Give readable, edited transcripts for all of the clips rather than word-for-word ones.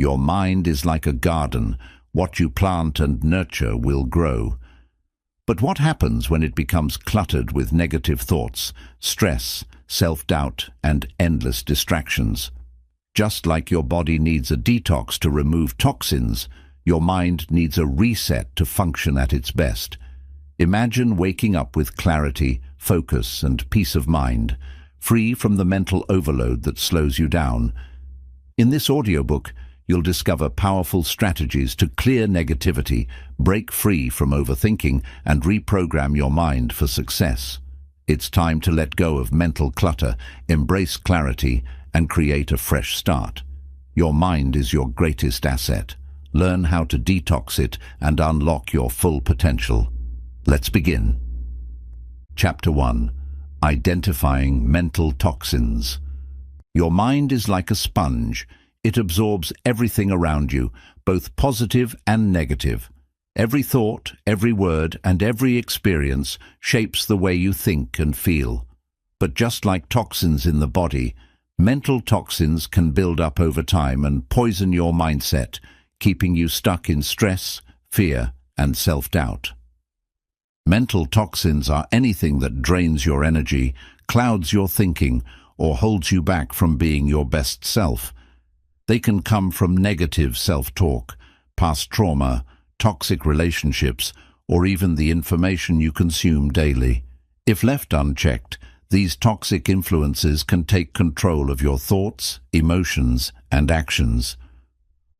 Your mind is like a garden. What you plant and nurture will grow. But what happens when it becomes cluttered with negative thoughts, stress, self-doubt, and endless distractions? Just like your body needs a detox to remove toxins, your mind needs a reset to function at its best. Imagine waking up with clarity, focus, and peace of mind, free from the mental overload that slows you down. In this audiobook, you'll discover powerful strategies to clear negativity, break free from overthinking, and reprogram your mind for success. It's time to let go of mental clutter, embrace clarity, and create a fresh start. Your mind is your greatest asset. Learn how to detox it and unlock your full potential. Let's begin. Chapter 1. Identifying Mental Toxins. Your mind is like a sponge. It absorbs everything around you, both positive and negative. Every thought, every word, and every experience shapes the way you think and feel. But just like toxins in the body, mental toxins can build up over time and poison your mindset, keeping you stuck in stress, fear, and self-doubt. Mental toxins are anything that drains your energy, clouds your thinking, or holds you back from being your best self. They can come from negative self-talk, past trauma, toxic relationships, or even the information you consume daily. If left unchecked, these toxic influences can take control of your thoughts, emotions, and actions.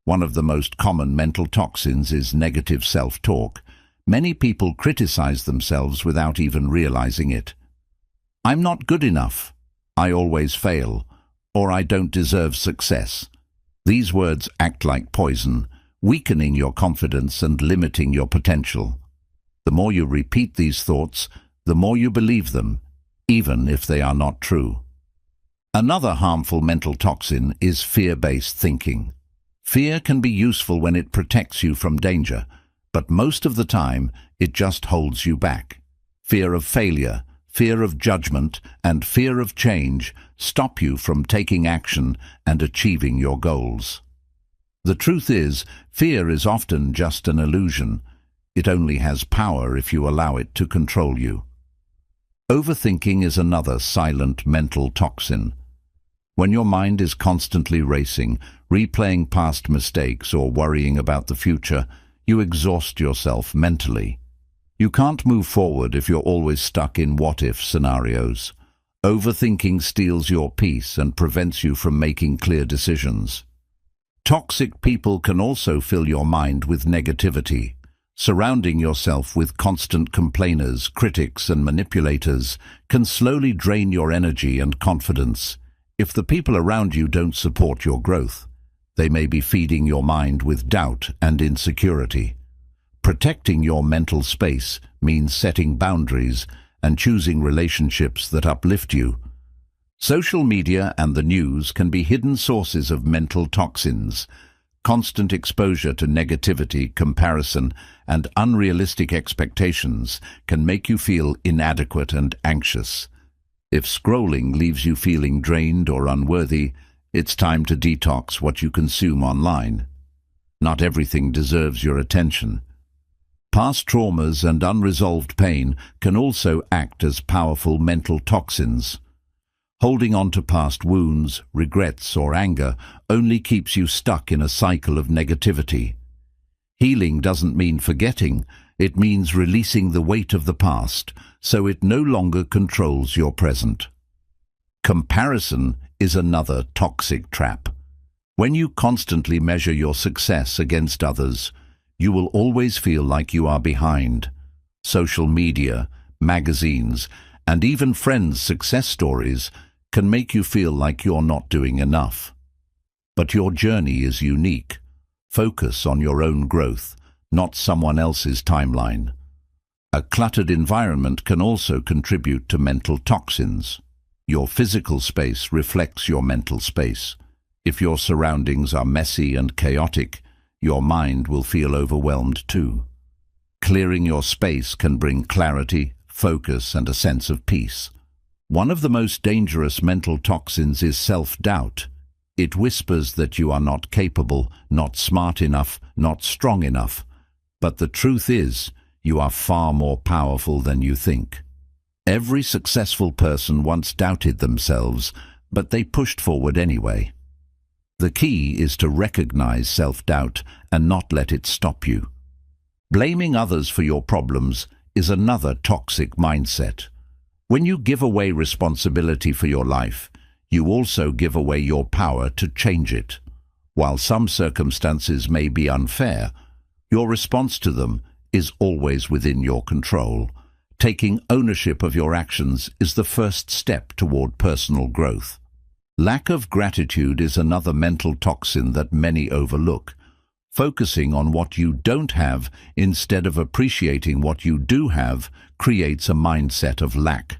One of the most common mental toxins is negative self-talk. Many people criticize themselves without even realizing it. I'm not good enough. I always fail. Or I don't deserve success. These words act like poison, weakening your confidence and limiting your potential. The more you repeat these thoughts, the more you believe them, even if they are not true. Another harmful mental toxin is fear-based thinking. Fear can be useful when it protects you from danger, but most of the time it just holds you back. Fear of failure, fear of judgment, and fear of change stop you from taking action and achieving your goals. The truth is, fear is often just an illusion. It only has power if you allow it to control you. Overthinking is another silent mental toxin. When your mind is constantly racing, replaying past mistakes, or worrying about the future, you exhaust yourself mentally. You can't move forward if you're always stuck in what-if scenarios. Overthinking steals your peace and prevents you from making clear decisions. Toxic people can also fill your mind with negativity. Surrounding yourself with constant complainers, critics, and manipulators can slowly drain your energy and confidence. If the people around you don't support your growth, they may be feeding your mind with doubt and insecurity. Protecting your mental space means setting boundaries and choosing relationships that uplift you. Social media and the news can be hidden sources of mental toxins. Constant exposure to negativity, comparison, and unrealistic expectations can make you feel inadequate and anxious. If scrolling leaves you feeling drained or unworthy, it's time to detox what you consume online. Not everything deserves your attention. Past traumas and unresolved pain can also act as powerful mental toxins. Holding on to past wounds, regrets, or anger only keeps you stuck in a cycle of negativity. Healing doesn't mean forgetting, it means releasing the weight of the past so it no longer controls your present. Comparison is another toxic trap. When you constantly measure your success against others, you will always feel like you are behind. Social media, magazines, and even friends' success stories can make you feel like you're not doing enough. But your journey is unique. Focus on your own growth, not someone else's timeline. A cluttered environment can also contribute to mental toxins. Your physical space reflects your mental space. If your surroundings are messy and chaotic, your mind will feel overwhelmed too. Clearing your space can bring clarity, focus, and a sense of peace. One of the most dangerous mental toxins is self-doubt. It whispers that you are not capable, not smart enough, not strong enough. But the truth is, you are far more powerful than you think. Every successful person once doubted themselves, but they pushed forward anyway. The key is to recognize self-doubt and not let it stop you. Blaming others for your problems is another toxic mindset. When you give away responsibility for your life, you also give away your power to change it. While some circumstances may be unfair, your response to them is always within your control. Taking ownership of your actions is the first step toward personal growth. Lack of gratitude is another mental toxin that many overlook. Focusing on what you don't have instead of appreciating what you do have creates a mindset of lack.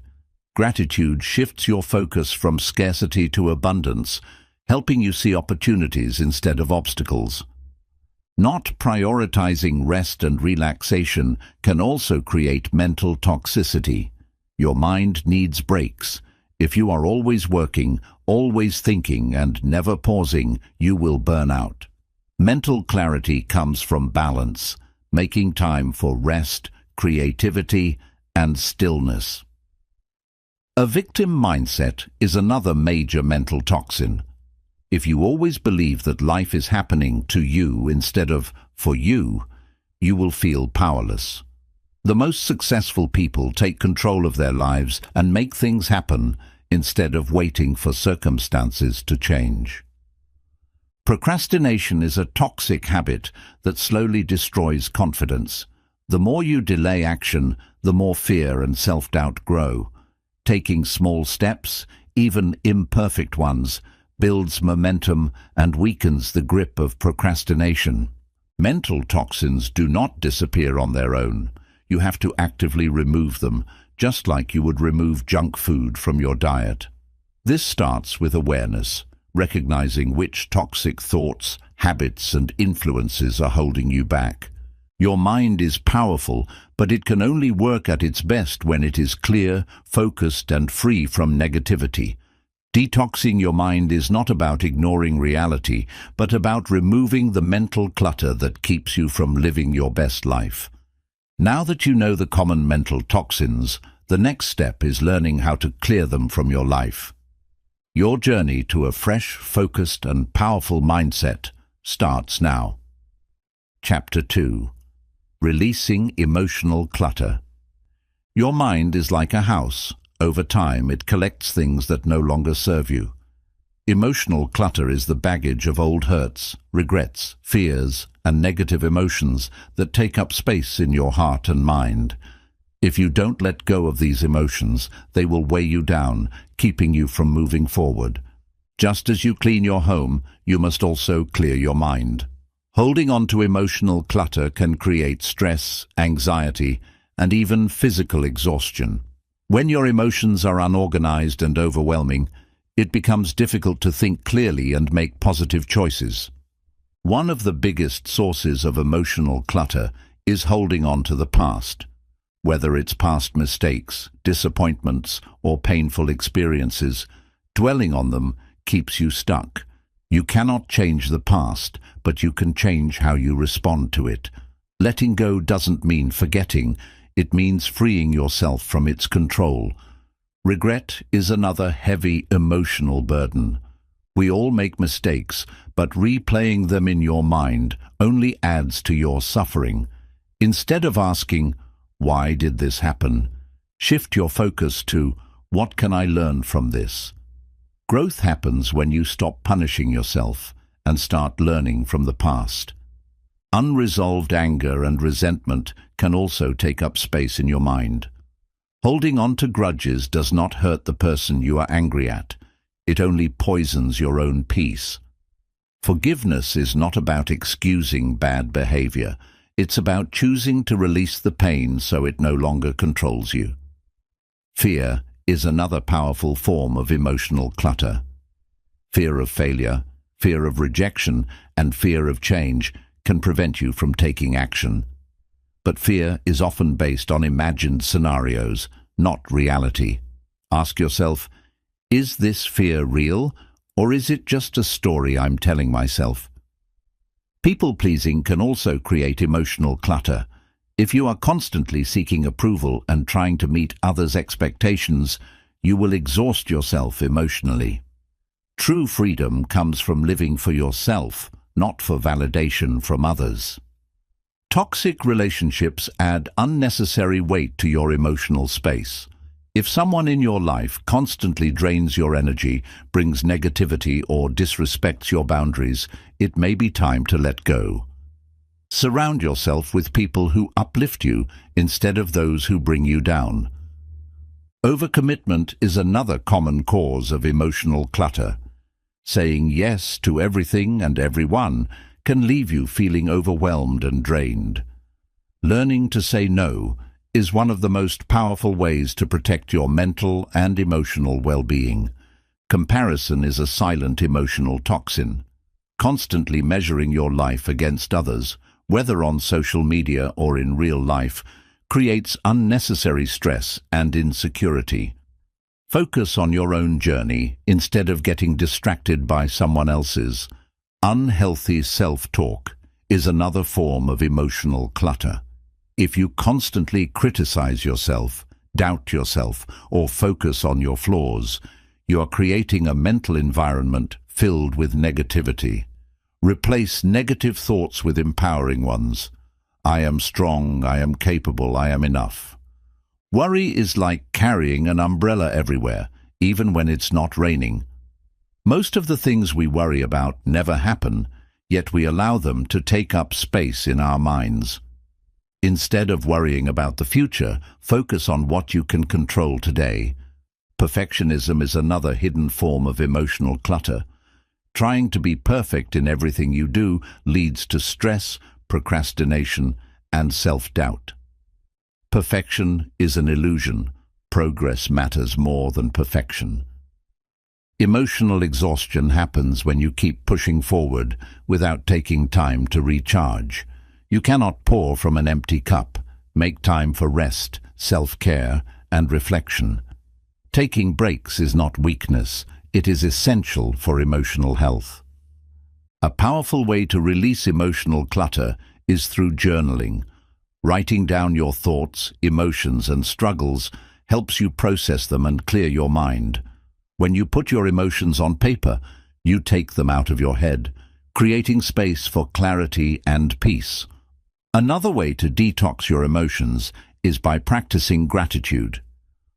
Gratitude shifts your focus from scarcity to abundance, helping you see opportunities instead of obstacles. Not prioritizing rest and relaxation can also create mental toxicity. Your mind needs breaks. If you are always working, always thinking, and never pausing, you will burn out. Mental clarity comes from balance, making time for rest, creativity, and stillness. A victim mindset is another major mental toxin. If you always believe that life is happening to you instead of for you, you will feel powerless. The most successful people take control of their lives and make things happen instead of waiting for circumstances to change. Procrastination is a toxic habit that slowly destroys confidence. The more you delay action, the more fear and self-doubt grow. Taking small steps, even imperfect ones, builds momentum and weakens the grip of procrastination. Mental toxins do not disappear on their own. You have to actively remove them, just like you would remove junk food from your diet. This starts with awareness, recognizing which toxic thoughts, habits, and influences are holding you back. Your mind is powerful, but it can only work at its best when it is clear, focused, and free from negativity. Detoxing your mind is not about ignoring reality, but about removing the mental clutter that keeps you from living your best life. Now that you know the common mental toxins, the next step is learning how to clear them from your life. Your journey to a fresh, focused, and powerful mindset starts now. Chapter 2. Releasing emotional clutter. Your mind is like a house. Over time, it collects things that no longer serve you. Emotional clutter is the baggage of old hurts, regrets, fears, and negative emotions that take up space in your heart and mind. If you don't let go of these emotions, they will weigh you down, keeping you from moving forward. Just as you clean your home, you must also clear your mind. Holding on to emotional clutter can create stress, anxiety, and even physical exhaustion. When your emotions are unorganized and overwhelming, it becomes difficult to think clearly and make positive choices. One of the biggest sources of emotional clutter is holding on to the past. Whether it's past mistakes, disappointments, or painful experiences, dwelling on them keeps you stuck. You cannot change the past, but you can change how you respond to it. Letting go doesn't mean forgetting, it means freeing yourself from its control. Regret is another heavy emotional burden. We all make mistakes, but replaying them in your mind only adds to your suffering. Instead of asking, "Why did this happen?" shift your focus to, "What can I learn from this?" Growth happens when you stop punishing yourself and start learning from the past. Unresolved anger and resentment can also take up space in your mind. Holding on to grudges does not hurt the person you are angry at. It only poisons your own peace. Forgiveness is not about excusing bad behavior. It's about choosing to release the pain so it no longer controls you. Fear is another powerful form of emotional clutter. Fear of failure, fear of rejection, and fear of change can prevent you from taking action. But fear is often based on imagined scenarios, not reality. Ask yourself, is this fear real, Or is it just a story I'm telling myself? People-pleasing can also create emotional clutter. If you are constantly seeking approval and trying to meet others' expectations, you will exhaust yourself emotionally. True freedom comes from living for yourself, not for validation from others. Toxic relationships add unnecessary weight to your emotional space. If someone in your life constantly drains your energy, brings negativity, or disrespects your boundaries, it may be time to let go. Surround yourself with people who uplift you instead of those who bring you down. Overcommitment is another common cause of emotional clutter. Saying yes to everything and everyone can leave you feeling overwhelmed and drained. Learning to say no is one of the most powerful ways to protect your mental and emotional well-being. Comparison is a silent emotional toxin. Constantly measuring your life against others, whether on social media or in real life, creates unnecessary stress and insecurity. Focus on your own journey instead of getting distracted by someone else's. Unhealthy self-talk is another form of emotional clutter. If you constantly criticize yourself, doubt yourself, or focus on your flaws, you are creating a mental environment filled with negativity. Replace negative thoughts with empowering ones. I am strong, I am capable, I am enough. Worry is like carrying an umbrella everywhere, even when it's not raining. Most of the things we worry about never happen, yet we allow them to take up space in our minds. Instead of worrying about the future, focus on what you can control today. Perfectionism is another hidden form of emotional clutter. Trying to be perfect in everything you do leads to stress, procrastination, and self-doubt. Perfection is an illusion. Progress matters more than perfection. Emotional exhaustion happens when you keep pushing forward without taking time to recharge. You cannot pour from an empty cup. Make time for rest, self-care, and reflection. Taking breaks is not weakness. It is essential for emotional health. A powerful way to release emotional clutter is through journaling. Writing down your thoughts, emotions, and struggles helps you process them and clear your mind. When you put your emotions on paper, you take them out of your head, creating space for clarity and peace. Another way to detox your emotions is by practicing gratitude.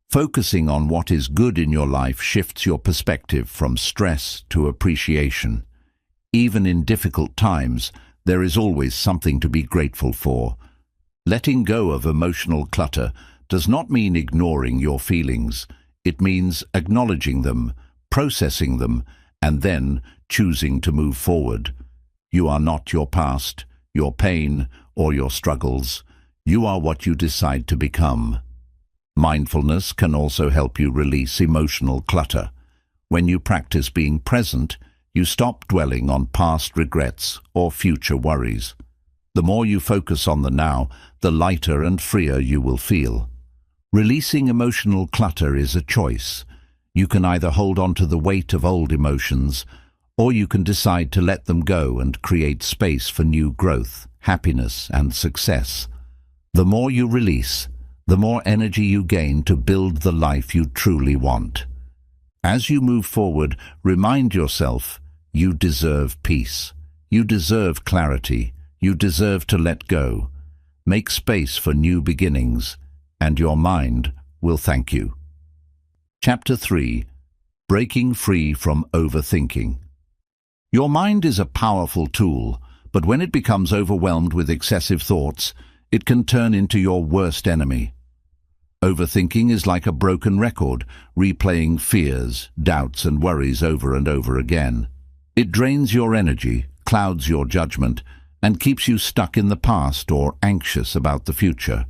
Focusing on what is good in your life shifts your perspective from stress to appreciation. Even in difficult times, there is always something to be grateful for. Letting go of emotional clutter does not mean ignoring your feelings. It means acknowledging them, processing them, and then choosing to move forward. You are not your past, your pain, or your struggles. You are what you decide to become. Mindfulness can also help you release emotional clutter. When you practice being present, you stop dwelling on past regrets or future worries. The more you focus on the now, the lighter and freer you will feel. Releasing emotional clutter is a choice. You can either hold on to the weight of old emotions, or you can decide to let them go and create space for new growth, happiness, and success. The more you release, the more energy you gain to build the life you truly want. As you move forward, remind yourself, you deserve peace. You deserve clarity. You deserve to let go. Make space for new beginnings, and your mind will thank you. Chapter 3. Breaking Free from Overthinking. Your mind is a powerful tool, but when it becomes overwhelmed with excessive thoughts, it can turn into your worst enemy. Overthinking is like a broken record, replaying fears, doubts, and worries over and over again. It drains your energy, clouds your judgment, and keeps you stuck in the past or anxious about the future.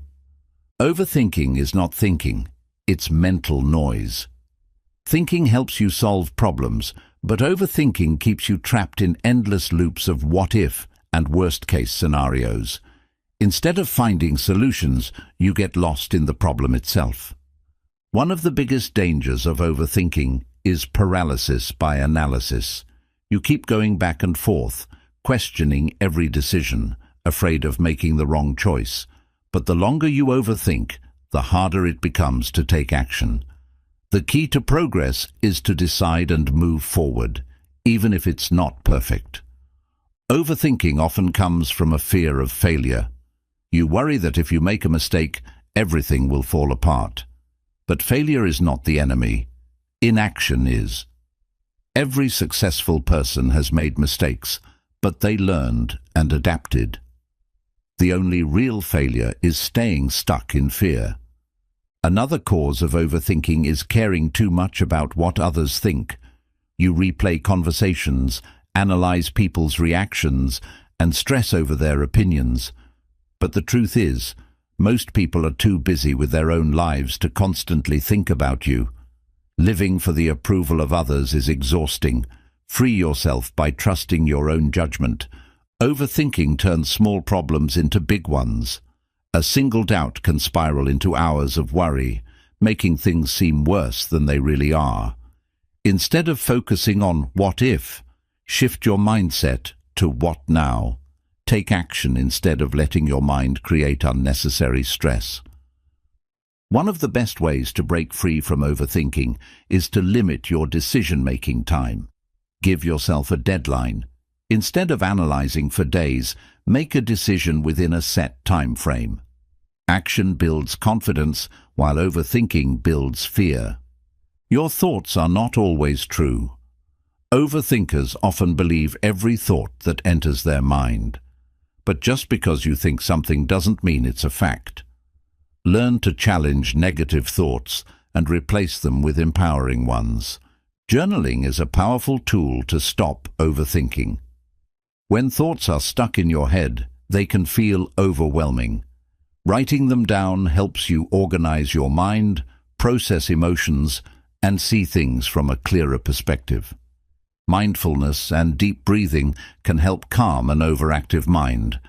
Overthinking is not thinking, it's mental noise. Thinking helps you solve problems, but overthinking keeps you trapped in endless loops of what-if and worst-case scenarios. Instead of finding solutions, you get lost in the problem itself. One of the biggest dangers of overthinking is paralysis by analysis. You keep going back and forth, questioning every decision, afraid of making the wrong choice. But the longer you overthink, the harder it becomes to take action. The key to progress is to decide and move forward, even if it's not perfect. Overthinking often comes from a fear of failure. You worry that if you make a mistake, everything will fall apart. But failure is not the enemy. Inaction is. Every successful person has made mistakes, but they learned and adapted. The only real failure is staying stuck in fear. Another cause of overthinking is caring too much about what others think. You replay conversations, analyze people's reactions, and stress over their opinions. But the truth is, most people are too busy with their own lives to constantly think about you. Living for the approval of others is exhausting. Free yourself by trusting your own judgment. Overthinking turns small problems into big ones. A single doubt can spiral into hours of worry, making things seem worse than they really are. Instead of focusing on what if, shift your mindset to what now. Take action instead of letting your mind create unnecessary stress. One of the best ways to break free from overthinking is to limit your decision-making time. Give yourself a deadline. Instead of analyzing for days, make a decision within a set time frame. Action builds confidence, while overthinking builds fear. Your thoughts are not always true. Overthinkers often believe every thought that enters their mind. But just because you think something doesn't mean it's a fact. Learn to challenge negative thoughts and replace them with empowering ones. Journaling is a powerful tool to stop overthinking. When thoughts are stuck in your head, they can feel overwhelming. Writing them down helps you organize your mind, process emotions, and see things from a clearer perspective. Mindfulness and deep breathing can help calm an overactive mind.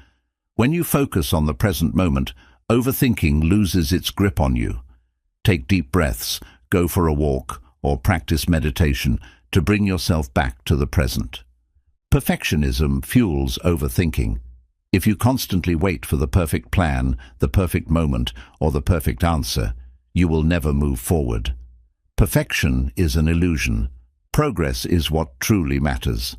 When you focus on the present moment, overthinking loses its grip on you. Take deep breaths, go for a walk, or practice meditation to bring yourself back to the present. Perfectionism fuels overthinking. If you constantly wait for the perfect plan, the perfect moment, or the perfect answer, you will never move forward. Perfection is an illusion. Progress is what truly matters.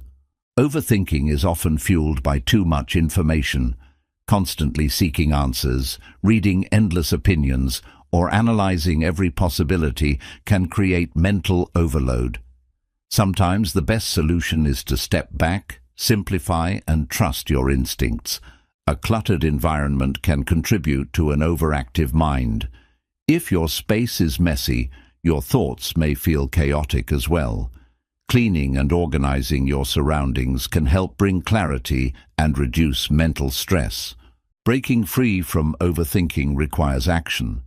Overthinking is often fueled by too much information. Constantly seeking answers, reading endless opinions, or analyzing every possibility can create mental overload. Sometimes the best solution is to step back, simplify, and trust your instincts. A cluttered environment can contribute to an overactive mind. If your space is messy, your thoughts may feel chaotic as well. Cleaning and organizing your surroundings can help bring clarity and reduce mental stress. Breaking free from overthinking requires action.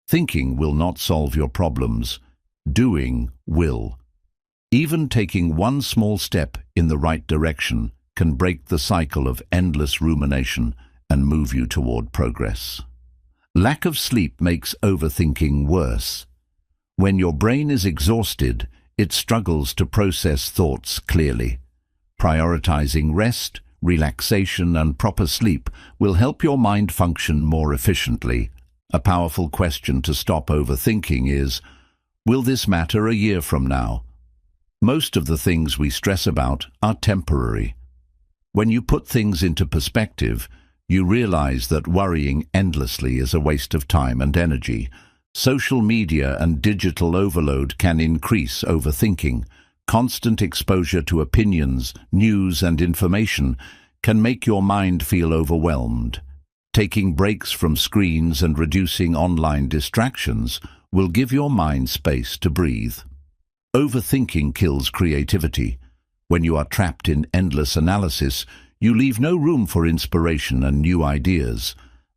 Thinking will not solve your problems. Doing will. Even taking one small step in the right direction can break the cycle of endless rumination and move you toward progress. Lack of sleep makes overthinking worse. When your brain is exhausted, it struggles to process thoughts clearly. Prioritizing rest, relaxation, and proper sleep will help your mind function more efficiently. A powerful question to stop overthinking is, will this matter a year from now? Most of the things we stress about are temporary. When you put things into perspective, you realize that worrying endlessly is a waste of time and energy. Social media and digital overload can increase overthinking. Constant exposure to opinions, news, and information can make your mind feel overwhelmed. Taking breaks from screens and reducing online distractions will give your mind space to breathe. Overthinking kills creativity. When you are trapped in endless analysis, you leave no room for inspiration and new ideas.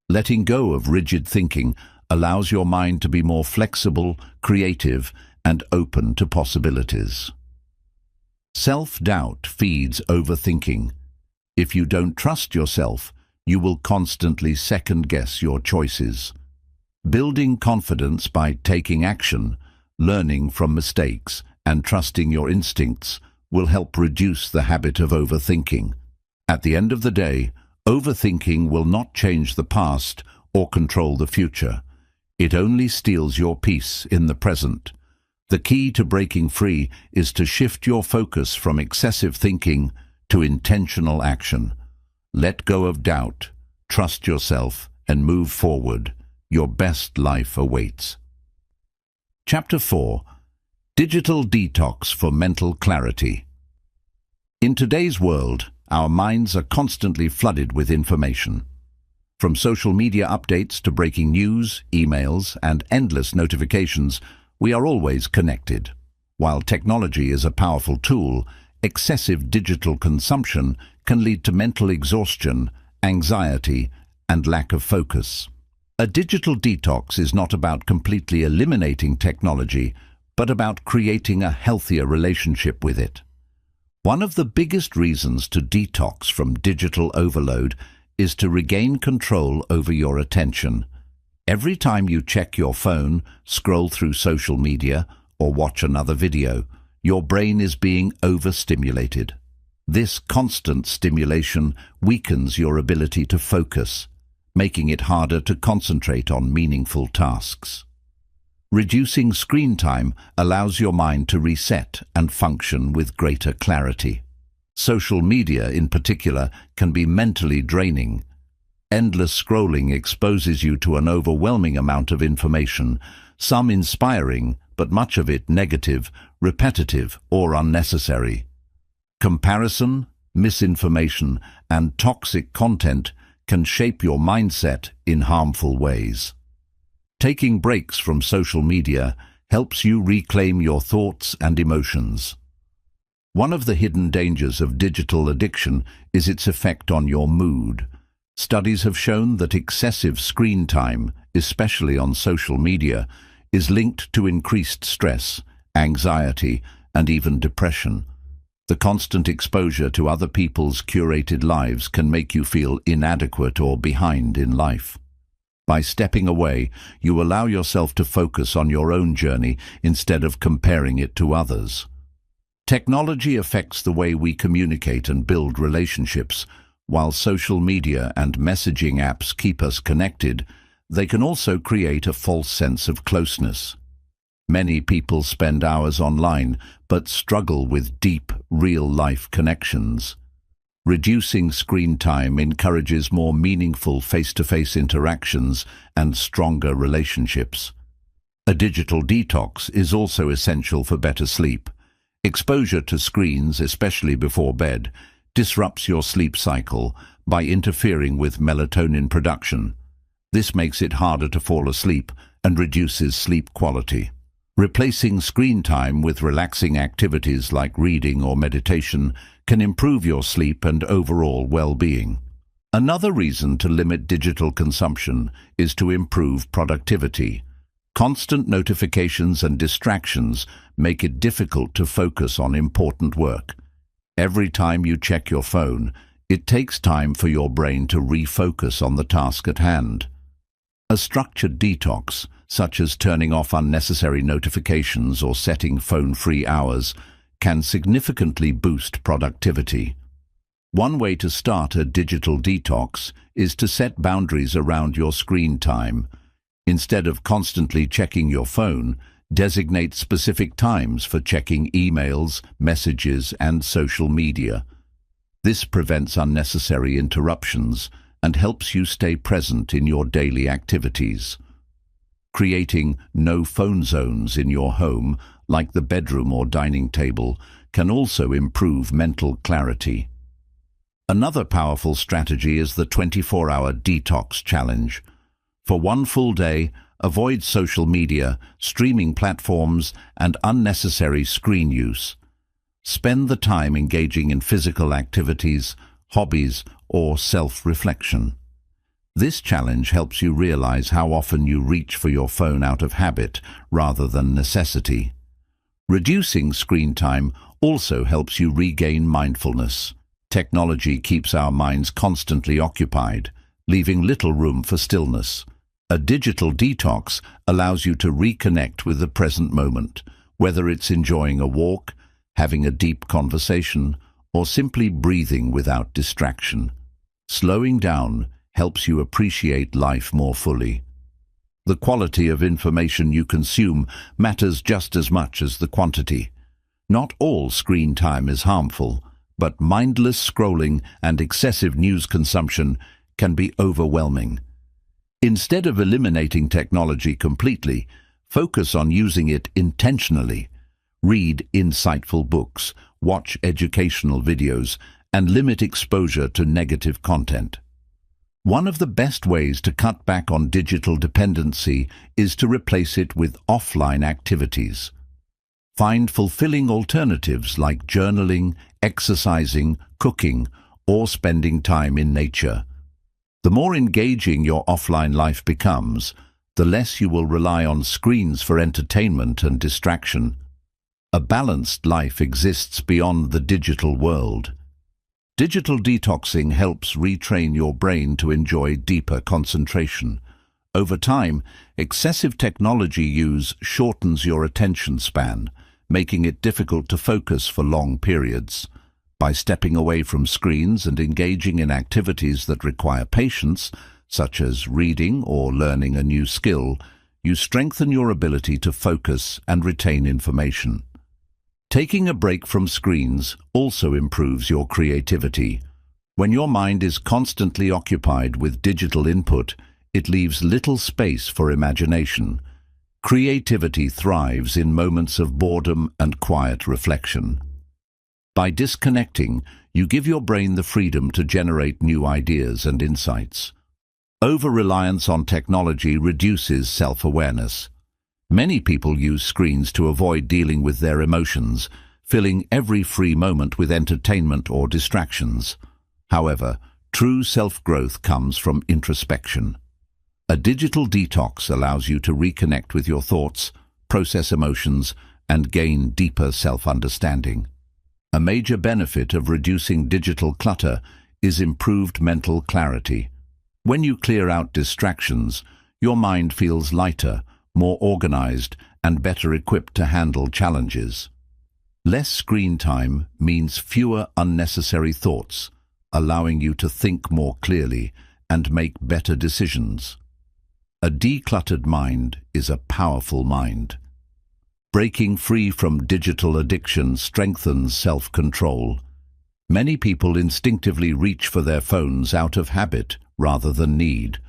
Letting go of rigid thinking allows your mind to be more flexible, creative, and open to possibilities. Self-doubt feeds overthinking. If you don't trust yourself, you will constantly second-guess your choices. Building confidence by taking action, learning from mistakes, and trusting your instincts will help reduce the habit of overthinking. At the end of the day, overthinking will not change the past or control the future. It only steals your peace in the present. The key to breaking free is to shift your focus from excessive thinking to intentional action. Let go of doubt, trust yourself, and move forward. Your best life awaits. Chapter 4. Digital Detox for Mental Clarity. In today's world, our minds are constantly flooded with information. From social media updates to breaking news, emails, and endless notifications, we are always connected. While technology is a powerful tool, excessive digital consumption can lead to mental exhaustion, anxiety, and lack of focus. A digital detox is not about completely eliminating technology, but about creating a healthier relationship with it. One of the biggest reasons to detox from digital overload is to regain control over your attention. Every time you check your phone, scroll through social media, or watch another video, your brain is being overstimulated. This constant stimulation weakens your ability to focus, making it harder to concentrate on meaningful tasks. Reducing screen time allows your mind to reset and function with greater clarity. Social media, in particular, can be mentally draining. Endless scrolling exposes you to an overwhelming amount of information, some inspiring, but much of it negative, repetitive, or unnecessary. Comparison, misinformation, and toxic content can shape your mindset in harmful ways. Taking breaks from social media helps you reclaim your thoughts and emotions. One of the hidden dangers of digital addiction is its effect on your mood. Studies have shown that excessive screen time, especially on social media, is linked to increased stress, anxiety, and even depression. The constant exposure to other people's curated lives can make you feel inadequate or behind in life. By stepping away, you allow yourself to focus on your own journey instead of comparing it to others. Technology affects the way we communicate and build relationships. While social media and messaging apps keep us connected, they can also create a false sense of closeness. Many people spend hours online but struggle with deep, real-life connections. Reducing screen time encourages more meaningful face-to-face interactions and stronger relationships. A digital detox is also essential for better sleep. Exposure to screens, especially before bed, disrupts your sleep cycle by interfering with melatonin production. This makes it harder to fall asleep and reduces sleep quality. Replacing screen time with relaxing activities like reading or meditation can improve your sleep and overall well-being. Another reason to limit digital consumption is to improve productivity. Constant notifications and distractions make it difficult to focus on important work. Every time you check your phone, it takes time for your brain to refocus on the task at hand. A structured detox, such as turning off unnecessary notifications or setting phone-free hours, can significantly boost productivity. One way to start a digital detox is to set boundaries around your screen time. Instead of constantly checking your phone, designate specific times for checking emails, messages, and social media. This prevents unnecessary interruptions and helps you stay present in your daily activities. Creating no-phone zones in your home, like the bedroom or dining table, can also improve mental clarity. Another powerful strategy is the 24-hour detox challenge. For one full day, avoid social media, streaming platforms, and unnecessary screen use. Spend the time engaging in physical activities, hobbies, or self-reflection. This challenge helps you realize how often you reach for your phone out of habit rather than necessity. Reducing screen time also helps you regain mindfulness. Technology keeps our minds constantly occupied, leaving little room for stillness. A digital detox allows you to reconnect with the present moment, whether it's enjoying a walk, having a deep conversation, or simply breathing without distraction. Slowing down helps you appreciate life more fully. The quality of information you consume matters just as much as the quantity. Not all screen time is harmful, but mindless scrolling and excessive news consumption can be overwhelming. Instead of eliminating technology completely, focus on using it intentionally. Read insightful books, watch educational videos, and limit exposure to negative content. One of the best ways to cut back on digital dependency is to replace it with offline activities. Find fulfilling alternatives like journaling, exercising, cooking, or spending time in nature. The more engaging your offline life becomes, the less you will rely on screens for entertainment and distraction. A balanced life exists beyond the digital world. Digital detoxing helps retrain your brain to enjoy deeper concentration. Over time, excessive technology use shortens your attention span, making it difficult to focus for long periods. By stepping away from screens and engaging in activities that require patience, such as reading or learning a new skill, you strengthen your ability to focus and retain information. Taking a break from screens also improves your creativity. When your mind is constantly occupied with digital input, it leaves little space for imagination. Creativity thrives in moments of boredom and quiet reflection. By disconnecting, you give your brain the freedom to generate new ideas and insights. Over-reliance on technology reduces self-awareness. Many people use screens to avoid dealing with their emotions, filling every free moment with entertainment or distractions. However, true self-growth comes from introspection. A digital detox allows you to reconnect with your thoughts, process emotions, and gain deeper self-understanding. A major benefit of reducing digital clutter is improved mental clarity. When you clear out distractions, your mind feels lighter, more organized, and better equipped to handle challenges. Less screen time means fewer unnecessary thoughts, allowing you to think more clearly and make better decisions. A decluttered mind is a powerful mind. Breaking free from digital addiction strengthens self-control. Many people instinctively reach for their phones out of habit rather than need.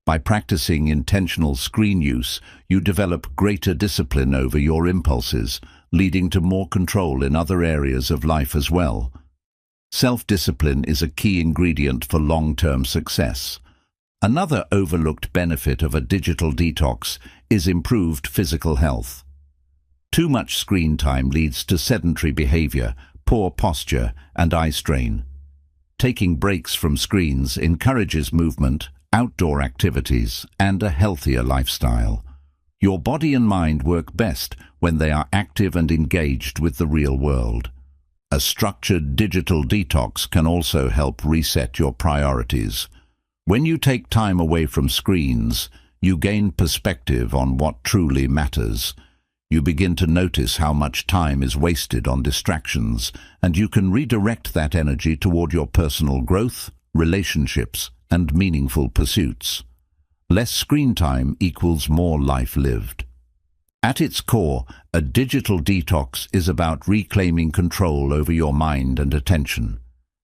By practicing intentional screen use, you develop greater discipline over your impulses, leading to more control in other areas of life as well. Self-discipline is a key ingredient for long-term success. Another overlooked benefit of a digital detox is improved physical health. Too much screen time leads to sedentary behavior, poor posture, and eye strain. Taking breaks from screens encourages movement, outdoor activities, and a healthier lifestyle. Your body and mind work best when they are active and engaged with the real world. A structured digital detox can also help reset your priorities. When you take time away from screens, you gain perspective on what truly matters. You begin to notice how much time is wasted on distractions, and you can redirect that energy toward your personal growth, relationships, and meaningful pursuits. Less screen time equals more life lived. At its core, a digital detox is about reclaiming control over your mind and attention.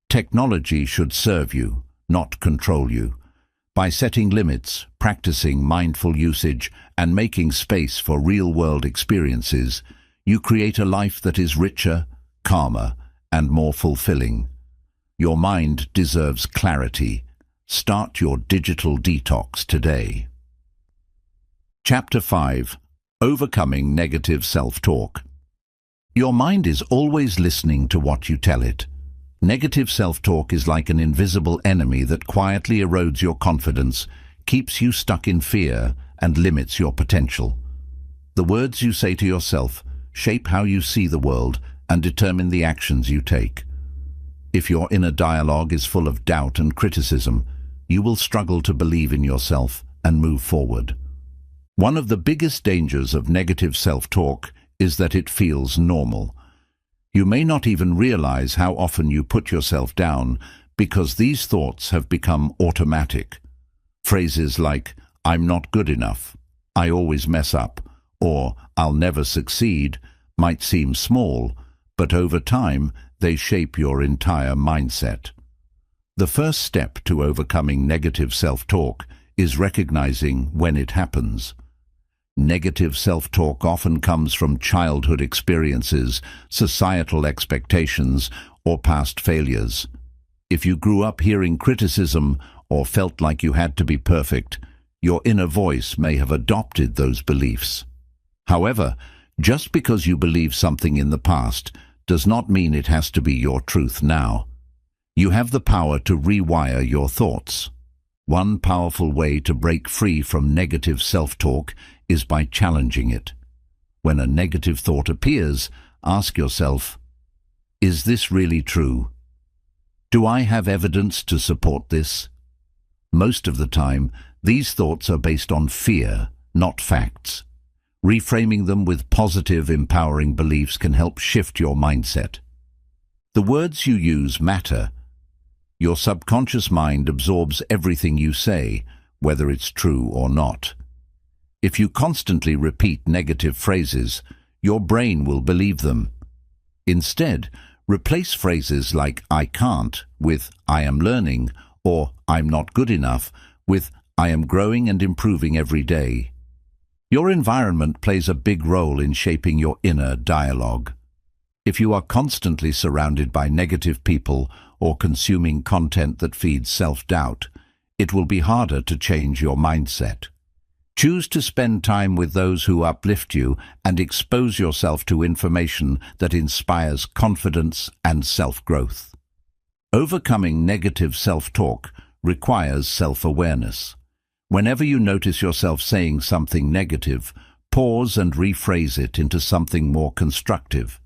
Technology should serve you, not control you. By setting limits, practicing mindful usage, and making space for real-world experiences, you create a life that is richer, calmer, and more fulfilling. Your mind deserves clarity. Start your digital detox today. Chapter 5. Overcoming Negative Self-Talk. Your mind is always listening to what you tell it. Negative self-talk is like an invisible enemy that quietly erodes your confidence, keeps you stuck in fear, and limits your potential. The words you say to yourself shape how you see the world and determine the actions you take. If your inner dialogue is full of doubt and criticism, you will struggle to believe in yourself and move forward. One of the biggest dangers of negative self-talk is that it feels normal. You may not even realize how often you put yourself down because these thoughts have become automatic. Phrases like, "I'm not good enough," "I always mess up," or "I'll never succeed" might seem small, but over time they shape your entire mindset. The first step to overcoming negative self-talk is recognizing when it happens. Negative self-talk often comes from childhood experiences, societal expectations, or past failures. If you grew up hearing criticism or felt like you had to be perfect, your inner voice may have adopted those beliefs. However, just because you believe something in the past does not mean it has to be your truth now. You have the power to rewire your thoughts. One powerful way to break free from negative self-talk is by challenging it. When a negative thought appears, ask yourself, "Is this really true? Do I have evidence to support this?" Most of the time, these thoughts are based on fear, not facts. Reframing them with positive, empowering beliefs can help shift your mindset. The words you use matter. Your subconscious mind absorbs everything you say, whether it's true or not. If you constantly repeat negative phrases, your brain will believe them. Instead, replace phrases like "I can't" with "I am learning," or "I'm not good enough" with "I am growing and improving every day." Your environment plays a big role in shaping your inner dialogue. If you are constantly surrounded by negative people or consuming content that feeds self-doubt, it will be harder to change your mindset. Choose to spend time with those who uplift you and expose yourself to information that inspires confidence and self-growth. Overcoming negative self-talk requires self-awareness. Whenever you notice yourself saying something negative, pause and rephrase it into something more constructive.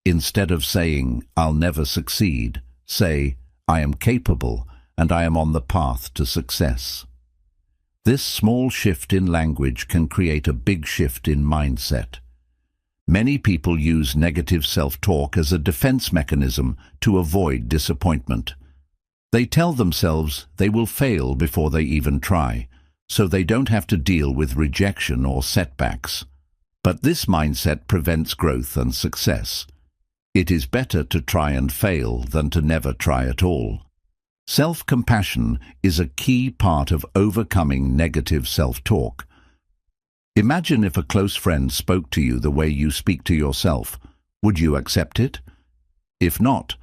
Instead of saying, "I'll never succeed," say, "I am capable and I am on the path to success." This small shift in language can create a big shift in mindset. Many people use negative self-talk as a defense mechanism to avoid disappointment. They tell themselves they will fail before they even try, so they don't have to deal with rejection or setbacks. But this mindset prevents growth and success. It is better to try and fail than to never try at all. Self-compassion is a key part of overcoming negative self-talk. Imagine if a close friend spoke to you the way you speak to yourself. Would you accept it? If not,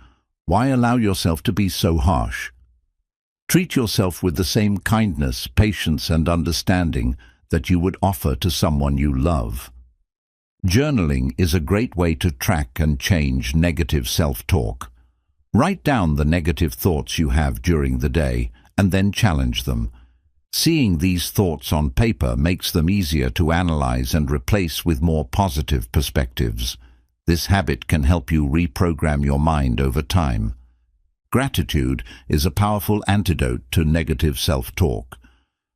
why allow yourself to be so harsh? Treat yourself with the same kindness, patience, and understanding that you would offer to someone you love. Journaling is a great way to track and change negative self-talk. Write down the negative thoughts you have during the day and then challenge them. Seeing these thoughts on paper makes them easier to analyze and replace with more positive perspectives. This habit can help you reprogram your mind over time. Gratitude is a powerful antidote to negative self-talk.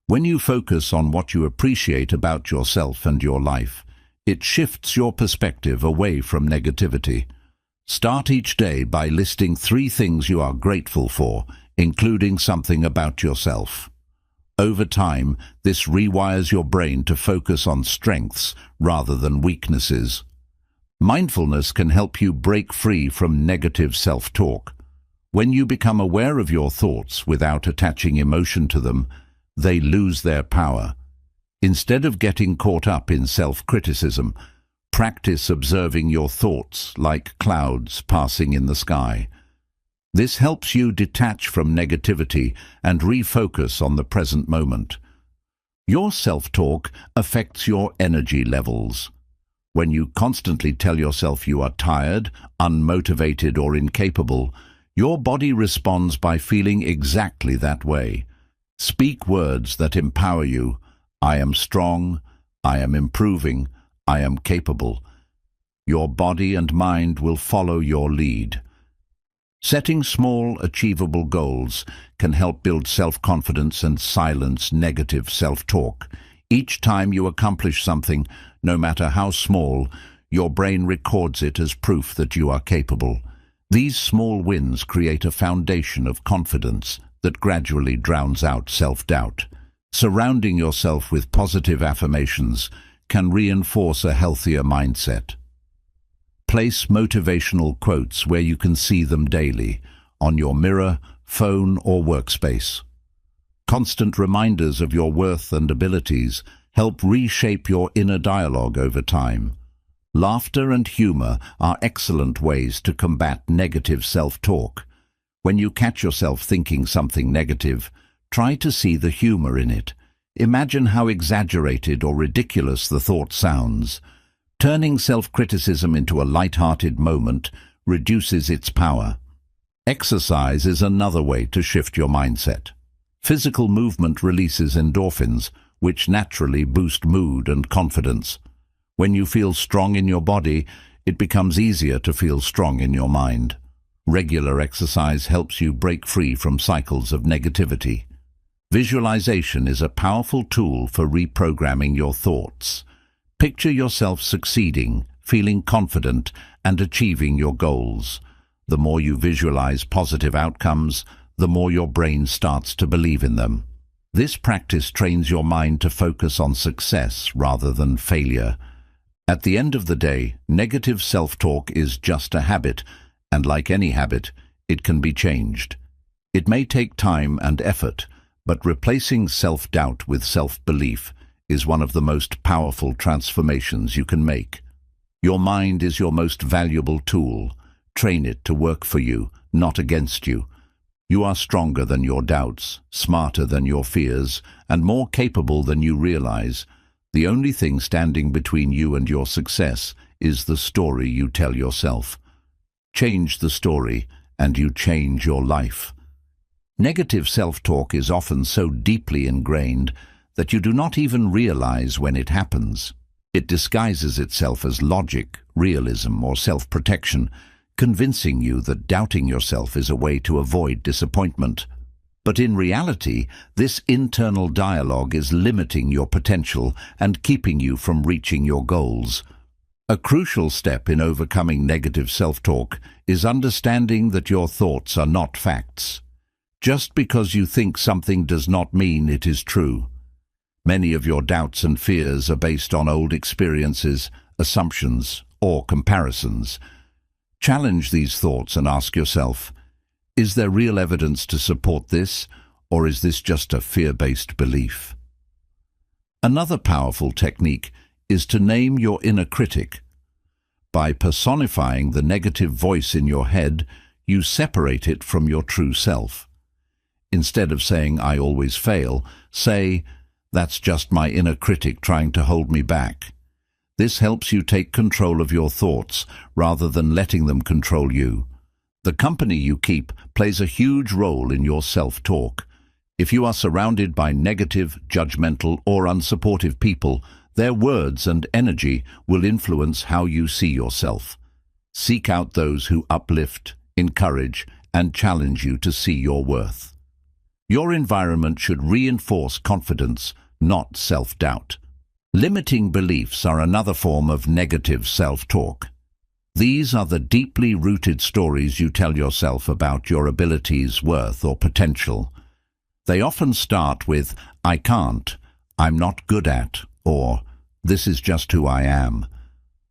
When you focus on what you appreciate about yourself and your life, it shifts your perspective away from negativity. Start each day by listing 3 things you are grateful for, including something about yourself. Over time, this rewires your brain to focus on strengths rather than weaknesses. Mindfulness can help you break free from negative self-talk. When you become aware of your thoughts without attaching emotion to them, they lose their power. Instead of getting caught up in self-criticism, practice observing your thoughts like clouds passing in the sky. This helps you detach from negativity and refocus on the present moment. Your self-talk affects your energy levels. When you constantly tell yourself you are tired, unmotivated, or incapable, your body responds by feeling exactly that way. Speak words that empower you. I am strong, I am improving, I am capable. Your body and mind will follow your lead. Setting small, achievable goals can help build self-confidence and silence negative self-talk. Each time you accomplish something, no matter how small, your brain records it as proof that you are capable. These small wins create a foundation of confidence that gradually drowns out self-doubt. Surrounding yourself with positive affirmations can reinforce a healthier mindset. Place motivational quotes where you can see them daily, on your mirror, phone, or workspace. Constant reminders of your worth and abilities help reshape your inner dialogue over time. Laughter and humor are excellent ways to combat negative self-talk. When you catch yourself thinking something negative, try to see the humor in it. Imagine how exaggerated or ridiculous the thought sounds. Turning self-criticism into a light-hearted moment reduces its power. Exercise is another way to shift your mindset. Physical movement releases endorphins, which naturally boost mood and confidence. When you feel strong in your body, it becomes easier to feel strong in your mind. Regular exercise helps you break free from cycles of negativity. Visualization is a powerful tool for reprogramming your thoughts. Picture yourself succeeding, feeling confident, and achieving your goals. The more you visualize positive outcomes, the more your brain starts to believe in them. This practice trains your mind to focus on success rather than failure. At the end of the day, negative self-talk is just a habit, and like any habit, it can be changed. It may take time and effort, but replacing self-doubt with self-belief is one of the most powerful transformations you can make. Your mind is your most valuable tool. Train it to work for you, not against you. You are stronger than your doubts, smarter than your fears, and more capable than you realize. The only thing standing between you and your success is the story you tell yourself. Change the story, and you change your life. Negative self-talk is often so deeply ingrained that you do not even realize when it happens. It disguises itself as logic, realism, or self-protection, convincing you that doubting yourself is a way to avoid disappointment. But in reality, this internal dialogue is limiting your potential and keeping you from reaching your goals. A crucial step in overcoming negative self-talk is understanding that your thoughts are not facts. Just because you think something does not mean it is true. Many of your doubts and fears are based on old experiences, assumptions, or comparisons. Challenge these thoughts and ask yourself, is there real evidence to support this, or is this just a fear-based belief? Another powerful technique is to name your inner critic. By personifying the negative voice in your head, you separate it from your true self. Instead of saying, "I always fail," say, "That's just my inner critic trying to hold me back." This helps you take control of your thoughts rather than letting them control you. The company you keep plays a huge role in your self-talk. If you are surrounded by negative, judgmental, or unsupportive people, their words and energy will influence how you see yourself. Seek out those who uplift, encourage, and challenge you to see your worth. Your environment should reinforce confidence, not self-doubt. Limiting beliefs are another form of negative self-talk. These are the deeply rooted stories you tell yourself about your abilities, worth, or potential. They often start with, "I can't," "I'm not good at," or "This is just who I am."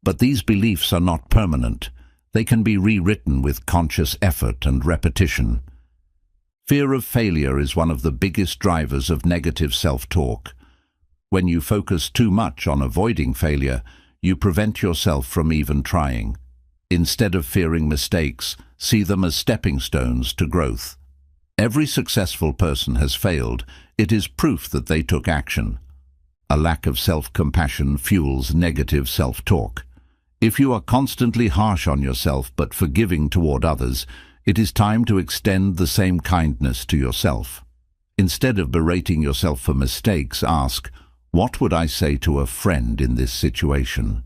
But these beliefs are not permanent. They can be rewritten with conscious effort and repetition. Fear of failure is one of the biggest drivers of negative self-talk. When you focus too much on avoiding failure, you prevent yourself from even trying. Instead of fearing mistakes, see them as stepping stones to growth. Every successful person has failed. It is proof that they took action. A lack of self-compassion fuels negative self-talk. If you are constantly harsh on yourself but forgiving toward others, it is time to extend the same kindness to yourself. Instead of berating yourself for mistakes, ask, "What would I say to a friend in this situation?"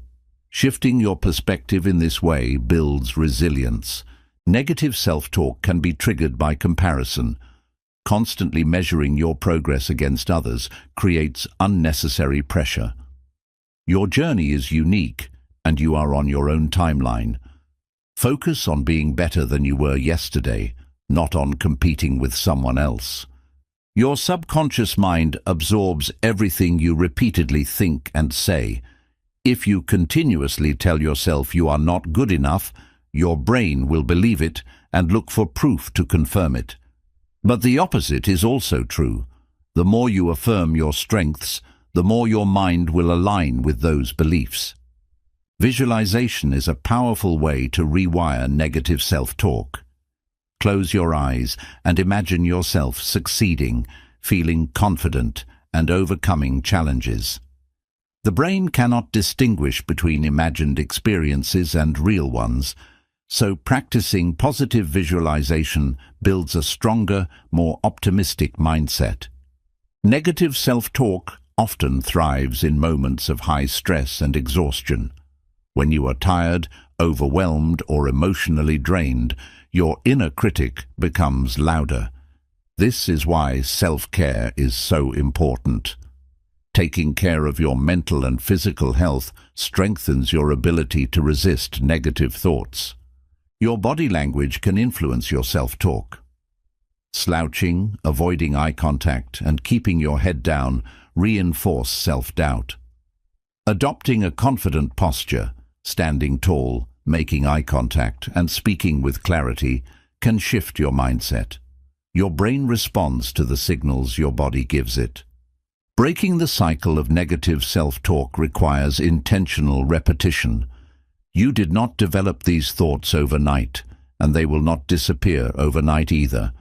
Shifting your perspective in this way builds resilience. Negative self-talk can be triggered by comparison. Constantly measuring your progress against others creates unnecessary pressure. Your journey is unique. and you are on your own timeline. Focus on being better than you were yesterday, not on competing with someone else. Your subconscious mind absorbs everything you repeatedly think and say. If you continuously tell yourself you are not good enough, your brain will believe it and look for proof to confirm it. But the opposite is also true. The more you affirm your strengths, the more your mind will align with those beliefs. Visualization is a powerful way to rewire negative self-talk. Close your eyes and imagine yourself succeeding, feeling confident, and overcoming challenges. The brain cannot distinguish between imagined experiences and real ones, so practicing positive visualization builds a stronger, more optimistic mindset. Negative self-talk often thrives in moments of high stress and exhaustion. When you are tired, overwhelmed, or emotionally drained, your inner critic becomes louder. This is why self-care is so important. Taking care of your mental and physical health strengthens your ability to resist negative thoughts. Your body language can influence your self-talk. Slouching, avoiding eye contact, and keeping your head down reinforce self-doubt. Adopting a confident posture, standing tall, making eye contact, and speaking with clarity can shift your mindset. Your brain responds to the signals your body gives it. Breaking the cycle of negative self-talk requires intentional repetition. You did not develop these thoughts overnight, and they will not disappear overnight either.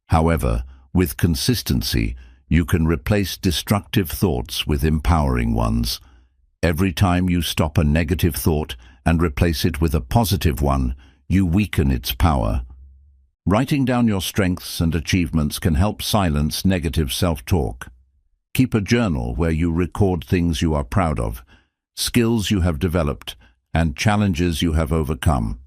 However, with consistency, you can replace destructive thoughts with empowering ones. Every time you stop a negative thought and replace it with a positive one, you weaken its power. Writing down your strengths and achievements can help silence negative self-talk. Keep a journal where you record things you are proud of, skills you have developed, and challenges you have overcome.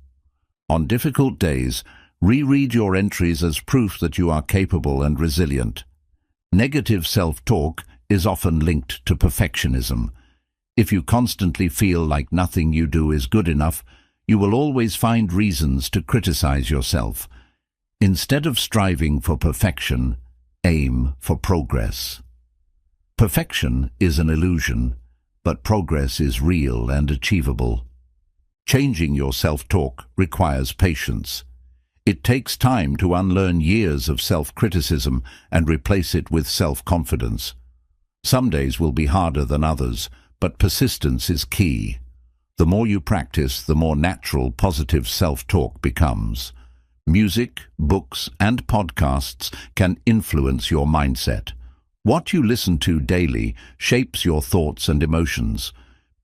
On difficult days, reread your entries as proof that you are capable and resilient. Negative self-talk is often linked to perfectionism. If you constantly feel like nothing you do is good enough, you will always find reasons to criticize yourself. Instead of striving for perfection, aim for progress. Perfection is an illusion, but progress is real and achievable. Changing your self-talk requires patience. It takes time to unlearn years of self-criticism and replace it with self-confidence. Some days will be harder than others, but persistence is key. The more you practice, the more natural positive self-talk becomes. Music, books, and podcasts can influence your mindset. What you listen to daily shapes your thoughts and emotions.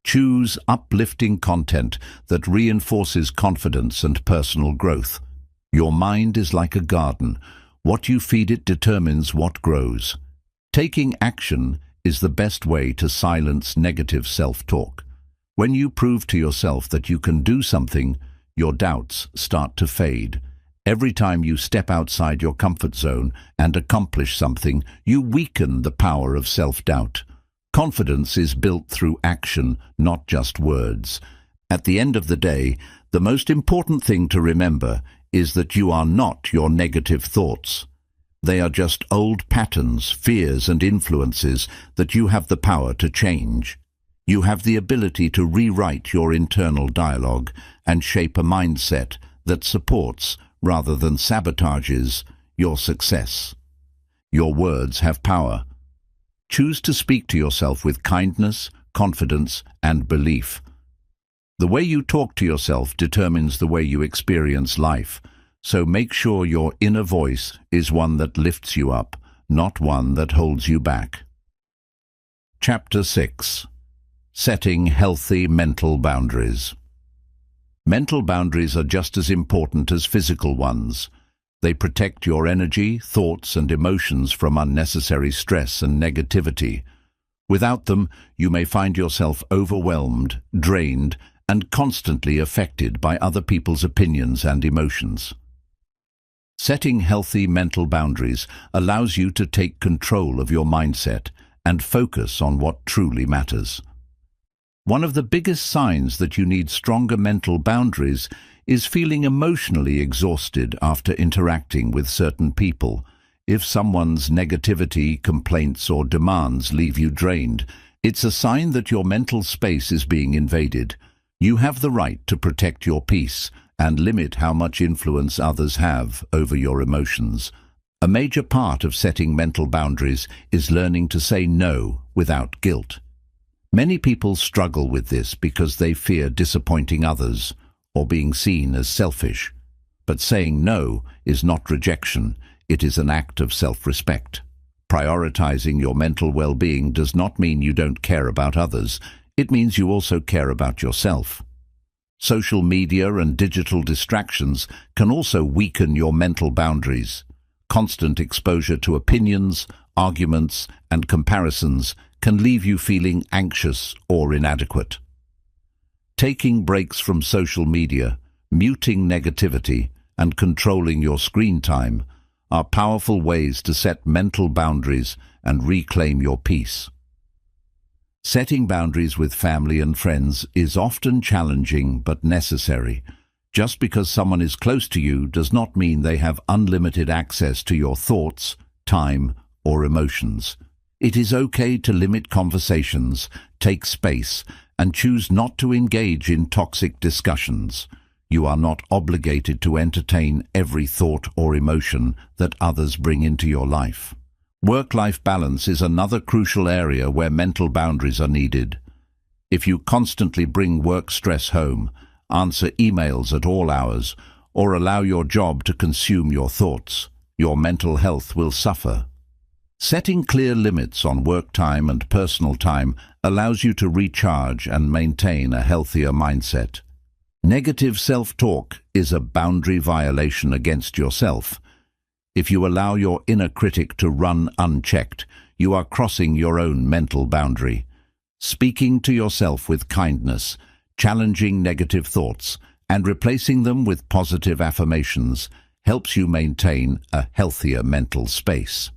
Choose uplifting content that reinforces confidence and personal growth. Your mind is like a garden. What you feed it determines what grows. Taking action is the best way to silence negative self-talk. When you prove to yourself that you can do something, your doubts start to fade. Every time you step outside your comfort zone and accomplish something, you weaken the power of self-doubt. Confidence is built through action, not just words. At the end of the day, the most important thing to remember is that you are not your negative thoughts. They are just old patterns, fears, and influences that you have the power to change. You have the ability to rewrite your internal dialogue and shape a mindset that supports, rather than sabotages, your success. Your words have power. Choose to speak to yourself with kindness, confidence, and belief. The way you talk to yourself determines the way you experience life, so make sure your inner voice is one that lifts you up, not one that holds you back. Chapter 6. Setting Healthy Mental Boundaries. Mental boundaries are just as important as physical ones. They protect your energy, thoughts, and emotions from unnecessary stress and negativity. Without them, you may find yourself overwhelmed, drained, and constantly affected by other people's opinions and emotions. Setting healthy mental boundaries allows you to take control of your mindset and focus on what truly matters. One of the biggest signs that you need stronger mental boundaries is feeling emotionally exhausted after interacting with certain people. If someone's negativity, complaints, or demands leave you drained, it's a sign that your mental space is being invaded. You have the right to protect your peace and limit how much influence others have over your emotions. A major part of setting mental boundaries is learning to say no without guilt. Many people struggle with this because they fear disappointing others or being seen as selfish. But saying no is not rejection, it is an act of self-respect. Prioritizing your mental well-being does not mean you don't care about others, it means you also care about yourself. Social media and digital distractions can also weaken your mental boundaries. Constant exposure to opinions, arguments, and comparisons can leave you feeling anxious or inadequate. Taking breaks from social media, muting negativity, and controlling your screen time are powerful ways to set mental boundaries and reclaim your peace. Setting boundaries with family and friends is often challenging but necessary. Just because someone is close to you does not mean they have unlimited access to your thoughts, time, or emotions. It is okay to limit conversations, take space, and choose not to engage in toxic discussions. You are not obligated to entertain every thought or emotion that others bring into your life. Work-life balance is another crucial area where mental boundaries are needed. If you constantly bring work stress home, answer emails at all hours, or allow your job to consume your thoughts, your mental health will suffer. Setting clear limits on work time and personal time allows you to recharge and maintain a healthier mindset. Negative self-talk is a boundary violation against yourself. If you allow your inner critic to run unchecked, you are crossing your own mental boundary. Speaking to yourself with kindness, challenging negative thoughts, and replacing them with positive affirmations helps you maintain a healthier mental space.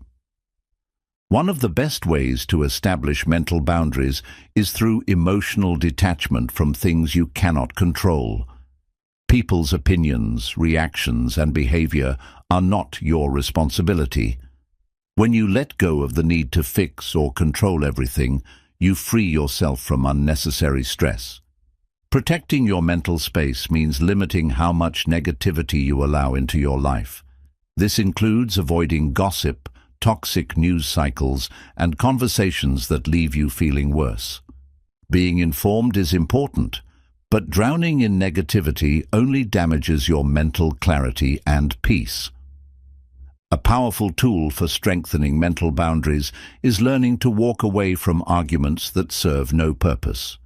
One of the best ways to establish mental boundaries is through emotional detachment from things you cannot control. People's opinions, reactions, and behavior are not your responsibility. When you let go of the need to fix or control everything, you free yourself from unnecessary stress. Protecting your mental space means limiting how much negativity you allow into your life. This includes avoiding gossip, toxic news cycles, and conversations that leave you feeling worse. Being informed is important, but drowning in negativity only damages your mental clarity and peace. A powerful tool for strengthening mental boundaries is learning to walk away from arguments that serve no purpose.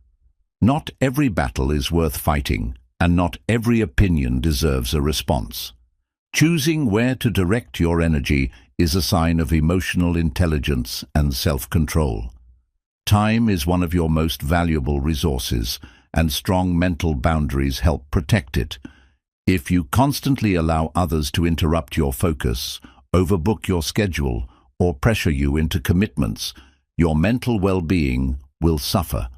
Not every battle is worth fighting, and not every opinion deserves a response. Choosing where to direct your energy is a sign of emotional intelligence and self-control. Time is one of your most valuable resources, and strong mental boundaries help protect it. If you constantly allow others to interrupt your focus, overbook your schedule, or pressure you into commitments, your mental well-being will suffer.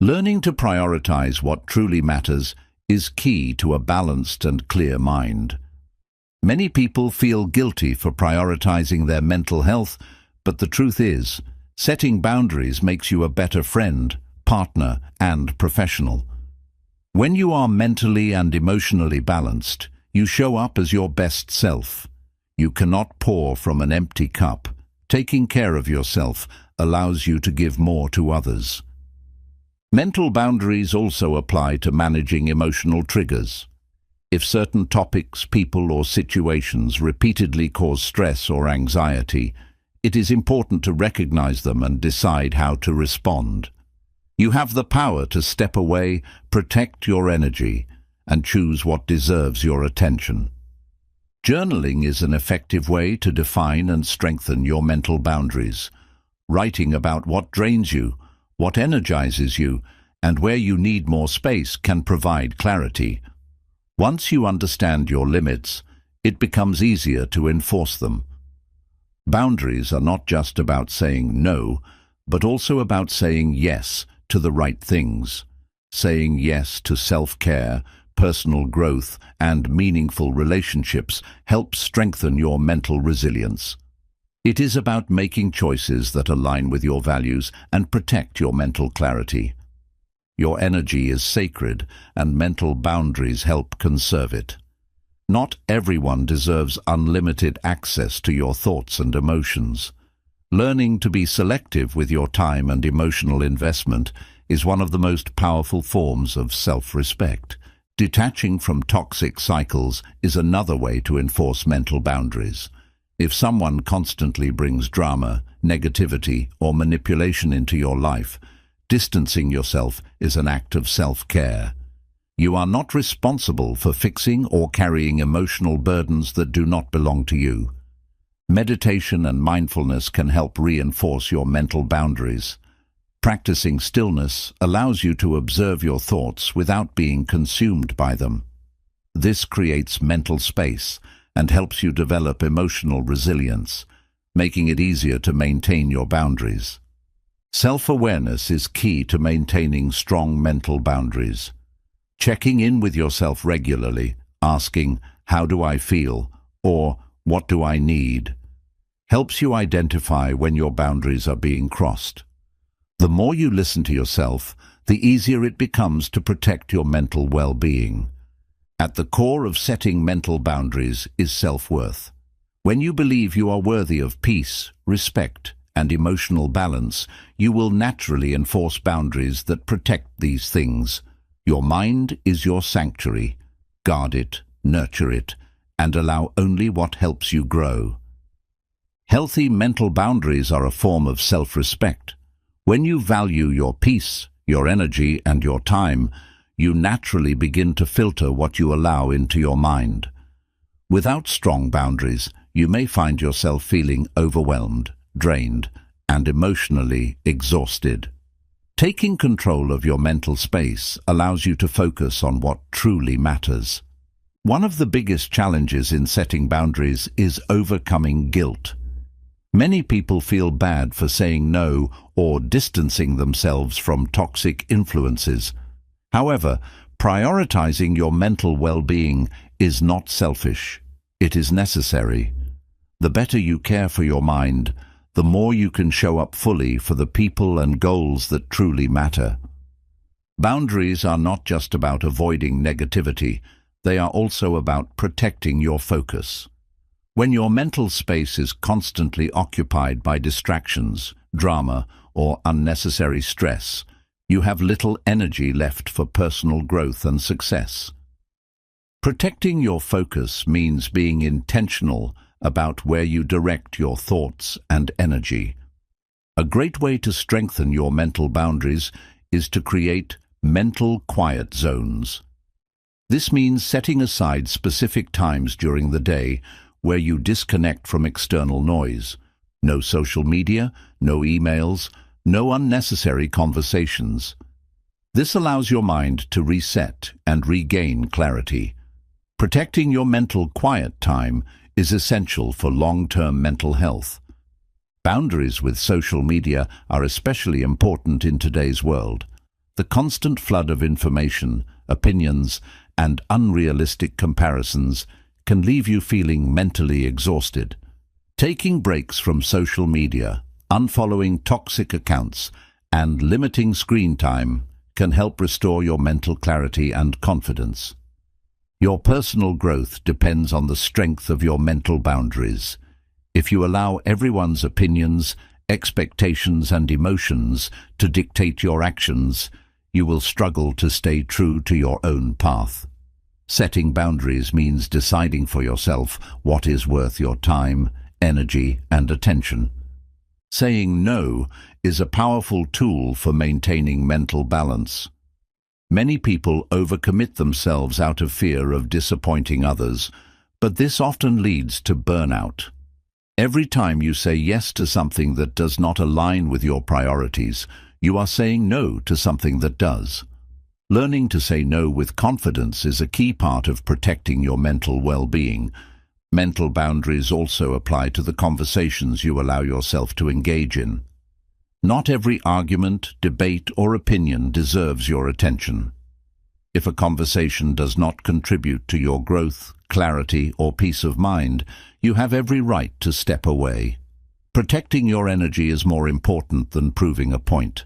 Learning to prioritize what truly matters is key to a balanced and clear mind. Many people feel guilty for prioritizing their mental health, but the truth is, setting boundaries makes you a better friend, partner, and professional. When you are mentally and emotionally balanced, you show up as your best self. You cannot pour from an empty cup. Taking care of yourself allows you to give more to others. Mental boundaries also apply to managing emotional triggers. If certain topics, people, or situations repeatedly cause stress or anxiety, it is important to recognize them and decide how to respond. You have the power to step away, protect your energy, and choose what deserves your attention. Journaling is an effective way to define and strengthen your mental boundaries. Writing about what drains you, what energizes you, and where you need more space can provide clarity. Once you understand your limits, it becomes easier to enforce them. Boundaries are not just about saying no, but also about saying yes to the right things. Saying yes to self-care, personal growth, and meaningful relationships helps strengthen your mental resilience. It is about making choices that align with your values and protect your mental clarity. Your energy is sacred, and mental boundaries help conserve it. Not everyone deserves unlimited access to your thoughts and emotions. Learning to be selective with your time and emotional investment is one of the most powerful forms of self-respect. Detaching from toxic cycles is another way to enforce mental boundaries. If someone constantly brings drama, negativity, or manipulation into your life, distancing yourself is an act of self-care. You are not responsible for fixing or carrying emotional burdens that do not belong to you. Meditation and mindfulness can help reinforce your mental boundaries. Practicing stillness allows you to observe your thoughts without being consumed by them. This creates mental space and helps you develop emotional resilience, making it easier to maintain your boundaries. Self-awareness is key to maintaining strong mental boundaries. Checking in with yourself regularly, asking, "How do I feel?" or "What do I need?" helps you identify when your boundaries are being crossed. The more you listen to yourself, the easier it becomes to protect your mental well-being. At the core of setting mental boundaries is self-worth. When you believe you are worthy of peace, respect, and emotional balance, you will naturally enforce boundaries that protect these things. Your mind is your sanctuary. Guard it, nurture it, and allow only what helps you grow. Healthy mental boundaries are a form of self-respect. When you value your peace, your energy, and your time, you naturally begin to filter what you allow into your mind. Without strong boundaries, you may find yourself feeling overwhelmed, drained, and emotionally exhausted. Taking control of your mental space allows you to focus on what truly matters. One of the biggest challenges in setting boundaries is overcoming guilt. Many people feel bad for saying no or distancing themselves from toxic influences. However, prioritizing your mental well-being is not selfish. It is necessary. The better you care for your mind, the more you can show up fully for the people and goals that truly matter. Boundaries are not just about avoiding negativity, they are also about protecting your focus. When your mental space is constantly occupied by distractions, drama, or unnecessary stress, you have little energy left for personal growth and success. Protecting your focus means being intentional about where you direct your thoughts and energy. A great way to strengthen your mental boundaries is to create mental quiet zones. This means setting aside specific times during the day where you disconnect from external noise. No social media, no emails, no unnecessary conversations. This allows your mind to reset and regain clarity. Protecting your mental quiet time is essential for long-term mental health. Boundaries with social media are especially important in today's world. The constant flood of information, opinions, and unrealistic comparisons can leave you feeling mentally exhausted. Taking breaks from social media, unfollowing toxic accounts, and limiting screen time can help restore your mental clarity and confidence. Your personal growth depends on the strength of your mental boundaries. If you allow everyone's opinions, expectations, and emotions to dictate your actions, you will struggle to stay true to your own path. Setting boundaries means deciding for yourself what is worth your time, energy, and attention. Saying no is a powerful tool for maintaining mental balance. Many people overcommit themselves out of fear of disappointing others, but this often leads to burnout. Every time you say yes to something that does not align with your priorities, you are saying no to something that does. Learning to say no with confidence is a key part of protecting your mental well-being. Mental boundaries also apply to the conversations you allow yourself to engage in. Not every argument, debate, or opinion deserves your attention. If a conversation does not contribute to your growth, clarity, or peace of mind, you have every right to step away. Protecting your energy is more important than proving a point.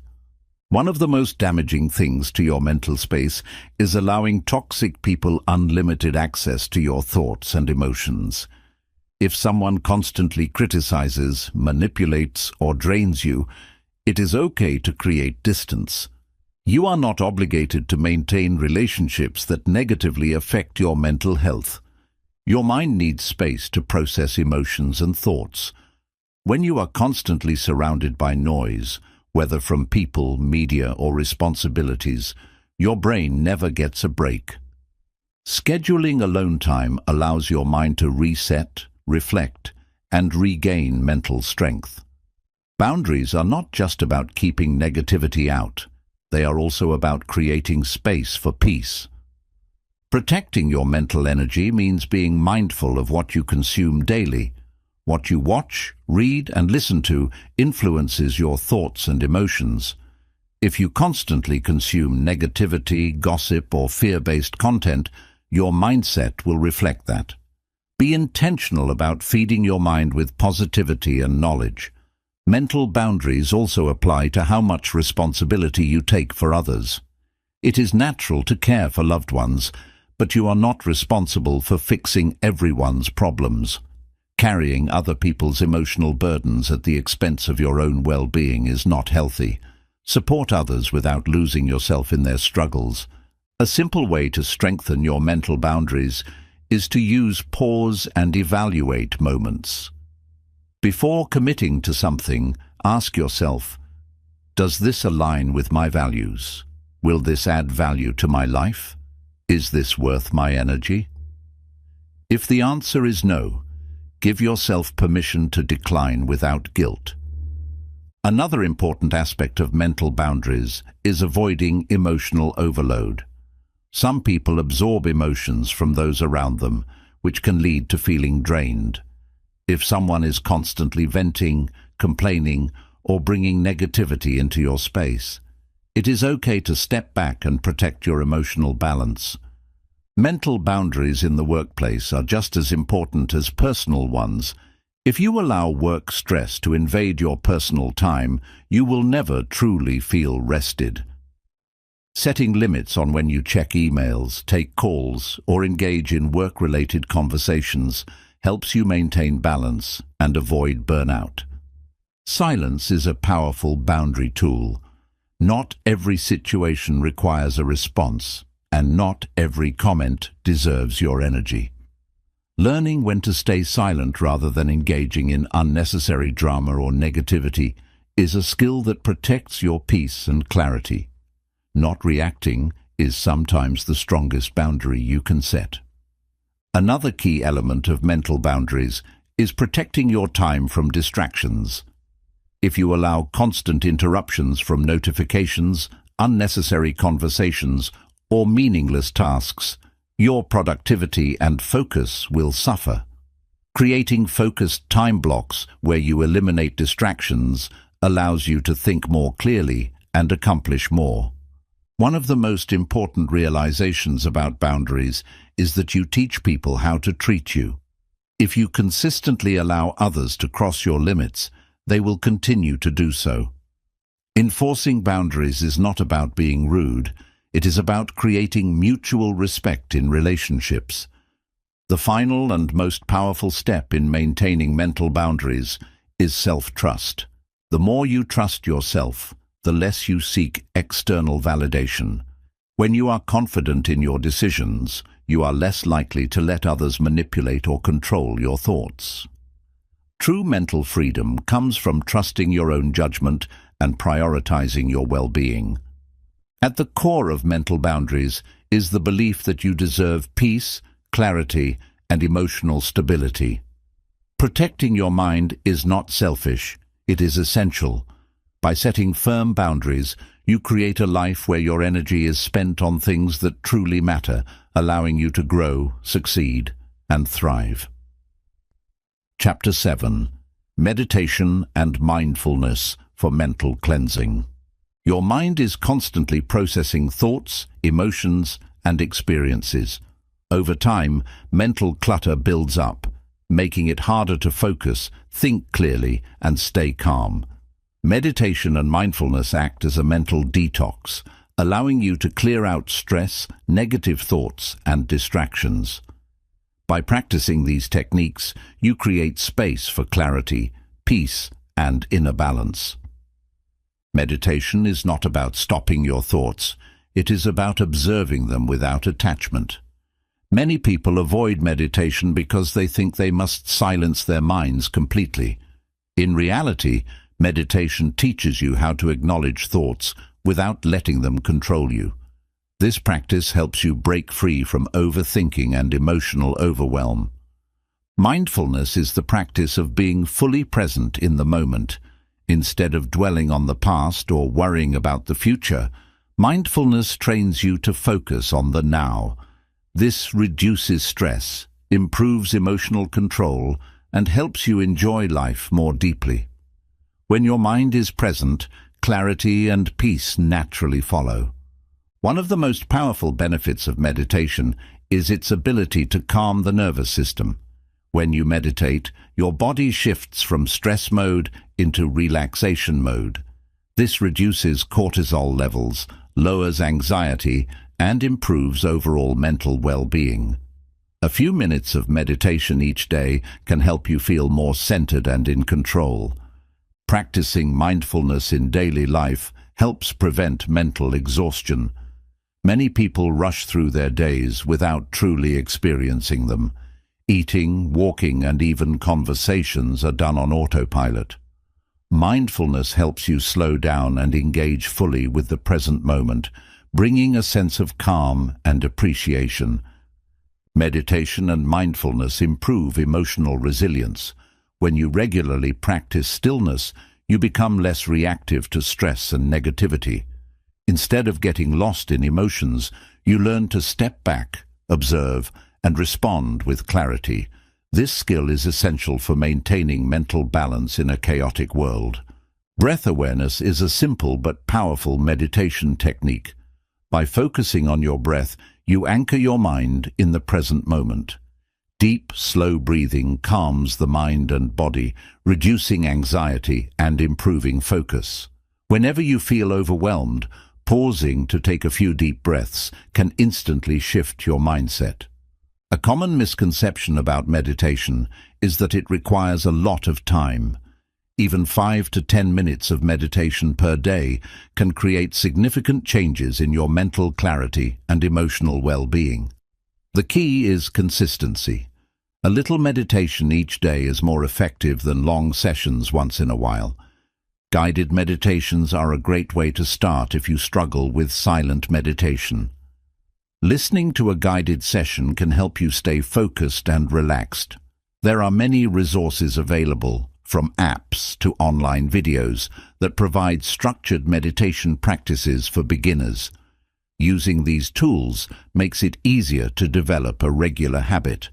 One of the most damaging things to your mental space is allowing toxic people unlimited access to your thoughts and emotions. If someone constantly criticizes, manipulates, or drains you, it is okay to create distance. You are not obligated to maintain relationships that negatively affect your mental health. Your mind needs space to process emotions and thoughts. When you are constantly surrounded by noise, whether from people, media, or responsibilities, your brain never gets a break. Scheduling alone time allows your mind to reset, reflect, and regain mental strength. Boundaries are not just about keeping negativity out. They are also about creating space for peace. Protecting your mental energy means being mindful of what you consume daily. What you watch, read, and listen to influences your thoughts and emotions. If you constantly consume negativity, gossip, or fear-based content, your mindset will reflect that. Be intentional about feeding your mind with positivity and knowledge. Mental boundaries also apply to how much responsibility you take for others. It is natural to care for loved ones, but you are not responsible for fixing everyone's problems. Carrying other people's emotional burdens at the expense of your own well-being is not healthy. Support others without losing yourself in their struggles. A simple way to strengthen your mental boundaries is to use pause and evaluate moments. Before committing to something, ask yourself, does this align with my values? Will this add value to my life? Is this worth my energy? If the answer is no, give yourself permission to decline without guilt. Another important aspect of mental boundaries is avoiding emotional overload. Some people absorb emotions from those around them, which can lead to feeling drained. If someone is constantly venting, complaining, or bringing negativity into your space, it is okay to step back and protect your emotional balance. Mental boundaries in the workplace are just as important as personal ones. If you allow work stress to invade your personal time, you will never truly feel rested. Setting limits on when you check emails, take calls, or engage in work-related conversations helps you maintain balance and avoid burnout. Silence is a powerful boundary tool. Not every situation requires a response, and not every comment deserves your energy. Learning when to stay silent rather than engaging in unnecessary drama or negativity is a skill that protects your peace and clarity. Not reacting is sometimes the strongest boundary you can set. Another key element of mental boundaries is protecting your time from distractions. If you allow constant interruptions from notifications, unnecessary conversations, or meaningless tasks, your productivity and focus will suffer. Creating focused time blocks where you eliminate distractions allows you to think more clearly and accomplish more. One of the most important realizations about boundaries is that you teach people how to treat you. If you consistently allow others to cross your limits, they will continue to do so. Enforcing boundaries is not about being rude. It is about creating mutual respect in relationships. The final and most powerful step in maintaining mental boundaries is self-trust. The more you trust yourself, the less you seek external validation. When you are confident in your decisions, you are less likely to let others manipulate or control your thoughts. True mental freedom comes from trusting your own judgment and prioritizing your well-being. At the core of mental boundaries is the belief that you deserve peace, clarity, and emotional stability. Protecting your mind is not selfish, it is essential. By setting firm boundaries, you create a life where your energy is spent on things that truly matter, allowing you to grow, succeed, and thrive. Chapter 7. Meditation and Mindfulness for mental cleansing. Your mind is constantly processing thoughts, emotions, and experiences. Over time, mental clutter builds up, making it harder to focus, think clearly, and stay calm. Meditation and mindfulness act as a mental detox, allowing you to clear out stress, negative thoughts, and distractions. By practicing these techniques, you create space for clarity, peace, and inner balance. Meditation is not about stopping your thoughts. It is about observing them without attachment. Many people avoid meditation because they think they must silence their minds completely. In reality, meditation teaches you how to acknowledge thoughts without letting them control you. This practice helps you break free from overthinking and emotional overwhelm. Mindfulness is the practice of being fully present in the moment. Instead of dwelling on the past or worrying about the future, mindfulness trains you to focus on the now. This reduces stress, improves emotional control, and helps you enjoy life more deeply. When your mind is present, clarity and peace naturally follow. One of the most powerful benefits of meditation is its ability to calm the nervous system. When you meditate, your body shifts from stress mode into relaxation mode. This reduces cortisol levels, lowers anxiety, and improves overall mental well-being. A few minutes of meditation each day can help you feel more centered and in control. Practicing mindfulness in daily life helps prevent mental exhaustion. Many people rush through their days without truly experiencing them. Eating, walking, and even conversations are done on autopilot. Mindfulness helps you slow down and engage fully with the present moment, bringing a sense of calm and appreciation. Meditation and mindfulness improve emotional resilience. When you regularly practice stillness, you become less reactive to stress and negativity. Instead of getting lost in emotions, you learn to step back, observe, and respond with clarity. This skill is essential for maintaining mental balance in a chaotic world. Breath awareness is a simple but powerful meditation technique. By focusing on your breath, you anchor your mind in the present moment. Deep, slow breathing calms the mind and body, reducing anxiety and improving focus. Whenever you feel overwhelmed, pausing to take a few deep breaths can instantly shift your mindset. A common misconception about meditation is that it requires a lot of time. Even 5 to 10 minutes of meditation per day can create significant changes in your mental clarity and emotional well-being. The key is consistency. A little meditation each day is more effective than long sessions once in a while. Guided meditations are a great way to start if you struggle with silent meditation. Listening to a guided session can help you stay focused and relaxed. There are many resources available, from apps to online videos, that provide structured meditation practices for beginners. Using these tools makes it easier to develop a regular habit.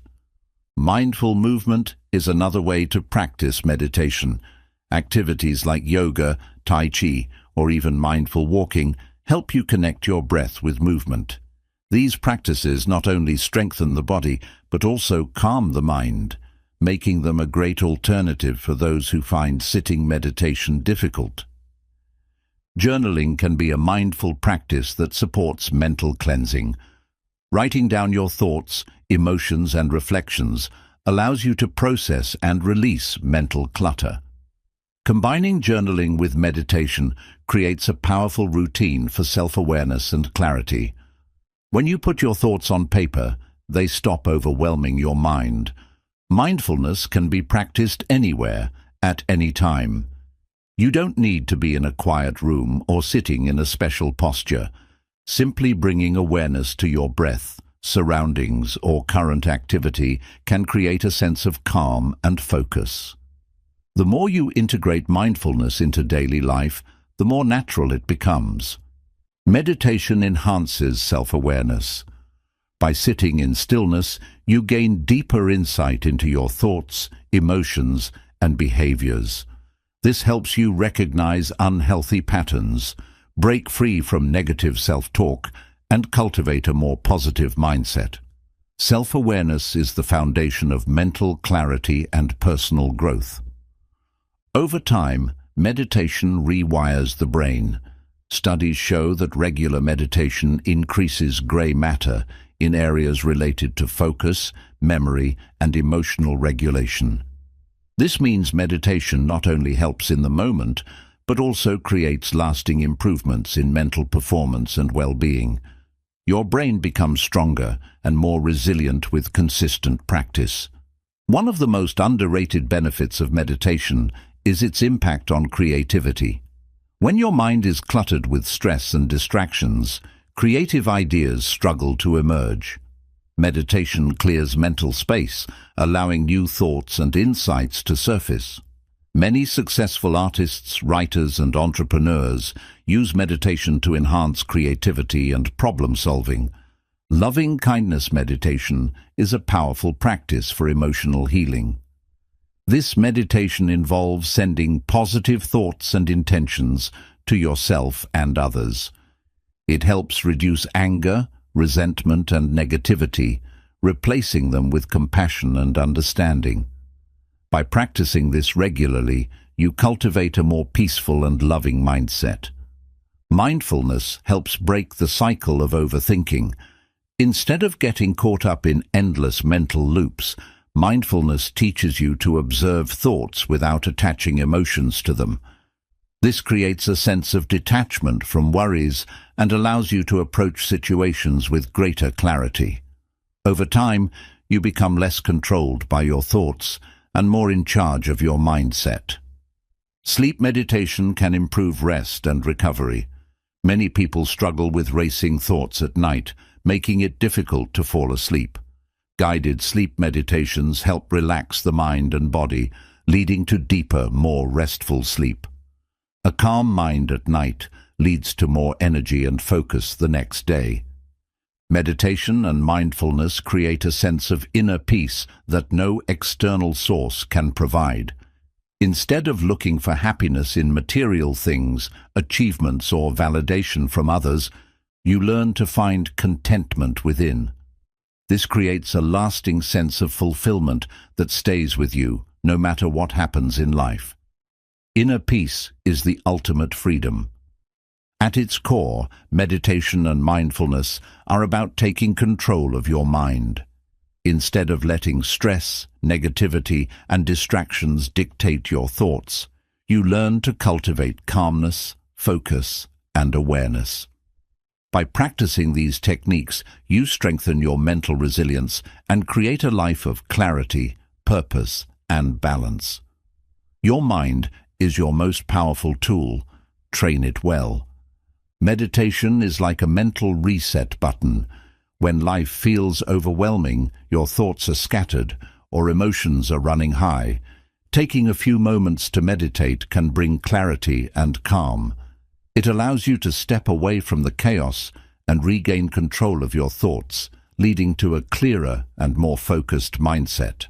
Mindful movement is another way to practice meditation. Activities like yoga, tai chi, or even mindful walking help you connect your breath with movement. These practices not only strengthen the body, but also calm the mind, making them a great alternative for those who find sitting meditation difficult. Journaling can be a mindful practice that supports mental cleansing. Writing down your thoughts, emotions, and reflections allows you to process and release mental clutter. Combining journaling with meditation creates a powerful routine for self-awareness and clarity. When you put your thoughts on paper, they stop overwhelming your mind. Mindfulness can be practiced anywhere, at any time. You don't need to be in a quiet room or sitting in a special posture. Simply bringing awareness to your breath, surroundings, or current activity can create a sense of calm and focus. The more you integrate mindfulness into daily life, the more natural it becomes. Meditation enhances self-awareness. By sitting in stillness, you gain deeper insight into your thoughts, emotions, and behaviors. This helps you recognize unhealthy patterns, break free from negative self-talk, and cultivate a more positive mindset. Self-awareness is the foundation of mental clarity and personal growth. Over time, meditation rewires the brain. Studies show that regular meditation increases gray matter in areas related to focus, memory, and emotional regulation. This means meditation not only helps in the moment, but also creates lasting improvements in mental performance and well-being. Your brain becomes stronger and more resilient with consistent practice. One of the most underrated benefits of meditation is its impact on creativity. When your mind is cluttered with stress and distractions, creative ideas struggle to emerge. Meditation clears mental space, allowing new thoughts and insights to surface. Many successful artists, writers, and entrepreneurs use meditation to enhance creativity and problem-solving. Loving-kindness meditation is a powerful practice for emotional healing. This meditation involves sending positive thoughts and intentions to yourself and others. It helps reduce anger, resentment, and negativity, replacing them with compassion and understanding. By practicing this regularly, you cultivate a more peaceful and loving mindset. Mindfulness helps break the cycle of overthinking. Instead of getting caught up in endless mental loops, mindfulness teaches you to observe thoughts without attaching emotions to them. This creates a sense of detachment from worries and allows you to approach situations with greater clarity. Over time, you become less controlled by your thoughts and more in charge of your mindset. Sleep meditation can improve rest and recovery. Many people struggle with racing thoughts at night, making it difficult to fall asleep. Guided sleep meditations help relax the mind and body, leading to deeper, more restful sleep. A calm mind at night leads to more energy and focus the next day. Meditation and mindfulness create a sense of inner peace that no external source can provide. Instead of looking for happiness in material things, achievements, or validation from others, you learn to find contentment within. This creates a lasting sense of fulfillment that stays with you, no matter what happens in life. Inner peace is the ultimate freedom. At its core, meditation and mindfulness are about taking control of your mind. Instead of letting stress, negativity, and distractions dictate your thoughts, you learn to cultivate calmness, focus, and awareness. By practicing these techniques, you strengthen your mental resilience and create a life of clarity, purpose, and balance. Your mind is your most powerful tool. Train it well. Meditation is like a mental reset button. When life feels overwhelming, your thoughts are scattered, or emotions are running high, taking a few moments to meditate can bring clarity and calm. It allows you to step away from the chaos and regain control of your thoughts, leading to a clearer and more focused mindset.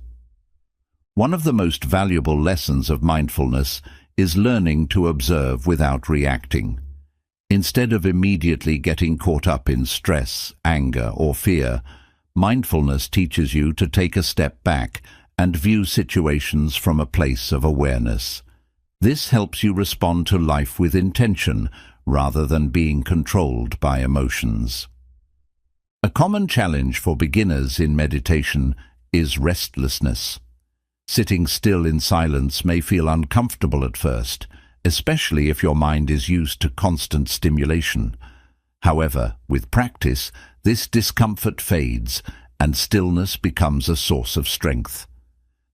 One of the most valuable lessons of mindfulness is learning to observe without reacting. Instead of immediately getting caught up in stress, anger, or fear, mindfulness teaches you to take a step back and view situations from a place of awareness. This helps you respond to life with intention rather than being controlled by emotions. A common challenge for beginners in meditation is restlessness. Sitting still in silence may feel uncomfortable at first, especially if your mind is used to constant stimulation. However, with practice, this discomfort fades and stillness becomes a source of strength.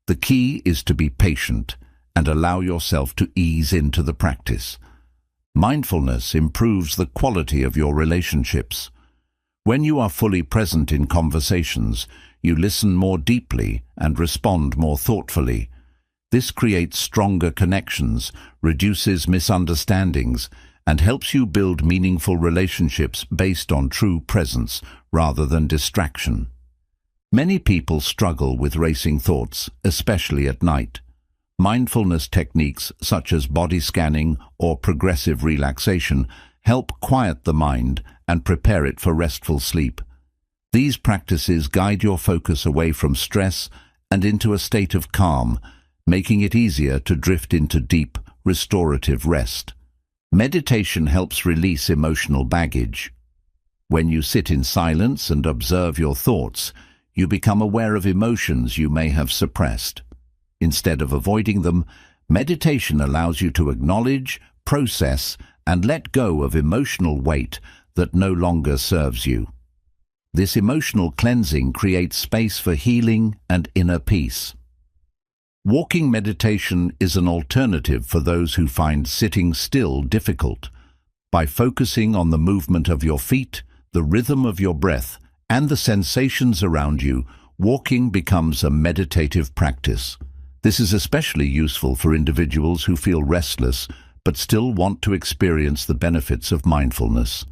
The key is to be patient and allow yourself to ease into the practice. Mindfulness improves the quality of your relationships. When you are fully present in conversations, you listen more deeply and respond more thoughtfully. This creates stronger connections, reduces misunderstandings, and helps you build meaningful relationships based on true presence rather than distraction. Many people struggle with racing thoughts, especially at night. Mindfulness techniques such as body scanning or progressive relaxation help quiet the mind and prepare it for restful sleep. These practices guide your focus away from stress and into a state of calm, making it easier to drift into deep, restorative rest. Meditation helps release emotional baggage. When you sit in silence and observe your thoughts, you become aware of emotions you may have suppressed. Instead of avoiding them, meditation allows you to acknowledge, process, and let go of emotional weight that no longer serves you. This emotional cleansing creates space for healing and inner peace. Walking meditation is an alternative for those who find sitting still difficult. By focusing on the movement of your feet, the rhythm of your breath, and the sensations around you, walking becomes a meditative practice. This is especially useful for individuals who feel restless but still want to experience the benefits of mindfulness.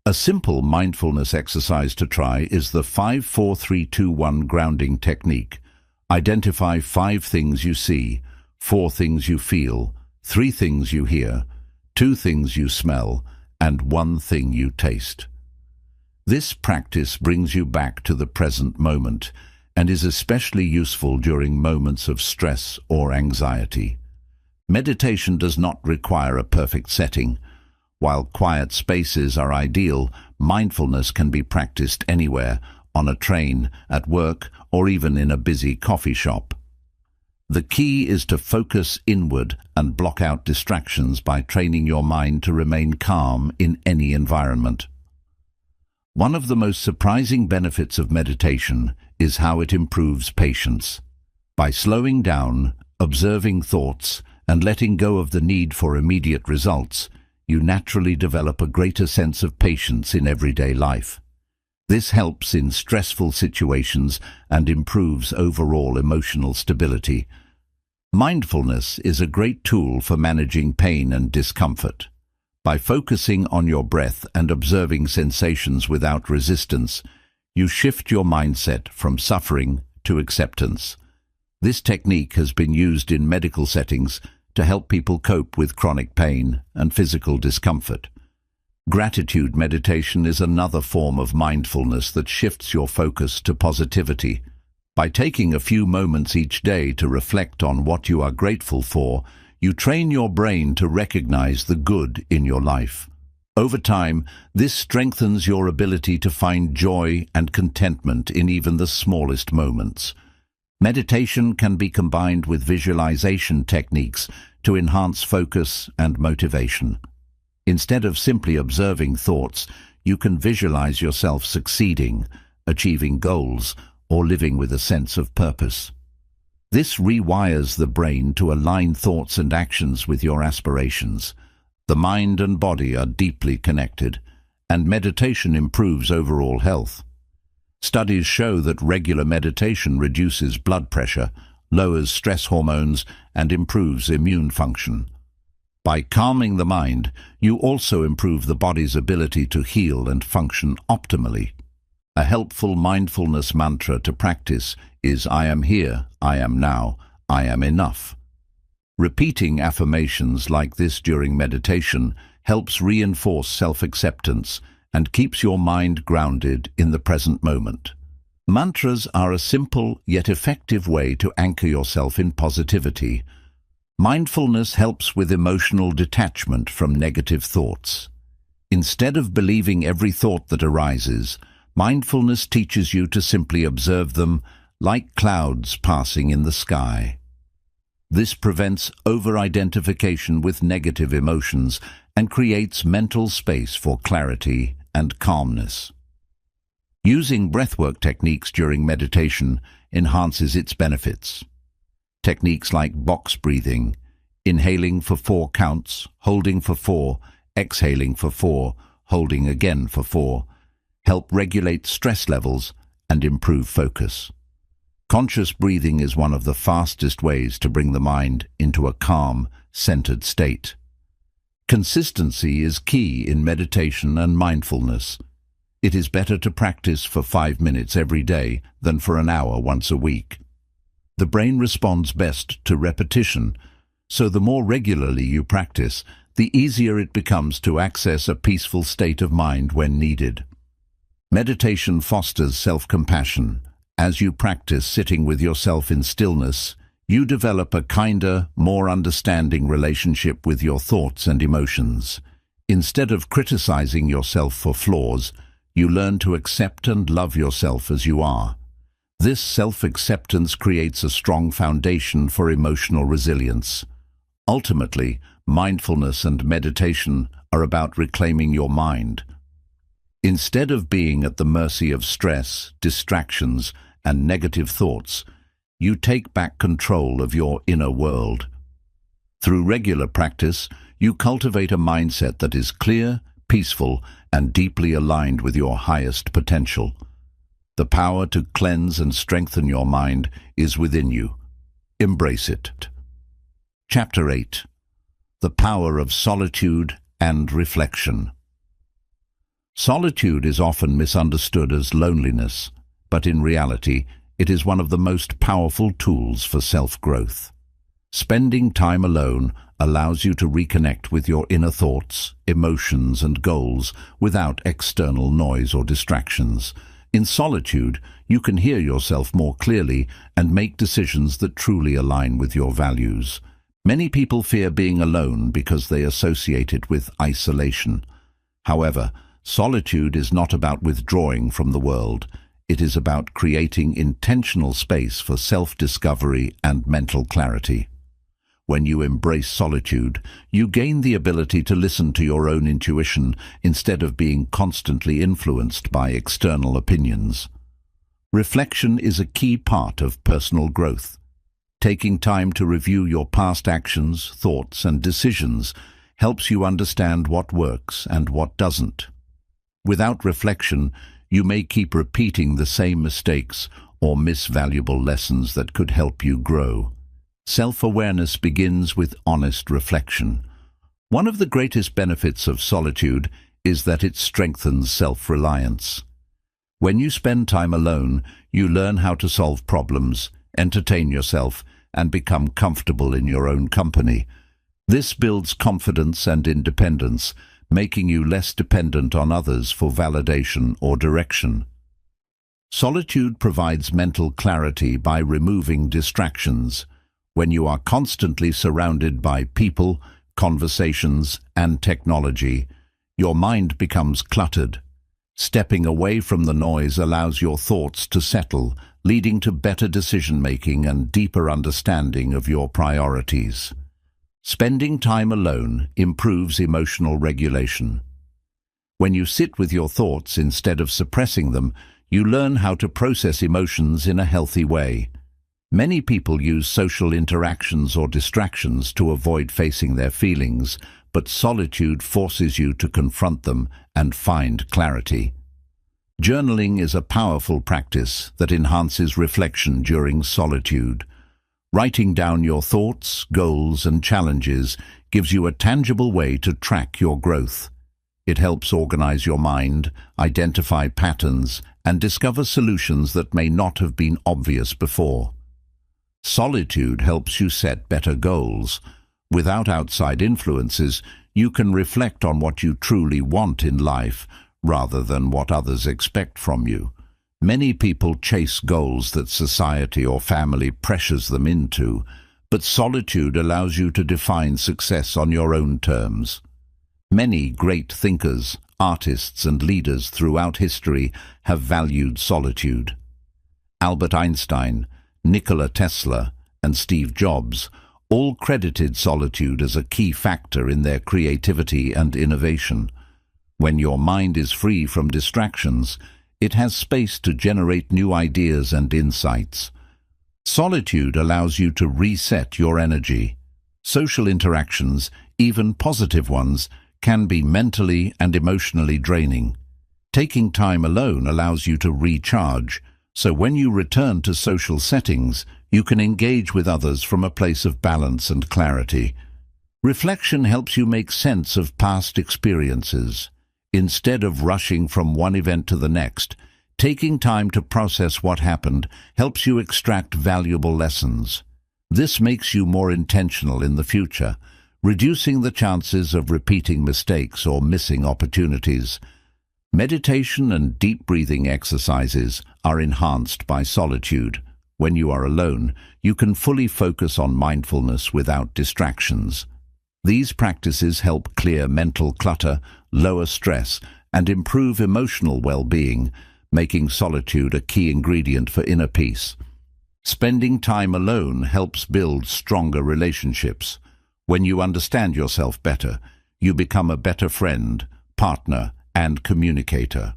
A simple mindfulness exercise to try is the 5-4-3-2-1 grounding technique. Identify 5 things you see, 4 things you feel, 3 things you hear, 2 things you smell, and 1 thing you taste. This practice brings you back to the present moment and is especially useful during moments of stress or anxiety. Meditation does not require a perfect setting. While quiet spaces are ideal, mindfulness can be practiced anywhere, on a train, at work, or even in a busy coffee shop. The key is to focus inward and block out distractions by training your mind to remain calm in any environment. One of the most surprising benefits of meditation is how it improves patience. By slowing down, observing thoughts, and letting go of the need for immediate results, you naturally develop a greater sense of patience in everyday life. This helps in stressful situations and improves overall emotional stability. Mindfulness is a great tool for managing pain and discomfort. By focusing on your breath and observing sensations without resistance, you shift your mindset from suffering to acceptance. This technique has been used in medical settings to help people cope with chronic pain and physical discomfort. Gratitude meditation is another form of mindfulness that shifts your focus to positivity. By taking a few moments each day to reflect on what you are grateful for, you train your brain to recognize the good in your life. Over time, this strengthens your ability to find joy and contentment in even the smallest moments. Meditation can be combined with visualization techniques to enhance focus and motivation. Instead of simply observing thoughts, you can visualize yourself succeeding, achieving goals, or living with a sense of purpose. This rewires the brain to align thoughts and actions with your aspirations. The mind and body are deeply connected, and meditation improves overall health. Studies show that regular meditation reduces blood pressure, lowers stress hormones, and improves immune function. By calming the mind, you also improve the body's ability to heal and function optimally. A helpful mindfulness mantra to practice is "I am here, I am now, I am enough." Repeating affirmations like this during meditation helps reinforce self-acceptance and keeps your mind grounded in the present moment. Mantras are a simple yet effective way to anchor yourself in positivity. Mindfulness helps with emotional detachment from negative thoughts. Instead of believing every thought that arises, mindfulness teaches you to simply observe them like clouds passing in the sky. This prevents over-identification with negative emotions and creates mental space for clarity and calmness. Using breathwork techniques during meditation enhances its benefits. Techniques like box breathing, inhaling for 4 counts, holding for 4, exhaling for 4, holding again for 4, help regulate stress levels and improve focus. Conscious breathing is one of the fastest ways to bring the mind into a calm, centered state. Consistency is key in meditation and mindfulness. It is better to practice for 5 minutes every day than for an hour once a week. The brain responds best to repetition, so the more regularly you practice, the easier it becomes to access a peaceful state of mind when needed. Meditation fosters self-compassion. As you practice sitting with yourself in stillness, you develop a kinder, more understanding relationship with your thoughts and emotions. Instead of criticizing yourself for flaws, you learn to accept and love yourself as you are. This self-acceptance creates a strong foundation for emotional resilience. Ultimately, mindfulness and meditation are about reclaiming your mind. Instead of being at the mercy of stress, distractions, and negative thoughts, you take back control of your inner world. Through regular practice, you cultivate a mindset that is clear, peaceful, and deeply aligned with your highest potential. The power to cleanse and strengthen your mind is within you. Embrace it. Chapter 8. The Power of Solitude and Reflection. Solitude is often misunderstood as loneliness, but in reality, it is one of the most powerful tools for self-growth. Spending time alone allows you to reconnect with your inner thoughts, emotions, and goals without external noise or distractions. In solitude, you can hear yourself more clearly and make decisions that truly align with your values. Many people fear being alone because they associate it with isolation. However, solitude is not about withdrawing from the world. It is about creating intentional space for self-discovery and mental clarity. When you embrace solitude, you gain the ability to listen to your own intuition instead of being constantly influenced by external opinions. Reflection is a key part of personal growth. Taking time to review your past actions, thoughts, and decisions helps you understand what works and what doesn't. Without reflection, you may keep repeating the same mistakes or miss valuable lessons that could help you grow. Self-awareness begins with honest reflection. One of the greatest benefits of solitude is that it strengthens self-reliance. When you spend time alone, you learn how to solve problems, entertain yourself, and become comfortable in your own company. This builds confidence and independence, making you less dependent on others for validation or direction. Solitude provides mental clarity by removing distractions. When you are constantly surrounded by people, conversations, and technology, your mind becomes cluttered. Stepping away from the noise allows your thoughts to settle, leading to better decision-making and deeper understanding of your priorities. Spending time alone improves emotional regulation. When you sit with your thoughts instead of suppressing them, you learn how to process emotions in a healthy way. Many people use social interactions or distractions to avoid facing their feelings, but solitude forces you to confront them and find clarity. Journaling is a powerful practice that enhances reflection during solitude. Writing down your thoughts, goals, and challenges gives you a tangible way to track your growth. It helps organize your mind, identify patterns, and discover solutions that may not have been obvious before. Solitude helps you set better goals. Without outside influences, you can reflect on what you truly want in life rather than what others expect from you. Many people chase goals that society or family pressures them into, but solitude allows you to define success on your own terms. Many great thinkers, artists, and leaders throughout history have valued solitude. Albert Einstein, Nikola Tesla, and Steve Jobs all credited solitude as a key factor in their creativity and innovation. When your mind is free from distractions, it has space to generate new ideas and insights. Solitude allows you to reset your energy. Social interactions, even positive ones, can be mentally and emotionally draining. Taking time alone allows you to recharge, so when you return to social settings, you can engage with others from a place of balance and clarity. Reflection helps you make sense of past experiences. Instead of rushing from one event to the next, Taking time to process what happened helps you extract valuable lessons. This makes you more intentional in the future, reducing the chances of repeating mistakes or missing opportunities. Meditation and deep breathing exercises are enhanced by solitude. When you are alone, you can fully focus on mindfulness without distractions. These practices help clear mental clutter, lower stress, and improve emotional well-being, making solitude a key ingredient for inner peace. Spending time alone helps build stronger relationships. When you understand yourself better, you become a better friend, partner, and communicator.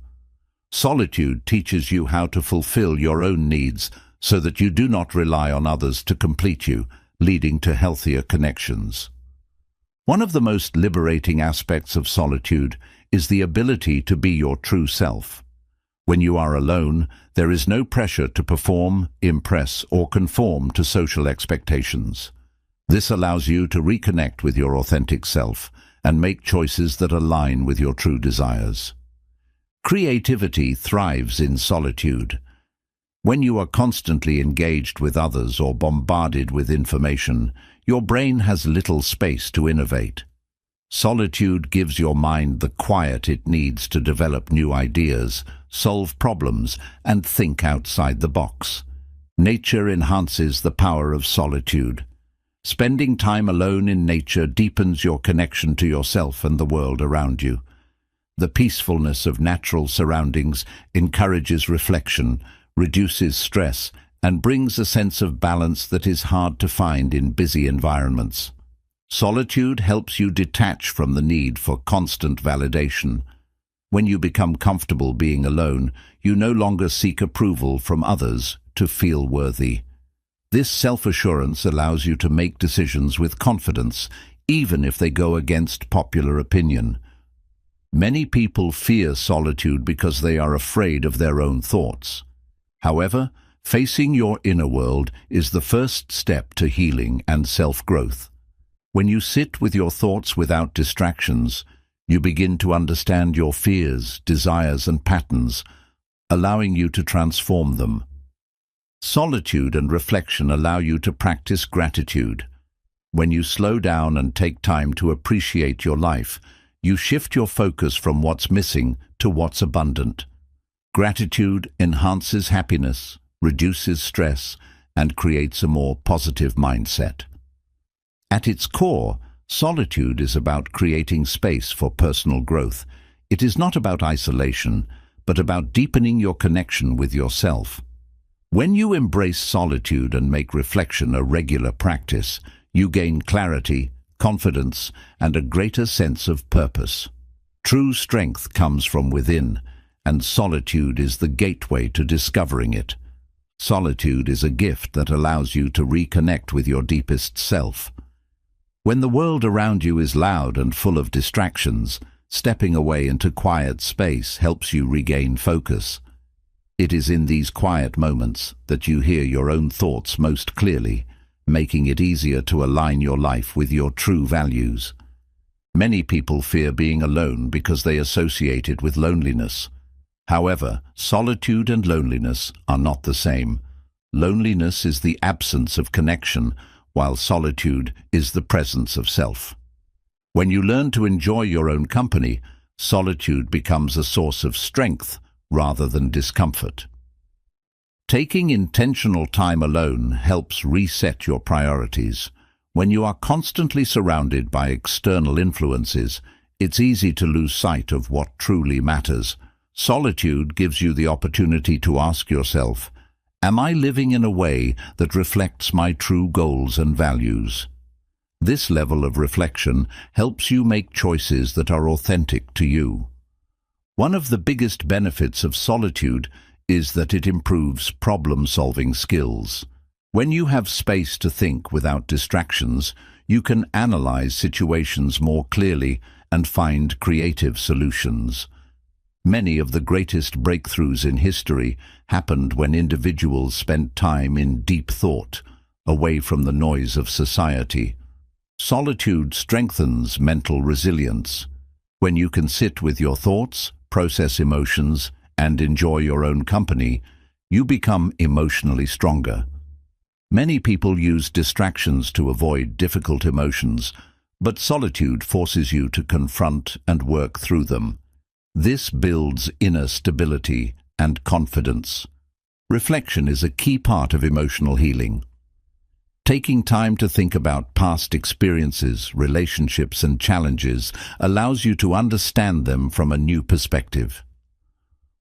Solitude teaches you how to fulfill your own needs so that you do not rely on others to complete you, leading to healthier connections. One of the most liberating aspects of solitude is the ability to be your true self. When you are alone, there is no pressure to perform, impress, or conform to social expectations. This allows you to reconnect with your authentic self and make choices that align with your true desires. Creativity thrives in solitude. When you are constantly engaged with others or bombarded with information, your brain has little space to innovate. Solitude gives your mind the quiet it needs to develop new ideas, solve problems, and think outside the box. Nature enhances the power of solitude. Spending time alone in nature deepens your connection to yourself and the world around you. The peacefulness of natural surroundings encourages reflection, reduces stress, and brings a sense of balance that is hard to find in busy environments. Solitude helps you detach from the need for constant validation. When you become comfortable being alone, you no longer seek approval from others to feel worthy. This self-assurance allows you to make decisions with confidence, even if they go against popular opinion. Many people fear solitude because they are afraid of their own thoughts. However, facing your inner world is the first step to healing and self-growth. When you sit with your thoughts without distractions, you begin to understand your fears, desires, and patterns, allowing you to transform them. Solitude and reflection allow you to practice gratitude. When you slow down and take time to appreciate your life, you shift your focus from what's missing to what's abundant. Gratitude enhances happiness, reduces stress, and creates a more positive mindset. At its core, solitude is about creating space for personal growth. It is not about isolation, but about deepening your connection with yourself. When you embrace solitude and make reflection a regular practice, you gain clarity, confidence, and a greater sense of purpose. True strength comes from within, and solitude is the gateway to discovering it. Solitude is a gift that allows you to reconnect with your deepest self. When the world around you is loud and full of distractions, stepping away into quiet space helps you regain focus. It is in these quiet moments that you hear your own thoughts most clearly, making it easier to align your life with your true values. Many people fear being alone because they associate it with loneliness. However, solitude and loneliness are not the same. Loneliness is the absence of connection, while solitude is the presence of self. When you learn to enjoy your own company, solitude becomes a source of strength rather than discomfort. Taking intentional time alone helps reset your priorities. When you are constantly surrounded by external influences, it's easy to lose sight of what truly matters. Solitude gives you the opportunity to ask yourself, am I living in a way that reflects my true goals and values? This level of reflection helps you make choices that are authentic to you. One of the biggest benefits of solitude is that it improves problem-solving skills. When you have space to think without distractions, you can analyze situations more clearly and find creative solutions. Many of the greatest breakthroughs in history happened when individuals spent time in deep thought, away from the noise of society. Solitude strengthens mental resilience. When you can sit with your thoughts, process emotions, and enjoy your own company, you become emotionally stronger. Many people use distractions to avoid difficult emotions, but solitude forces you to confront and work through them. This builds inner stability and confidence. Reflection is a key part of emotional healing. Taking time to think about past experiences, relationships, and challenges allows you to understand them from a new perspective.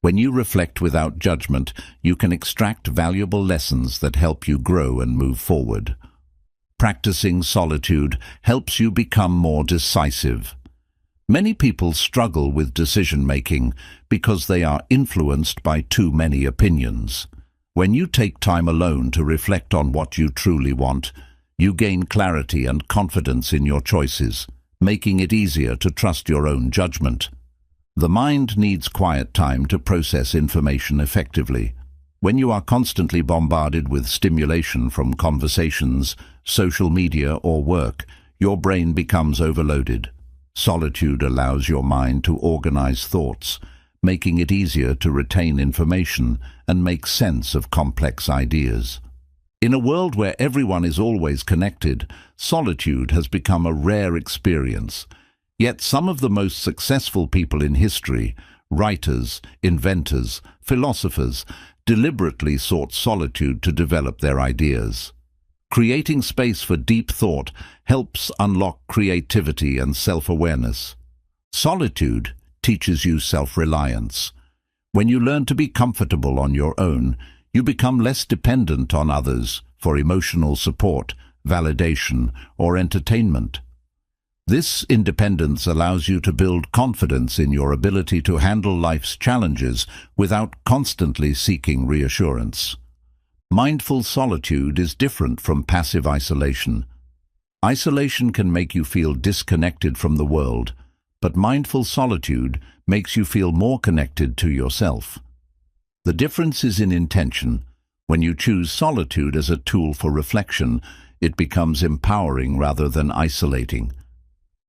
When you reflect without judgment, you can extract valuable lessons that help you grow and move forward. Practicing solitude helps you become more decisive. Many people struggle with decision-making because they are influenced by too many opinions. When you take time alone to reflect on what you truly want, you gain clarity and confidence in your choices, making it easier to trust your own judgment. The mind needs quiet time to process information effectively. When you are constantly bombarded with stimulation from conversations, social media, or work, your brain becomes overloaded. Solitude allows your mind to organize thoughts, making it easier to retain information and make sense of complex ideas. In a world where everyone is always connected, solitude has become a rare experience. Yet some of the most successful people in history, writers, inventors, philosophers, deliberately sought solitude to develop their ideas. Creating space for deep thought helps unlock creativity and self-awareness. Solitude teaches you self-reliance. When you learn to be comfortable on your own, you become less dependent on others for emotional support, validation, or entertainment. This independence allows you to build confidence in your ability to handle life's challenges without constantly seeking reassurance. Mindful solitude is different from passive isolation. Isolation can make you feel disconnected from the world, but mindful solitude makes you feel more connected to yourself. The difference is in intention. When you choose solitude as a tool for reflection, it becomes empowering rather than isolating.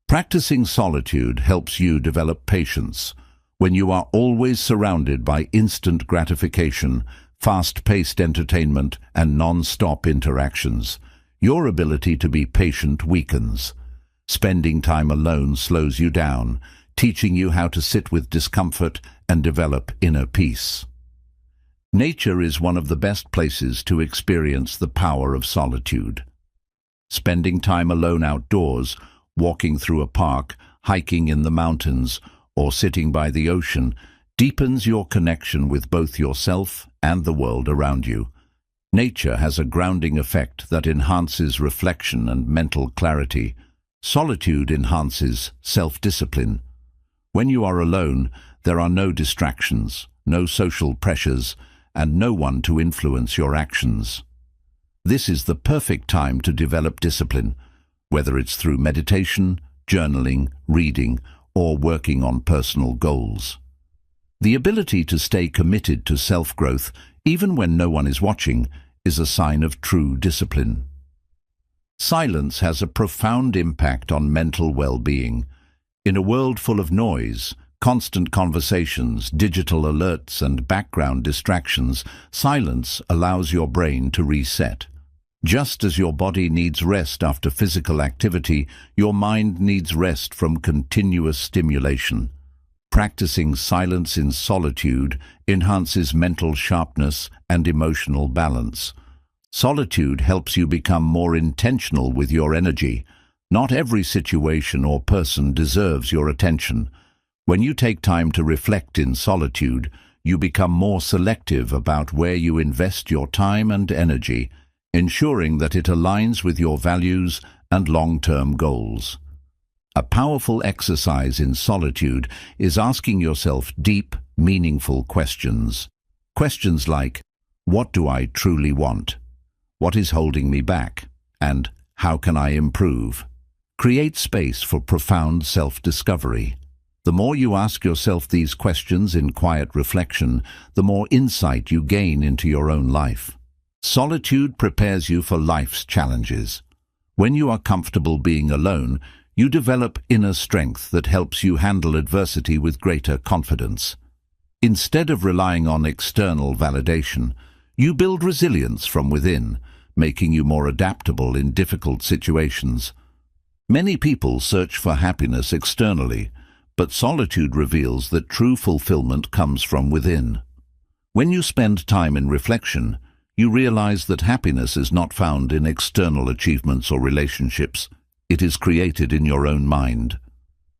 Practicing solitude helps you develop patience. When you are always surrounded by instant gratification, fast-paced entertainment, and non-stop interactions, your ability to be patient weakens. Spending time alone slows you down, teaching you how to sit with discomfort and develop inner peace. Nature is one of the best places to experience the power of solitude. Spending time alone outdoors, walking through a park, hiking in the mountains, or sitting by the ocean deepens your connection with both yourself and the world around you. Nature has a grounding effect that enhances reflection and mental clarity. Solitude enhances self-discipline. When you are alone, there are no distractions, no social pressures, and no one to influence your actions. This is the perfect time to develop discipline, whether it's through meditation, journaling, reading, or working on personal goals. The ability to stay committed to self-growth, even when no one is watching, is a sign of true discipline. Silence has a profound impact on mental well-being. In a world full of noise, constant conversations, digital alerts, and background distractions, silence allows your brain to reset. Just as your body needs rest after physical activity, your mind needs rest from continuous stimulation. Practicing silence in solitude enhances mental sharpness and emotional balance. Solitude helps you become more intentional with your energy. Not every situation or person deserves your attention. When you take time to reflect in solitude, you become more selective about where you invest your time and energy, ensuring that it aligns with your values and long-term goals. A powerful exercise in solitude is asking yourself deep, meaningful questions. Questions like, what do I truly want? What is holding me back? And how can I improve? Create space for profound self-discovery. The more you ask yourself these questions in quiet reflection, the more insight you gain into your own life. Solitude prepares you for life's challenges. When you are comfortable being alone, you develop inner strength that helps you handle adversity with greater confidence. Instead of relying on external validation, you build resilience from within, making you more adaptable in difficult situations. Many people search for happiness externally, but solitude reveals that true fulfillment comes from within. When you spend time in reflection, you realize that happiness is not found in external achievements or relationships. It is created in your own mind.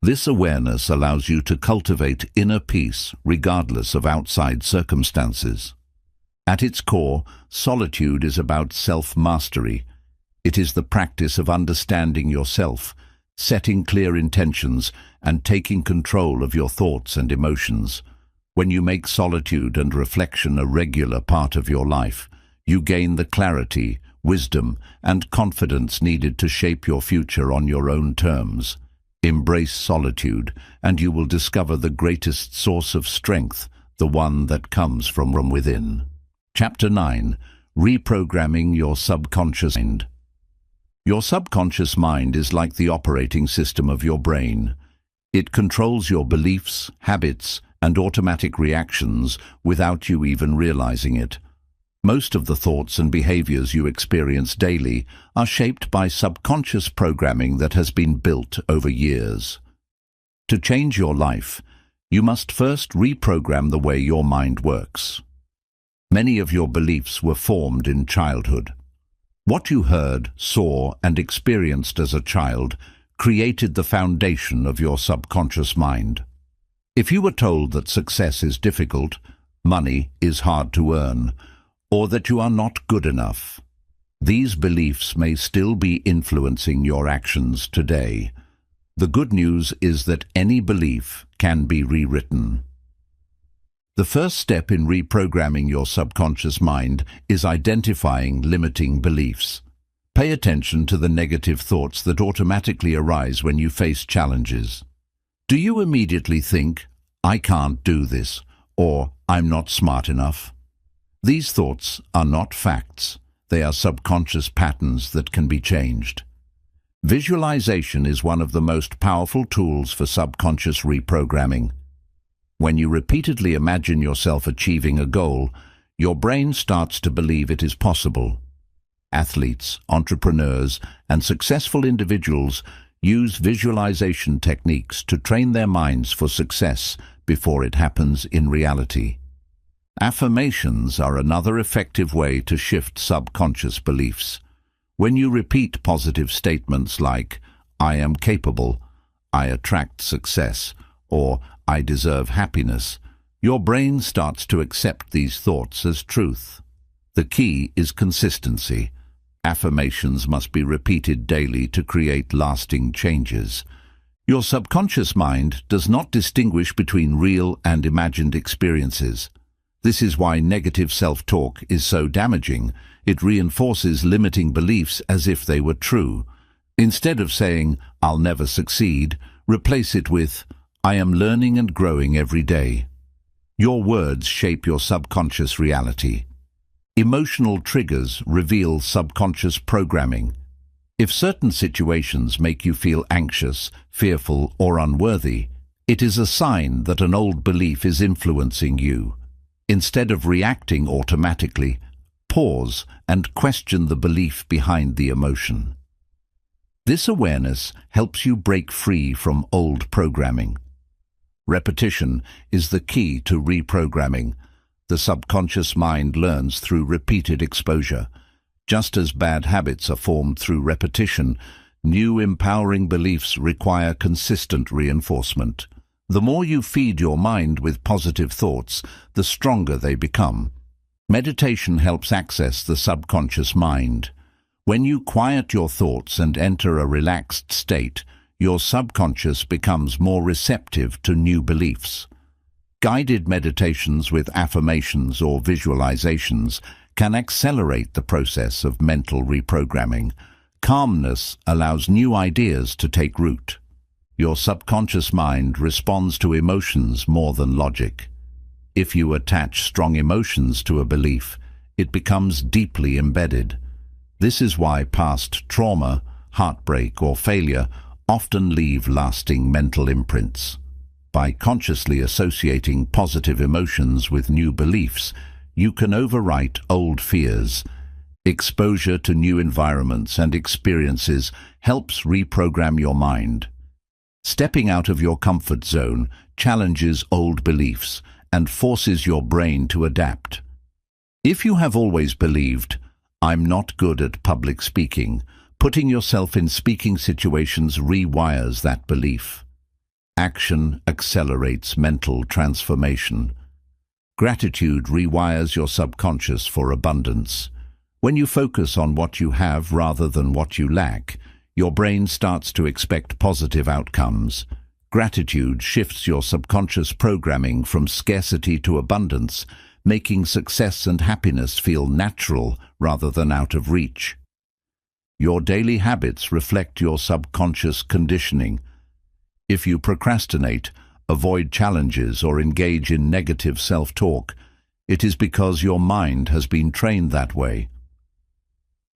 This awareness allows you to cultivate inner peace regardless of outside circumstances. At its core, solitude is about self-mastery. It is the practice of understanding yourself, setting clear intentions, and taking control of your thoughts and emotions. When you make solitude and reflection a regular part of your life, you gain the clarity, wisdom, and confidence needed to shape your future on your own terms. Embrace solitude, and you will discover the greatest source of strength, the one that comes from within. Chapter 9. Reprogramming Your Subconscious Mind. Your subconscious mind is like the operating system of your brain. It controls your beliefs, habits, and automatic reactions without you even realizing it. Most of the thoughts and behaviors you experience daily are shaped by subconscious programming that has been built over years. To change your life, you must first reprogram the way your mind works. Many of your beliefs were formed in childhood. What you heard, saw, and experienced as a child created the foundation of your subconscious mind. If you were told that success is difficult, money is hard to earn, or that you are not good enough, these beliefs may still be influencing your actions today. The good news is that any belief can be rewritten. The first step in reprogramming your subconscious mind is identifying limiting beliefs. Pay attention to the negative thoughts that automatically arise when you face challenges. Do you immediately think, "I can't do this," or "I'm not smart enough"? These thoughts are not facts. They are subconscious patterns that can be changed. Visualization is one of the most powerful tools for subconscious reprogramming. When you repeatedly imagine yourself achieving a goal, your brain starts to believe it is possible. Athletes, entrepreneurs, and successful individuals use visualization techniques to train their minds for success before it happens in reality. Affirmations are another effective way to shift subconscious beliefs. When you repeat positive statements like, "I am capable," "I attract success," or "I deserve happiness," your brain starts to accept these thoughts as truth. The key is consistency. Affirmations must be repeated daily to create lasting changes. Your subconscious mind does not distinguish between real and imagined experiences. This is why negative self-talk is so damaging. It reinforces limiting beliefs as if they were true. Instead of saying, "I'll never succeed," replace it with, "I am learning and growing every day." Your words shape your subconscious reality. Emotional triggers reveal subconscious programming. If certain situations make you feel anxious, fearful, or unworthy, it is a sign that an old belief is influencing you. Instead of reacting automatically, pause and question the belief behind the emotion. This awareness helps you break free from old programming. Repetition is the key to reprogramming. The subconscious mind learns through repeated exposure. Just as bad habits are formed through repetition, new empowering beliefs require consistent reinforcement. The more you feed your mind with positive thoughts, the stronger they become. Meditation helps access the subconscious mind. When you quiet your thoughts and enter a relaxed state, your subconscious becomes more receptive to new beliefs. Guided meditations with affirmations or visualizations can accelerate the process of mental reprogramming. Calmness allows new ideas to take root. Your subconscious mind responds to emotions more than logic. If you attach strong emotions to a belief, it becomes deeply embedded. This is why past trauma, heartbreak, or failure often leave lasting mental imprints. By consciously associating positive emotions with new beliefs, you can overwrite old fears. Exposure to new environments and experiences helps reprogram your mind. Stepping out of your comfort zone challenges old beliefs and forces your brain to adapt. If you have always believed, "I'm not good at public speaking," putting yourself in speaking situations rewires that belief. Action accelerates mental transformation. Gratitude rewires your subconscious for abundance. When you focus on what you have rather than what you lack, your brain starts to expect positive outcomes. Gratitude shifts your subconscious programming from scarcity to abundance, making success and happiness feel natural rather than out of reach. Your daily habits reflect your subconscious conditioning. If you procrastinate, avoid challenges, or engage in negative self-talk, it is because your mind has been trained that way.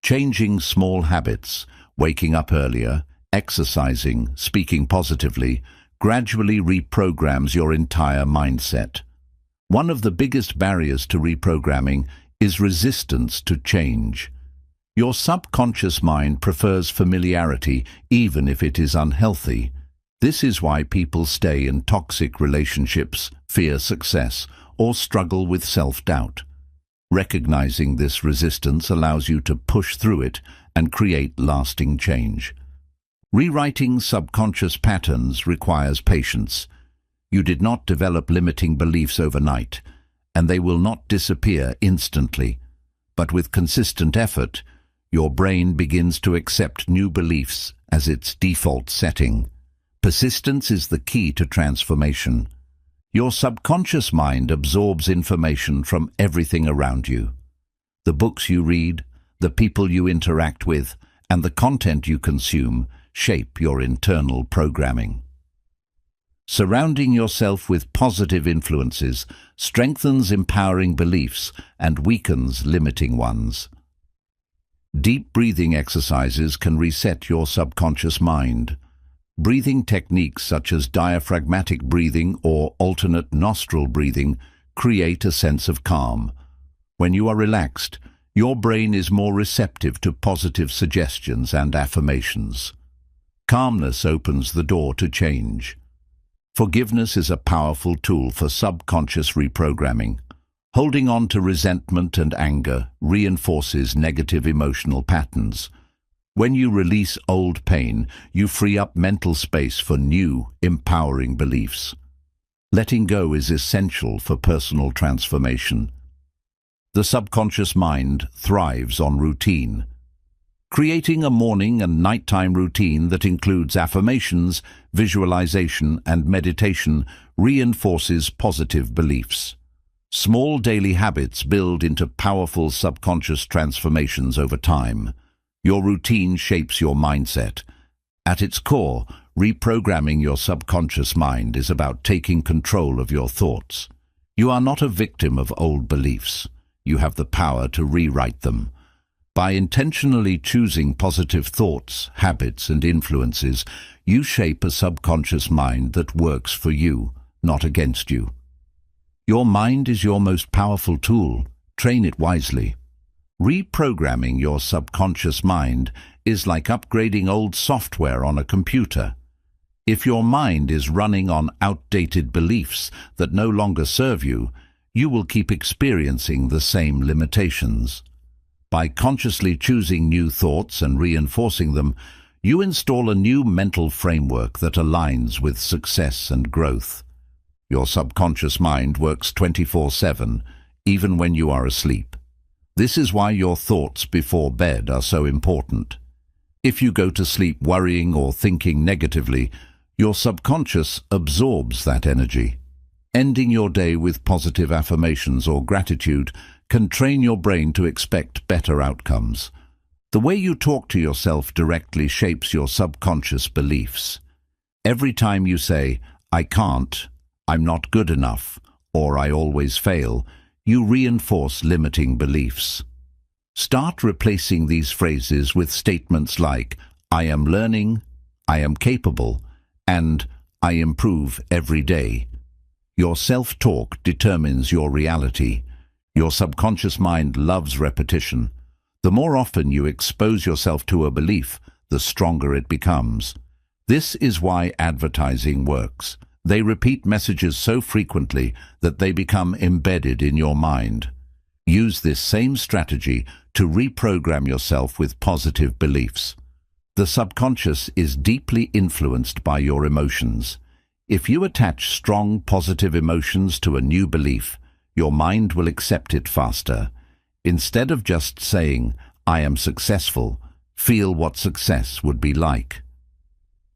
Changing small habits, waking up earlier, exercising, speaking positively, gradually reprograms your entire mindset. One of the biggest barriers to reprogramming is resistance to change. Your subconscious mind prefers familiarity even if it is unhealthy. This is why people stay in toxic relationships, fear success, or struggle with self-doubt. Recognizing this resistance allows you to push through it and create lasting change. Rewriting subconscious patterns requires patience. You did not develop limiting beliefs overnight, and they will not disappear instantly. But with consistent effort, your brain begins to accept new beliefs as its default setting. Persistence is the key to transformation. Your subconscious mind absorbs information from everything around you. The books you read, the people you interact with, and the content you consume shape your internal programming. Surrounding yourself with positive influences strengthens empowering beliefs and weakens limiting ones. Deep breathing exercises can reset your subconscious mind. Breathing techniques such as diaphragmatic breathing or alternate nostril breathing create a sense of calm. When you are relaxed, your brain is more receptive to positive suggestions and affirmations. Calmness opens the door to change. Forgiveness is a powerful tool for subconscious reprogramming. Holding on to resentment and anger reinforces negative emotional patterns. When you release old pain, you free up mental space for new, empowering beliefs. Letting go is essential for personal transformation. The subconscious mind thrives on routine. Creating a morning and nighttime routine that includes affirmations, visualization, and meditation reinforces positive beliefs. Small daily habits build into powerful subconscious transformations over time. Your routine shapes your mindset. At its core, reprogramming your subconscious mind is about taking control of your thoughts. You are not a victim of old beliefs. You have the power to rewrite them. By intentionally choosing positive thoughts, habits, and influences, you shape a subconscious mind that works for you, not against you. Your mind is your most powerful tool. Train it wisely. Reprogramming your subconscious mind is like upgrading old software on a computer. If your mind is running on outdated beliefs that no longer serve you, you will keep experiencing the same limitations. By consciously choosing new thoughts and reinforcing them, you install a new mental framework that aligns with success and growth. Your subconscious mind works 24/7, even when you are asleep. This is why your thoughts before bed are so important. If you go to sleep worrying or thinking negatively, your subconscious absorbs that energy. Ending your day with positive affirmations or gratitude can train your brain to expect better outcomes. The way you talk to yourself directly shapes your subconscious beliefs. Every time you say, "I can't," "I'm not good enough," or "I always fail," you reinforce limiting beliefs. Start replacing these phrases with statements like, "I am learning," "I am capable," and I improve every day. Your self-talk determines your reality. Your subconscious mind loves repetition. The more often you expose yourself to a belief, the stronger it becomes. This is why advertising works. They repeat messages so frequently that they become embedded in your mind. Use this same strategy to reprogram yourself with positive beliefs. The subconscious is deeply influenced by your emotions. If you attach strong positive emotions to a new belief, your mind will accept it faster. Instead of just saying, "I am successful," feel what success would be like.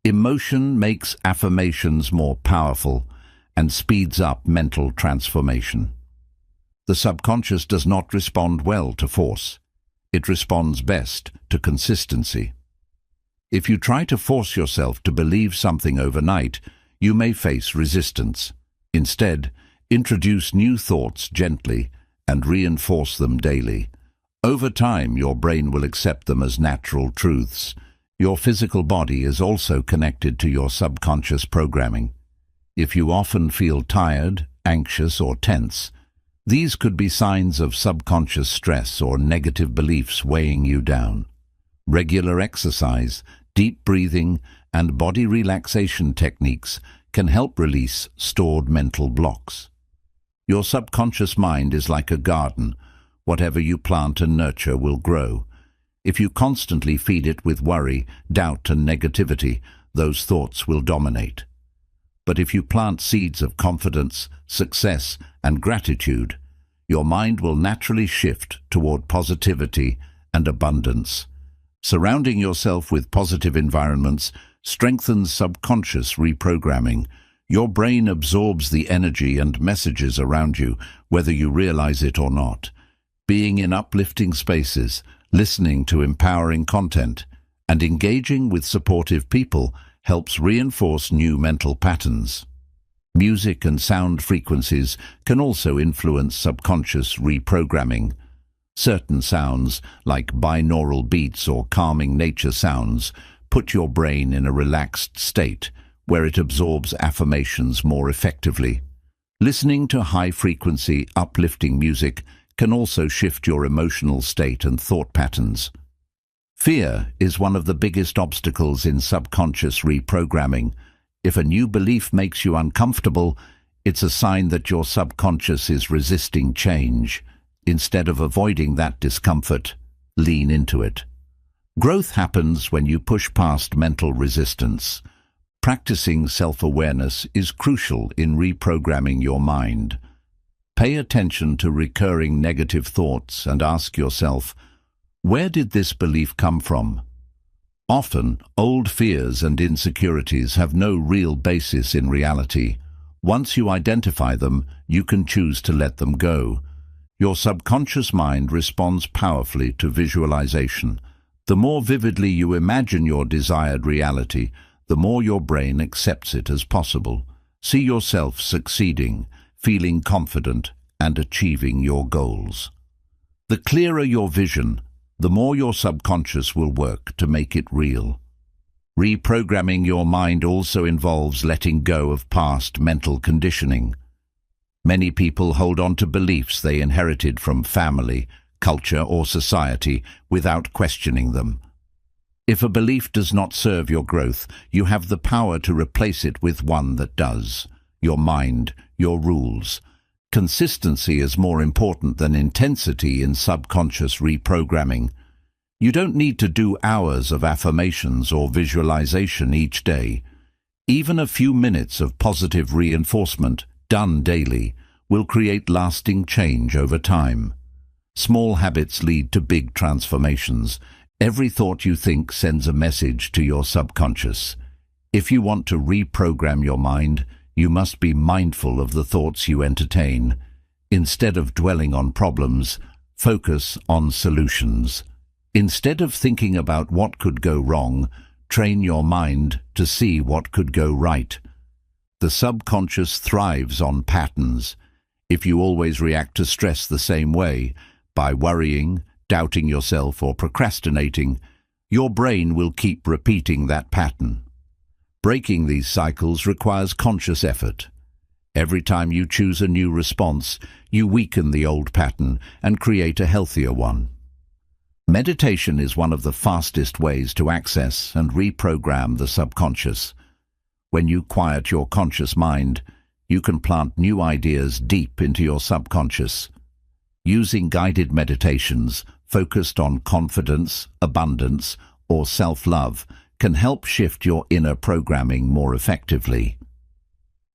Emotion makes affirmations more powerful and speeds up mental transformation. The subconscious does not respond well to force. It responds best to consistency. If you try to force yourself to believe something overnight, you may face resistance. Instead, introduce new thoughts gently and reinforce them daily. Over time, your brain will accept them as natural truths. Your physical body is also connected to your subconscious programming. If you often feel tired, anxious, or tense, these could be signs of subconscious stress or negative beliefs weighing you down. Regular exercise, deep breathing, and body relaxation techniques can help release stored mental blocks. Your subconscious mind is like a garden. Whatever you plant and nurture will grow. If you constantly feed it with worry, doubt, and negativity, those thoughts will dominate. But if you plant seeds of confidence, success, and gratitude, your mind will naturally shift toward positivity and abundance. Surrounding yourself with positive environments strengthens subconscious reprogramming. Your brain absorbs the energy and messages around you, whether you realize it or not. Being in uplifting spaces, listening to empowering content, and engaging with supportive people helps reinforce new mental patterns. Music and sound frequencies can also influence subconscious reprogramming. Certain sounds, like binaural beats or calming nature sounds, put your brain in a relaxed state where it absorbs affirmations more effectively. Listening to high-frequency, uplifting music can also shift your emotional state and thought patterns. Fear is one of the biggest obstacles in subconscious reprogramming. If a new belief makes you uncomfortable, it's a sign that your subconscious is resisting change. Instead of avoiding that discomfort, lean into it. Growth happens when you push past mental resistance. Practicing self-awareness is crucial in reprogramming your mind. Pay attention to recurring negative thoughts and ask yourself, where did this belief come from? Often, old fears and insecurities have no real basis in reality. Once you identify them, you can choose to let them go. Your subconscious mind responds powerfully to visualization. The more vividly you imagine your desired reality, the more your brain accepts it as possible. See yourself succeeding, feeling confident, and achieving your goals. The clearer your vision, the more your subconscious will work to make it real. Reprogramming your mind also involves letting go of past mental conditioning. Many people hold on to beliefs they inherited from family, culture, or society without questioning them. If a belief does not serve your growth, you have the power to replace it with one that does. Your mind, your rules. Consistency is more important than intensity in subconscious reprogramming. You don't need to do hours of affirmations or visualization each day. Even a few minutes of positive reinforcement, done daily, will create lasting change over time. Small habits lead to big transformations. Every thought you think sends a message to your subconscious. If you want to reprogram your mind, you must be mindful of the thoughts you entertain. Instead of dwelling on problems, focus on solutions. Instead of thinking about what could go wrong, train your mind to see what could go right. The subconscious thrives on patterns. If you always react to stress the same way, by worrying, doubting yourself, or procrastinating, your brain will keep repeating that pattern. Breaking these cycles requires conscious effort. Every time you choose a new response, you weaken the old pattern and create a healthier one. Meditation is one of the fastest ways to access and reprogram the subconscious. When you quiet your conscious mind, you can plant new ideas deep into your subconscious. Using guided meditations focused on confidence, abundance, or self-love can help shift your inner programming more effectively.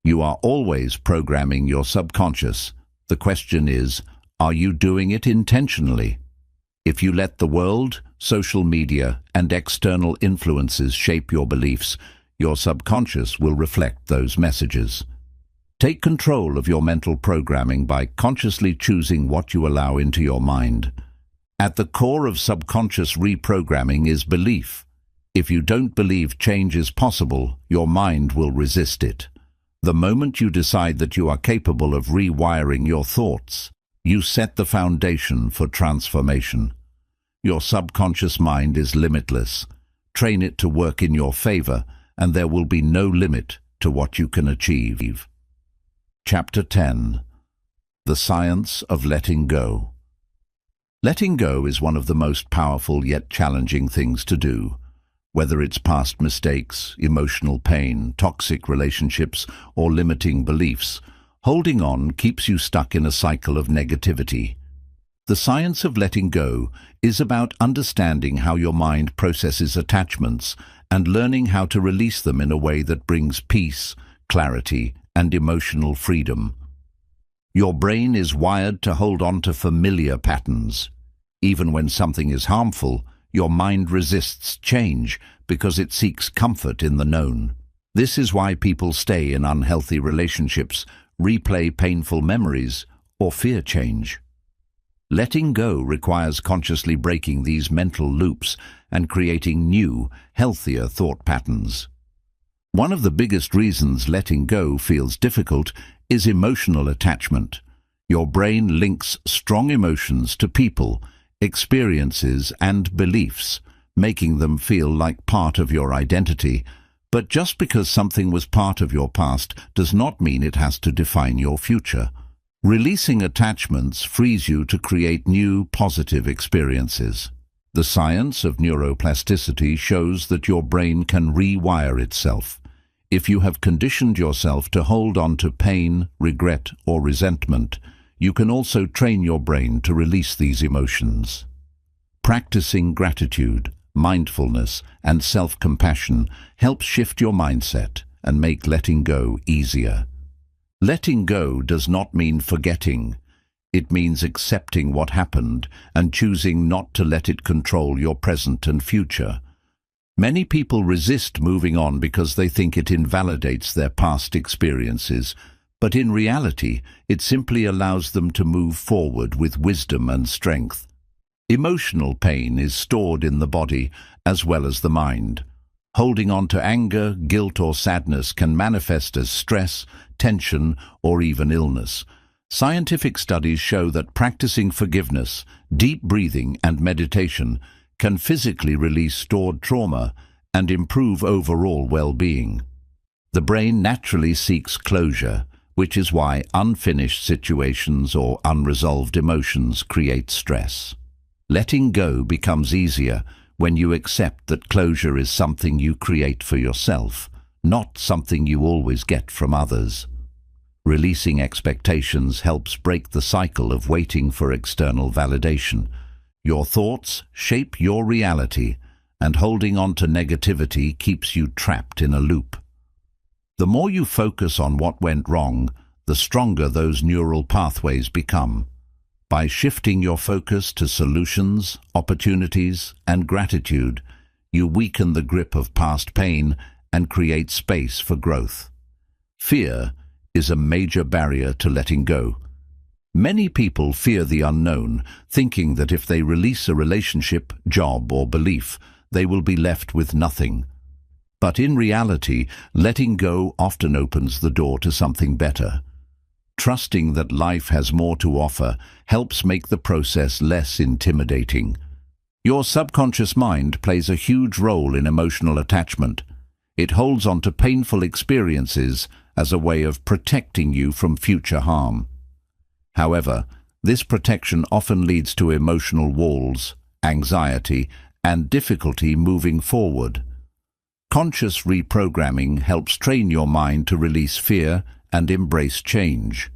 You are always programming your subconscious. The question is, are you doing it intentionally? If you let the world, social media, and external influences shape your beliefs, your subconscious will reflect those messages. Take control of your mental programming by consciously choosing what you allow into your mind. At the core of subconscious reprogramming is belief. If you don't believe change is possible, your mind will resist it. The moment you decide that you are capable of rewiring your thoughts, you set the foundation for transformation. Your subconscious mind is limitless. Train it to work in your favor, and there will be no limit to what you can achieve. Chapter 10. The Science of Letting Go. Letting go is one of the most powerful yet challenging things to do. Whether it's past mistakes, emotional pain, toxic relationships, or limiting beliefs, holding on keeps you stuck in a cycle of negativity. The science of letting go is about understanding how your mind processes attachments and learning how to release them in a way that brings peace, clarity, and emotional freedom. Your brain is wired to hold on to familiar patterns. Even when something is harmful, your mind resists change because it seeks comfort in the known. This is why people stay in unhealthy relationships, replay painful memories, or fear change. Letting go requires consciously breaking these mental loops and creating new, healthier thought patterns. One of the biggest reasons letting go feels difficult is emotional attachment. Your brain links strong emotions to people, experiences, and beliefs, making them feel like part of your identity. But just because something was part of your past does not mean it has to define your future. Releasing attachments frees you to create new, positive experiences. The science of neuroplasticity shows that your brain can rewire itself. If you have conditioned yourself to hold on to pain, regret, or resentment, you can also train your brain to release these emotions. Practicing gratitude, mindfulness, and self-compassion helps shift your mindset and make letting go easier. Letting go does not mean forgetting. It means accepting what happened and choosing not to let it control your present and future. Many people resist moving on because they think it invalidates their past experiences, but in reality, it simply allows them to move forward with wisdom and strength. Emotional pain is stored in the body as well as the mind. Holding on to anger, guilt, or sadness can manifest as stress, tension, or even illness. Scientific studies show that practicing forgiveness, deep breathing, and meditation can physically release stored trauma and improve overall well-being. The brain naturally seeks closure, which is why unfinished situations or unresolved emotions create stress. Letting go becomes easier when you accept that closure is something you create for yourself, not something you always get from others. Releasing expectations helps break the cycle of waiting for external validation. Your thoughts shape your reality, and holding on to negativity keeps you trapped in a loop. The more you focus on what went wrong, the stronger those neural pathways become. By shifting your focus to solutions, opportunities, and gratitude, you weaken the grip of past pain and create space for growth. Fear is a major barrier to letting go. Many people fear the unknown, thinking that if they release a relationship, job, or belief, they will be left with nothing. But in reality, letting go often opens the door to something better. Trusting that life has more to offer helps make the process less intimidating. Your subconscious mind plays a huge role in emotional attachment. It holds on to painful experiences as a way of protecting you from future harm. However, this protection often leads to emotional walls, anxiety, and difficulty moving forward. Conscious reprogramming helps train your mind to release fear and embrace change.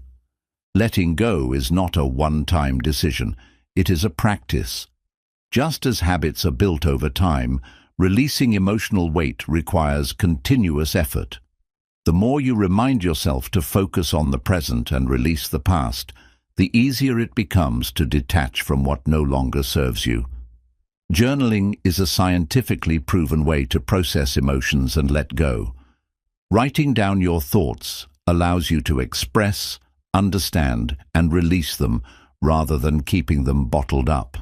Letting go is not a one-time decision, it is a practice. Just as habits are built over time, releasing emotional weight requires continuous effort. The more you remind yourself to focus on the present and release the past, the easier it becomes to detach from what no longer serves you. Journaling is a scientifically proven way to process emotions and let go. Writing down your thoughts allows you to express, understand, and release them rather than keeping them bottled up.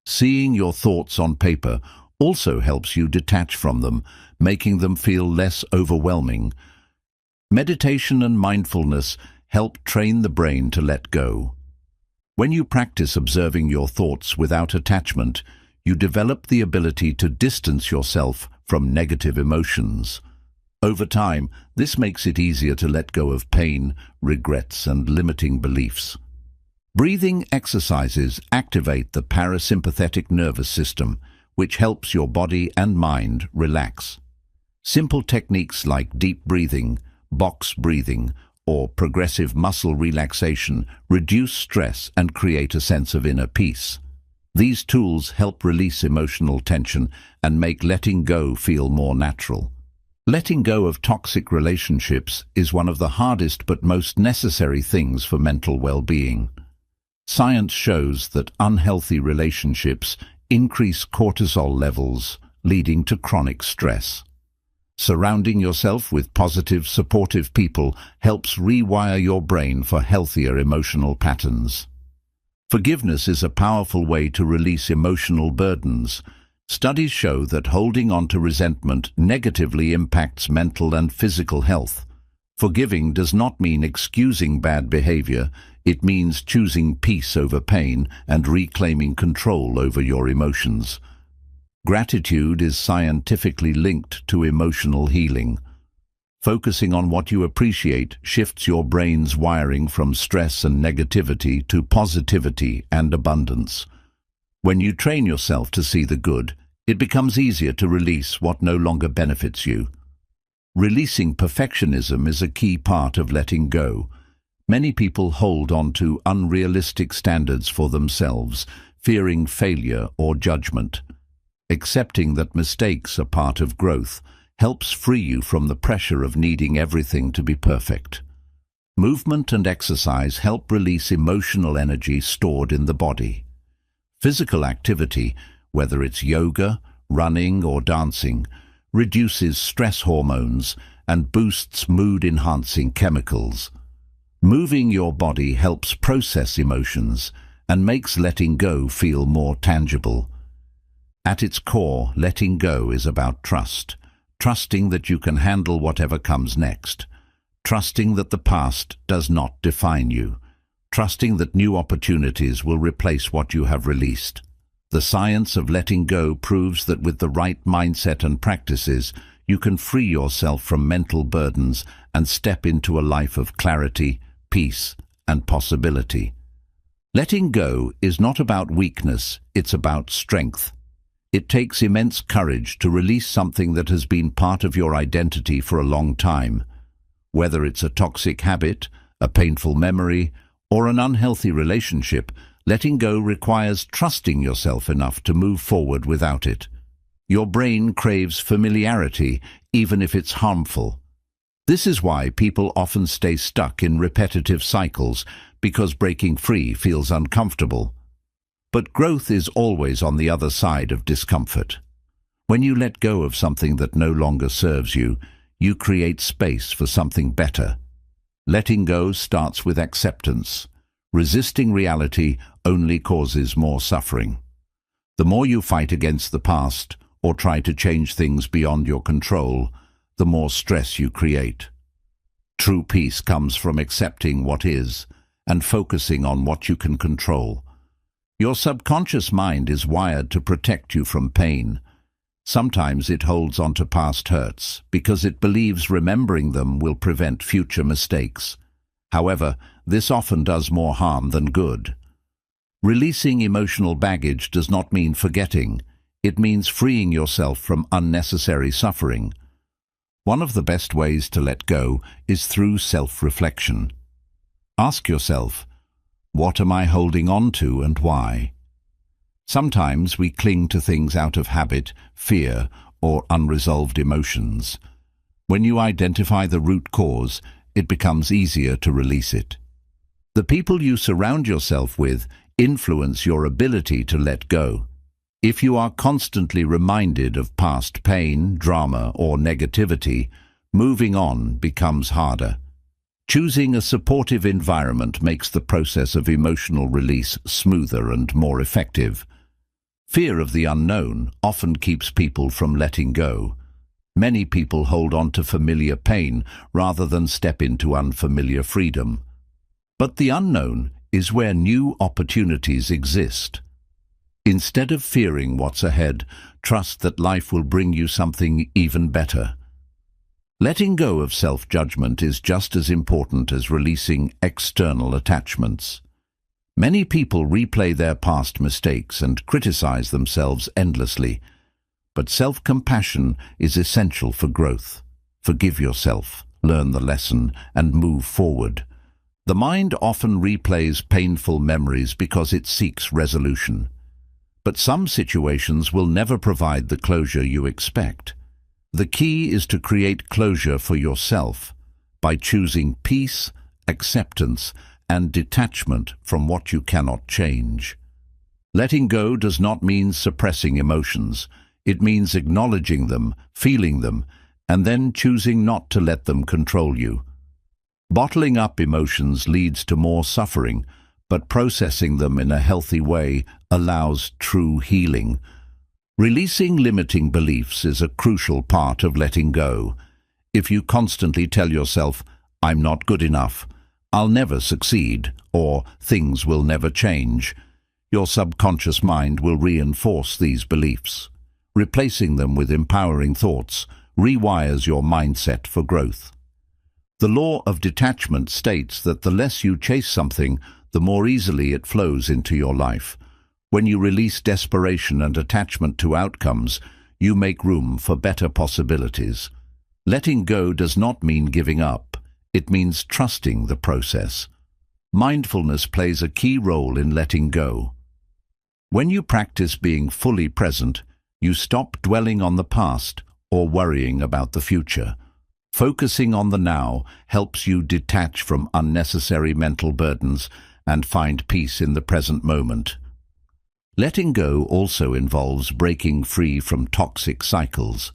Seeing your thoughts on paper also helps you detach from them, making them feel less overwhelming. Meditation and mindfulness help train the brain to let go. When you practice observing your thoughts without attachment, you develop the ability to distance yourself from negative emotions. Over time, this makes it easier to let go of pain, regrets, and limiting beliefs. Breathing exercises activate the parasympathetic nervous system, which helps your body and mind relax. Simple techniques like deep breathing, box breathing, or progressive muscle relaxation reduce stress and create a sense of inner peace. These tools help release emotional tension and make letting go feel more natural. Letting go of toxic relationships is one of the hardest but most necessary things for mental well-being. Science shows that unhealthy relationships increase cortisol levels, leading to chronic stress. Surrounding yourself with positive, supportive people helps rewire your brain for healthier emotional patterns. Forgiveness is a powerful way to release emotional burdens. Studies show that holding on to resentment negatively impacts mental and physical health. Forgiving does not mean excusing bad behavior. It means choosing peace over pain and reclaiming control over your emotions. Gratitude is scientifically linked to emotional healing. Focusing on what you appreciate shifts your brain's wiring from stress and negativity to positivity and abundance. When you train yourself to see the good, it becomes easier to release what no longer benefits you. Releasing perfectionism is a key part of letting go. Many people hold on to unrealistic standards for themselves, fearing failure or judgment. Accepting that mistakes are part of growth helps free you from the pressure of needing everything to be perfect. Movement and exercise help release emotional energy stored in the body. Physical activity, whether it's yoga, running, or dancing, reduces stress hormones and boosts mood-enhancing chemicals. Moving your body helps process emotions and makes letting go feel more tangible. At its core, letting go is about trust. Trusting that you can handle whatever comes next. Trusting that the past does not define you. Trusting that new opportunities will replace what you have released. The science of letting go proves that with the right mindset and practices, you can free yourself from mental burdens and step into a life of clarity, peace, and possibility. Letting go is not about weakness, it's about strength. It takes immense courage to release something that has been part of your identity for a long time. Whether it's a toxic habit, a painful memory, or an unhealthy relationship, letting go requires trusting yourself enough to move forward without it. Your brain craves familiarity, even if it's harmful. This is why people often stay stuck in repetitive cycles, because breaking free feels uncomfortable. But growth is always on the other side of discomfort. When you let go of something that no longer serves you, you create space for something better. Letting go starts with acceptance. Resisting reality only causes more suffering. The more you fight against the past or try to change things beyond your control, the more stress you create. True peace comes from accepting what is and focusing on what you can control. Your subconscious mind is wired to protect you from pain. Sometimes it holds on to past hurts because it believes remembering them will prevent future mistakes. However, this often does more harm than good. Releasing emotional baggage does not mean forgetting. It means freeing yourself from unnecessary suffering. One of the best ways to let go is through self-reflection. Ask yourself, what am I holding on to and why? Sometimes we cling to things out of habit, fear, or unresolved emotions. When you identify the root cause, it becomes easier to release it. The people you surround yourself with influence your ability to let go. If you are constantly reminded of past pain, drama, or negativity, moving on becomes harder. Choosing a supportive environment makes the process of emotional release smoother and more effective. Fear of the unknown often keeps people from letting go. Many people hold on to familiar pain rather than step into unfamiliar freedom. But the unknown is where new opportunities exist. Instead of fearing what's ahead, trust that life will bring you something even better. Letting go of self-judgment is just as important as releasing external attachments. Many people replay their past mistakes and criticize themselves endlessly. But self-compassion is essential for growth. Forgive yourself, learn the lesson, and move forward. The mind often replays painful memories because it seeks resolution. But some situations will never provide the closure you expect. The key is to create closure for yourself by choosing peace, acceptance, and detachment from what you cannot change. Letting go does not mean suppressing emotions. It means acknowledging them, feeling them, and then choosing not to let them control you. Bottling up emotions leads to more suffering, but processing them in a healthy way allows true healing. Releasing limiting beliefs is a crucial part of letting go. If you constantly tell yourself, "I'm not good enough," "I'll never succeed," or "things will never change," your subconscious mind will reinforce these beliefs. Replacing them with empowering thoughts rewires your mindset for growth. The law of detachment states that the less you chase something, the more easily it flows into your life. When you release desperation and attachment to outcomes, you make room for better possibilities. Letting go does not mean giving up. It means trusting the process. Mindfulness plays a key role in letting go. When you practice being fully present, you stop dwelling on the past or worrying about the future. Focusing on the now helps you detach from unnecessary mental burdens and find peace in the present moment. Letting go also involves breaking free from toxic cycles.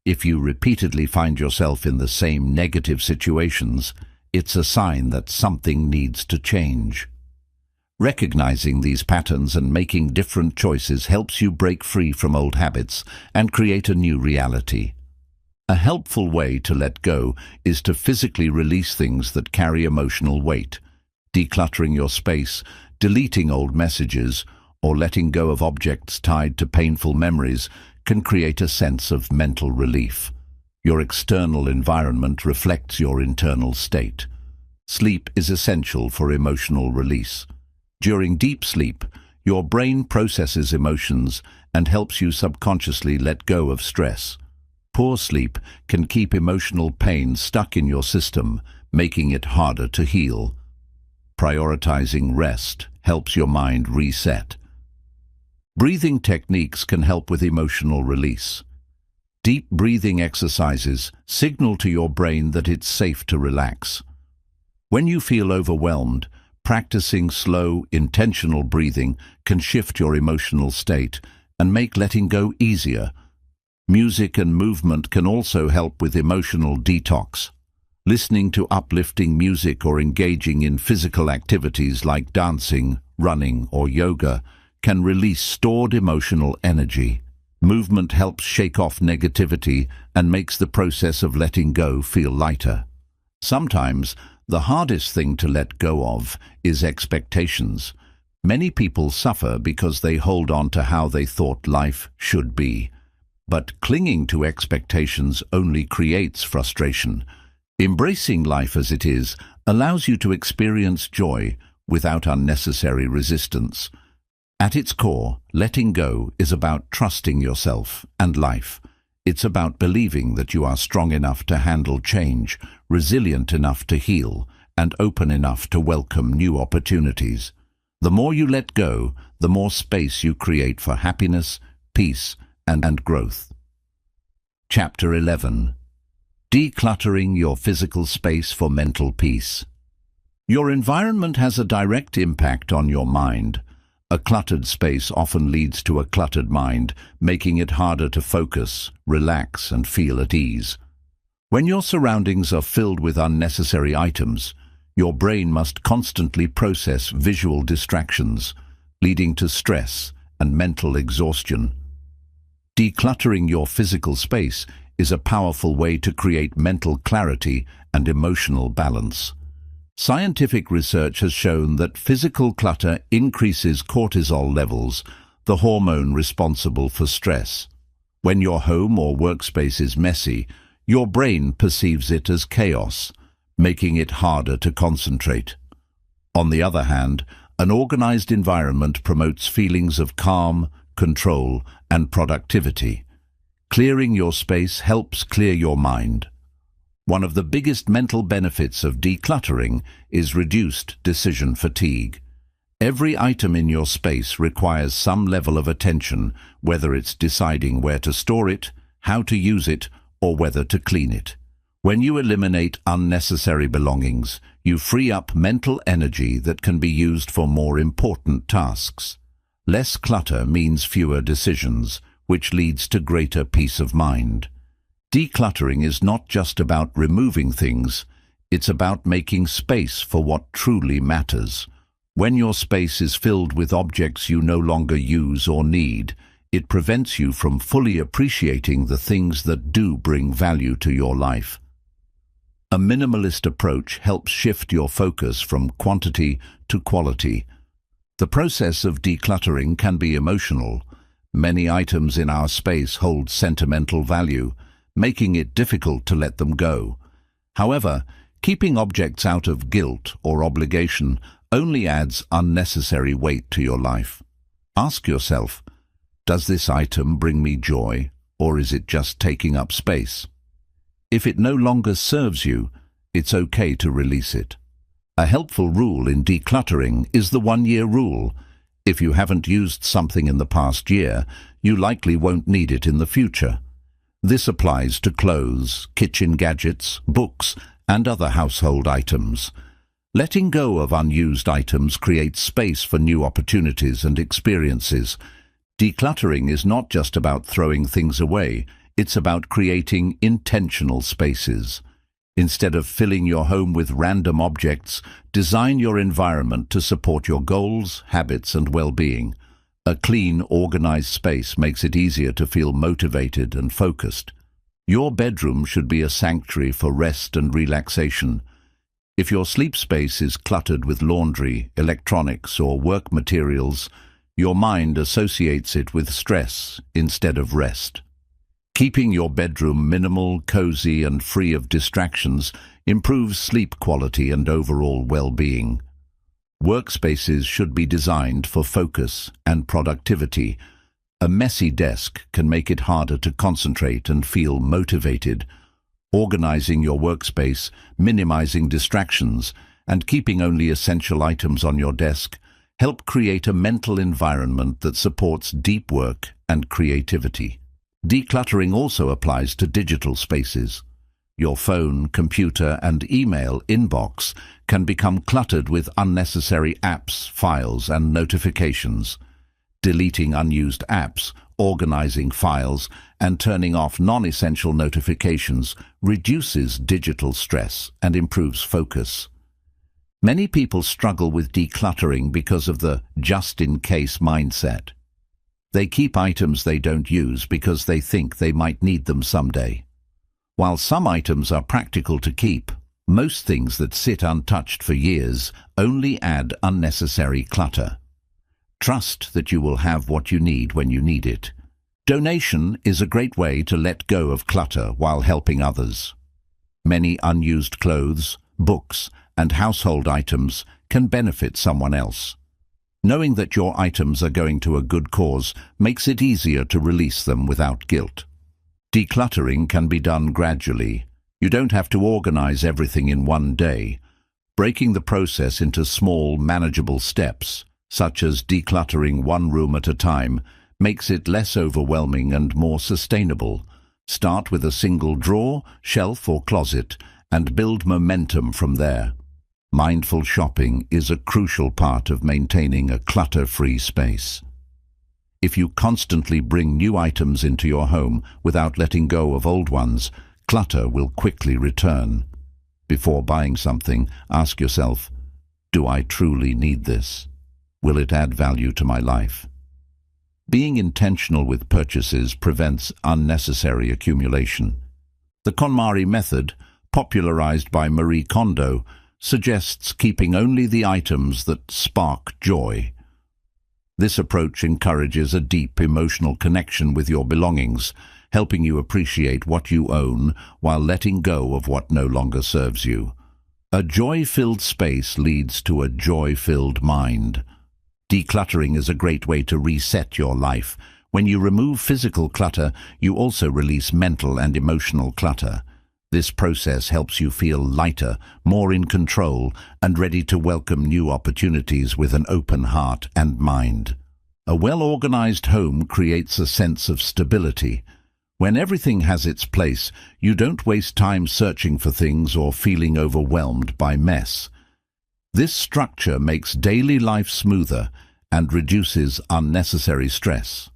If you repeatedly find yourself in the same negative situations, it's a sign that something needs to change. Recognizing these patterns and making different choices helps you break free from old habits and create a new reality. A helpful way to let go is to physically release things that carry emotional weight. Decluttering your space, deleting old messages, or letting go of objects tied to painful memories can create a sense of mental relief. Your external environment reflects your internal state. Sleep is essential for emotional release. During deep sleep, your brain processes emotions and helps you subconsciously let go of stress. Poor sleep can keep emotional pain stuck in your system, making it harder to heal. Prioritizing rest helps your mind reset. Breathing techniques can help with emotional release. Deep breathing exercises signal to your brain that it's safe to relax. When you feel overwhelmed, practicing slow, intentional breathing can shift your emotional state and make letting go easier. Music and movement can also help with emotional detox. Listening to uplifting music or engaging in physical activities like dancing, running, or yoga can release stored emotional energy. Movement helps shake off negativity and makes the process of letting go feel lighter. Sometimes, the hardest thing to let go of is expectations. Many people suffer because they hold on to how they thought life should be. But clinging to expectations only creates frustration. Embracing life as it is allows you to experience joy without unnecessary resistance. At its core, letting go is about trusting yourself and life. It's about believing that you are strong enough to handle change, resilient enough to heal, and open enough to welcome new opportunities. The more you let go, the more space you create for happiness, peace, and growth. Chapter 11. Decluttering your physical space for mental peace. Your environment has a direct impact on your mind. A cluttered space often leads to a cluttered mind, making it harder to focus, relax, and feel at ease. When your surroundings are filled with unnecessary items, your brain must constantly process visual distractions, leading to stress and mental exhaustion. Decluttering your physical space is a powerful way to create mental clarity and emotional balance. Scientific research has shown that physical clutter increases cortisol levels, the hormone responsible for stress. When your home or workspace is messy, your brain perceives it as chaos, making it harder to concentrate. On the other hand, an organized environment promotes feelings of calm, control, and productivity. Clearing your space helps clear your mind. One of the biggest mental benefits of decluttering is reduced decision fatigue. Every item in your space requires some level of attention, whether it's deciding where to store it, how to use it, or whether to clean it. When you eliminate unnecessary belongings, you free up mental energy that can be used for more important tasks. Less clutter means fewer decisions, which leads to greater peace of mind. Decluttering is not just about removing things, it's about making space for what truly matters. When your space is filled with objects you no longer use or need, it prevents you from fully appreciating the things that do bring value to your life. A minimalist approach helps shift your focus from quantity to quality. The process of decluttering can be emotional. Many items in our space hold sentimental value, making it difficult to let them go. However, keeping objects out of guilt or obligation only adds unnecessary weight to your life. Ask yourself, does this item bring me joy, or is it just taking up space? If it no longer serves you, it's okay to release it. A helpful rule in decluttering is the 1-year rule. If you haven't used something in the past year, you likely won't need it in the future. This applies to clothes, kitchen gadgets, books, and other household items. Letting go of unused items creates space for new opportunities and experiences. Decluttering is not just about throwing things away, it's about creating intentional spaces. Instead of filling your home with random objects, design your environment to support your goals, habits, and well-being. A clean, organized space makes it easier to feel motivated and focused. Your bedroom should be a sanctuary for rest and relaxation. If your sleep space is cluttered with laundry, electronics, or work materials, your mind associates it with stress instead of rest. Keeping your bedroom minimal, cozy, and free of distractions improves sleep quality and overall well-being. Workspaces should be designed for focus and productivity. A messy desk can make it harder to concentrate and feel motivated. Organizing your workspace, minimizing distractions, and keeping only essential items on your desk help create a mental environment that supports deep work and creativity. Decluttering also applies to digital spaces. Your phone, computer, and email inbox can become cluttered with unnecessary apps, files, and notifications. Deleting unused apps, organizing files, and turning off non-essential notifications reduces digital stress and improves focus. Many people struggle with decluttering because of the just-in-case mindset. They keep items they don't use because they think they might need them someday. While some items are practical to keep, most things that sit untouched for years only add unnecessary clutter. Trust that you will have what you need when you need it. Donation is a great way to let go of clutter while helping others. Many unused clothes, books, and household items can benefit someone else. Knowing that your items are going to a good cause makes it easier to release them without guilt. Decluttering can be done gradually. You don't have to organize everything in one day. Breaking the process into small, manageable steps, such as decluttering one room at a time, makes it less overwhelming and more sustainable. Start with a single drawer, shelf, or closet, and build momentum from there. Mindful shopping is a crucial part of maintaining a clutter-free space. If you constantly bring new items into your home without letting go of old ones, clutter will quickly return. Before buying something, ask yourself, do I truly need this? Will it add value to my life? Being intentional with purchases prevents unnecessary accumulation. The KonMari method, popularized by Marie Kondo, suggests keeping only the items that spark joy. This approach encourages a deep emotional connection with your belongings, helping you appreciate what you own while letting go of what no longer serves you. A joy-filled space leads to a joy-filled mind. Decluttering is a great way to reset your life. When you remove physical clutter, you also release mental and emotional clutter. This process helps you feel lighter, more in control, and ready to welcome new opportunities with an open heart and mind. A well-organized home creates a sense of stability. When everything has its place, you don't waste time searching for things or feeling overwhelmed by mess. This structure makes daily life smoother and reduces unnecessary stress.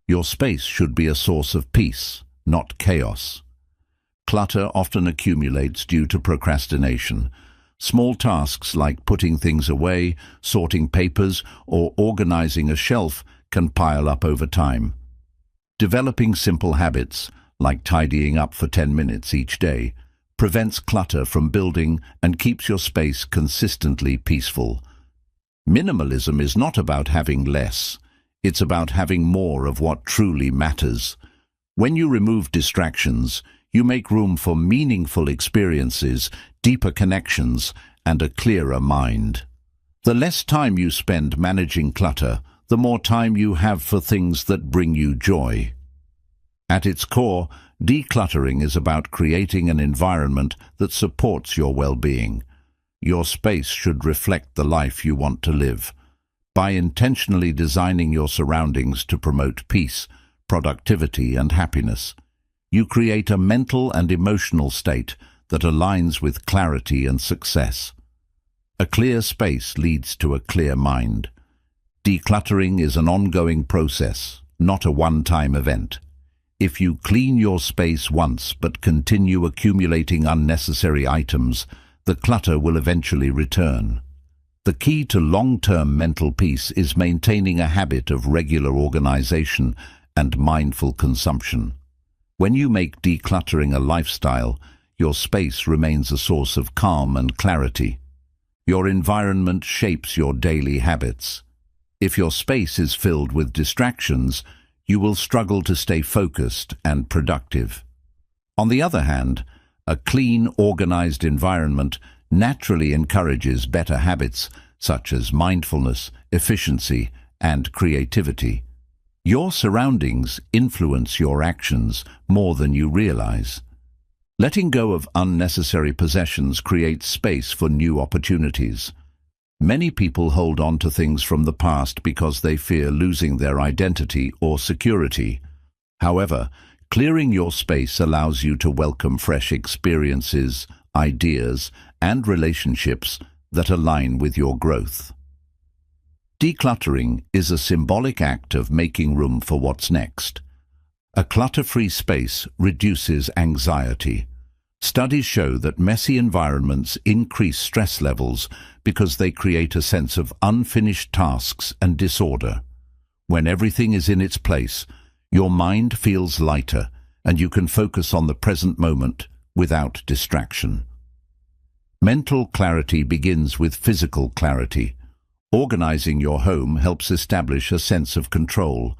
Your space should be a source of peace, not chaos. Clutter often accumulates due to procrastination. Small tasks like putting things away, sorting papers, or organizing a shelf can pile up over time. Developing simple habits, like tidying up for 10 minutes each day, prevents clutter from building and keeps your space consistently peaceful. Minimalism is not about having less. It's about having more of what truly matters. When you remove distractions, you make room for meaningful experiences, deeper connections, and a clearer mind. The less time you spend managing clutter, the more time you have for things that bring you joy. At its core, decluttering is about creating an environment that supports your well-being. Your space should reflect the life you want to live. By intentionally designing your surroundings to promote peace, productivity, and happiness, you create a mental and emotional state that aligns with clarity and success. A clear space leads to a clear mind. Decluttering is an ongoing process, not a one-time event. If you clean your space once but continue accumulating unnecessary items, the clutter will eventually return. The key to long-term mental peace is maintaining a habit of regular organization and mindful consumption. When you make decluttering a lifestyle, your space remains a source of calm and clarity. Your environment shapes your daily habits. If your space is filled with distractions, you will struggle to stay focused and productive. On the other hand, a clean, organized environment naturally encourages better habits such as mindfulness, efficiency, and creativity. Your surroundings influence your actions more than you realize. Letting go of unnecessary possessions creates space for new opportunities. Many people hold on to things from the past because they fear losing their identity or security. However, clearing your space allows you to welcome fresh experiences, ideas, and relationships that align with your growth. Decluttering is a symbolic act of making room for what's next. A clutter-free space reduces anxiety. Studies show that messy environments increase stress levels because they create a sense of unfinished tasks and disorder. When everything is in its place, your mind feels lighter and you can focus on the present moment without distraction. Mental clarity begins with physical clarity. Organizing your home helps establish a sense of control.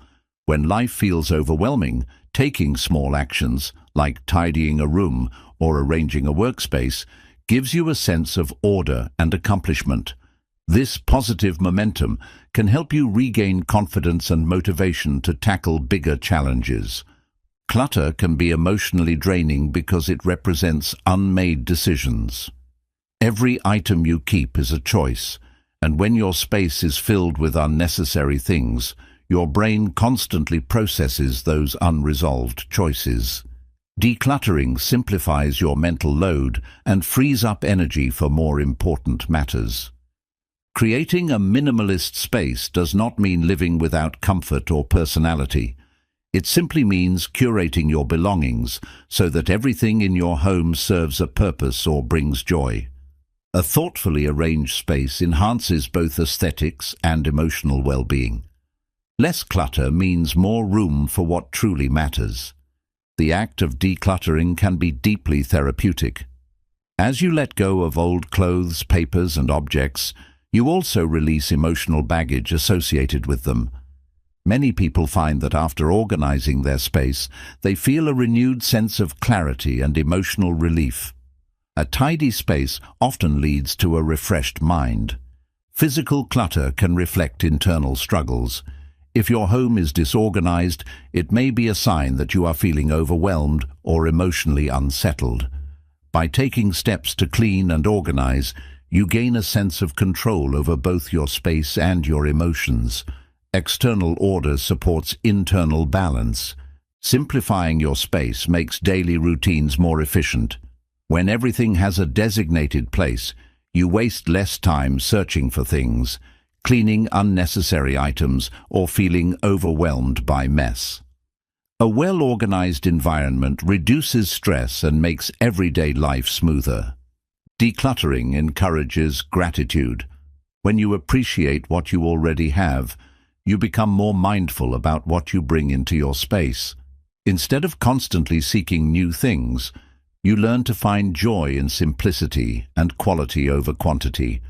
When life feels overwhelming, taking small actions, like tidying a room or arranging a workspace, gives you a sense of order and accomplishment. This positive momentum can help you regain confidence and motivation to tackle bigger challenges. Clutter can be emotionally draining because it represents unmade decisions. Every item you keep is a choice, and when your space is filled with unnecessary things, your brain constantly processes those unresolved choices. Decluttering simplifies your mental load and frees up energy for more important matters. Creating a minimalist space does not mean living without comfort or personality. It simply means curating your belongings so that everything in your home serves a purpose or brings joy. A thoughtfully arranged space enhances both aesthetics and emotional well-being. Less clutter means more room for what truly matters. The act of decluttering can be deeply therapeutic. As you let go of old clothes, papers, and objects, you also release emotional baggage associated with them. Many people find that after organizing their space, they feel a renewed sense of clarity and emotional relief. A tidy space often leads to a refreshed mind. Physical clutter can reflect internal struggles. If your home is disorganized, it may be a sign that you are feeling overwhelmed or emotionally unsettled. By taking steps to clean and organize, you gain a sense of control over both your space and your emotions. External order supports internal balance. Simplifying your space makes daily routines more efficient. When everything has a designated place, you waste less time searching for things, cleaning unnecessary items, or feeling overwhelmed by mess. A well-organized environment reduces stress and makes everyday life smoother. Decluttering encourages gratitude. When you appreciate what you already have, you become more mindful about what you bring into your space. Instead of constantly seeking new things, you learn to find joy in simplicity and quality over quantity.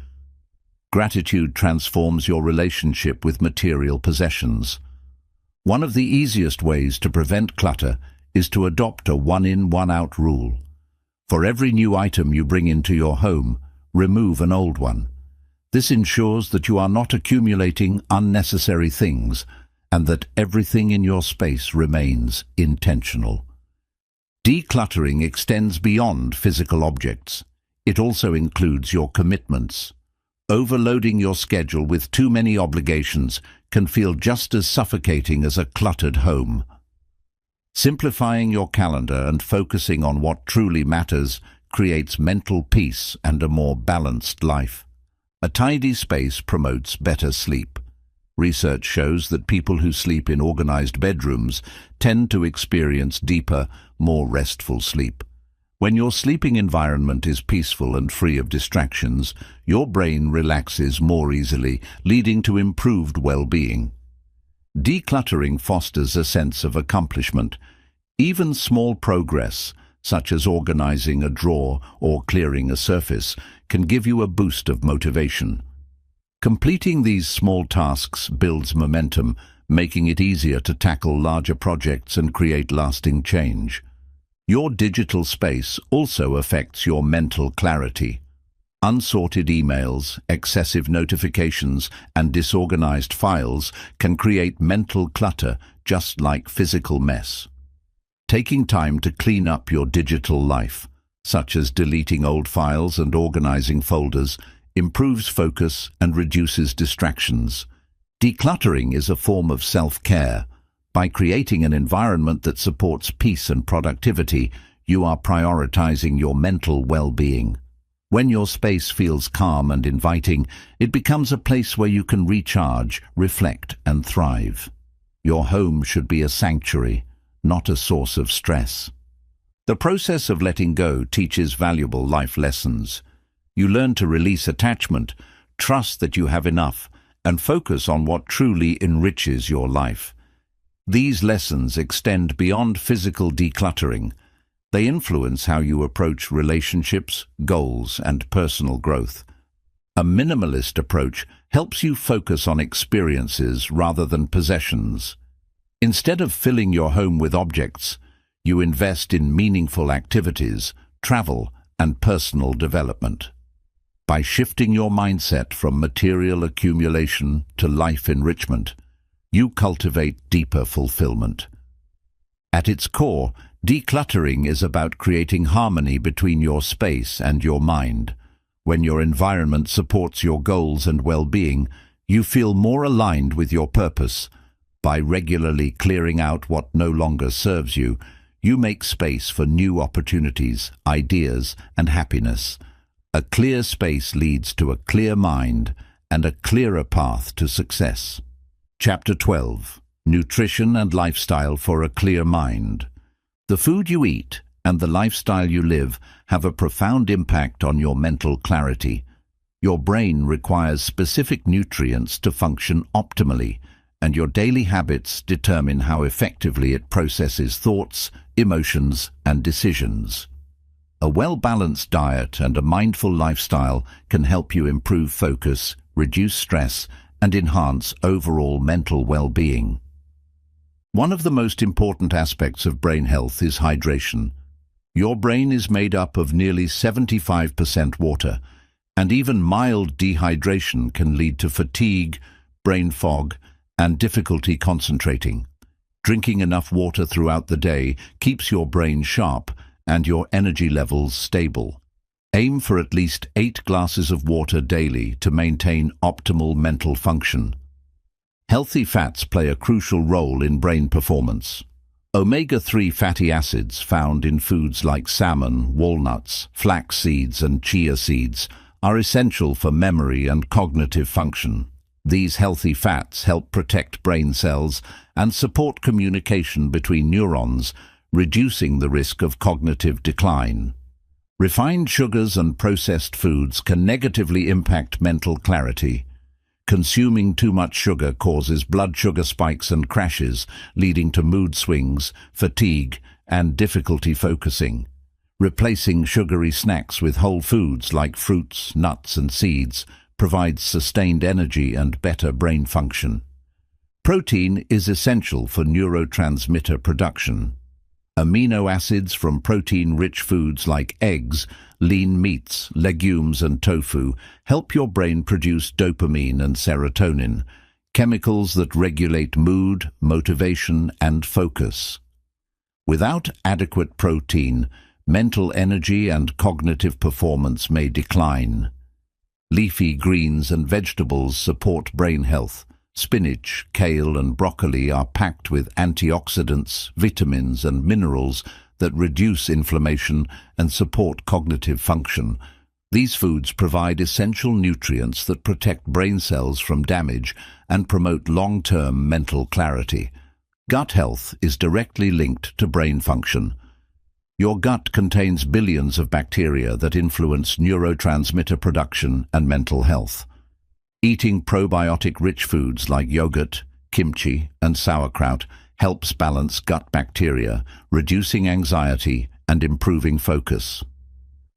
Gratitude transforms your relationship with material possessions. One of the easiest ways to prevent clutter is to adopt a one-in, one-out rule. For every new item you bring into your home, remove an old one. This ensures that you are not accumulating unnecessary things and that everything in your space remains intentional. Decluttering extends beyond physical objects. It also includes your commitments. Overloading your schedule with too many obligations can feel just as suffocating as a cluttered home. Simplifying your calendar and focusing on what truly matters creates mental peace and a more balanced life. A tidy space promotes better sleep. Research shows that people who sleep in organized bedrooms tend to experience deeper, more restful sleep. When your sleeping environment is peaceful and free of distractions, your brain relaxes more easily, leading to improved well-being. Decluttering fosters a sense of accomplishment. Even small progress, such as organizing a drawer or clearing a surface, can give you a boost of motivation. Completing these small tasks builds momentum, making it easier to tackle larger projects and create lasting change. Your digital space also affects your mental clarity. Unsorted emails, excessive notifications, and disorganized files can create mental clutter just like physical mess. Taking time to clean up your digital life, such as deleting old files and organizing folders, improves focus and reduces distractions. Decluttering is a form of self-care. By creating an environment that supports peace and productivity, you are prioritizing your mental well-being. When your space feels calm and inviting, it becomes a place where you can recharge, reflect, and thrive. Your home should be a sanctuary, not a source of stress. The process of letting go teaches valuable life lessons. You learn to release attachment, trust that you have enough, and focus on what truly enriches your life. These lessons extend beyond physical decluttering. They influence how you approach relationships, goals, and personal growth. A minimalist approach helps you focus on experiences rather than possessions. Instead of filling your home with objects, you invest in meaningful activities, travel, and personal development. By shifting your mindset from material accumulation to life enrichment, you cultivate deeper fulfillment. At its core, decluttering is about creating harmony between your space and your mind. When your environment supports your goals and well-being, you feel more aligned with your purpose. By regularly clearing out what no longer serves you, you make space for new opportunities, ideas, and happiness. A clear space leads to a clear mind and a clearer path to success. Chapter 12. Nutrition and Lifestyle for a Clear Mind. The food you eat and the lifestyle you live have a profound impact on your mental clarity. Your brain requires specific nutrients to function optimally, and your daily habits determine how effectively it processes thoughts, emotions, and decisions. A well-balanced diet and a mindful lifestyle can help you improve focus, reduce stress, and enhance overall mental well-being. One of the most important aspects of brain health is hydration. Your brain is made up of nearly 75% water, and even mild dehydration can lead to fatigue, brain fog, and difficulty concentrating. Drinking enough water throughout the day keeps your brain sharp and your energy levels stable. Aim for at least 8 glasses of water daily to maintain optimal mental function. Healthy fats play a crucial role in brain performance. Omega-3 fatty acids found in foods like salmon, walnuts, flax seeds, and chia seeds are essential for memory and cognitive function. These healthy fats help protect brain cells and support communication between neurons, reducing the risk of cognitive decline. Refined sugars and processed foods can negatively impact mental clarity. Consuming too much sugar causes blood sugar spikes and crashes, leading to mood swings, fatigue, and difficulty focusing. Replacing sugary snacks with whole foods like fruits, nuts, and seeds provides sustained energy and better brain function. Protein is essential for neurotransmitter production. Amino acids from protein-rich foods like eggs, lean meats, legumes, and tofu help your brain produce dopamine and serotonin, chemicals that regulate mood, motivation, and focus. Without adequate protein, mental energy and cognitive performance may decline. Leafy greens and vegetables support brain health. Spinach, kale, and broccoli are packed with antioxidants, vitamins, and minerals that reduce inflammation and support cognitive function. These foods provide essential nutrients that protect brain cells from damage and promote long-term mental clarity. Gut health is directly linked to brain function. Your gut contains billions of bacteria that influence neurotransmitter production and mental health. Eating probiotic-rich foods like yogurt, kimchi, and sauerkraut helps balance gut bacteria, reducing anxiety and improving focus.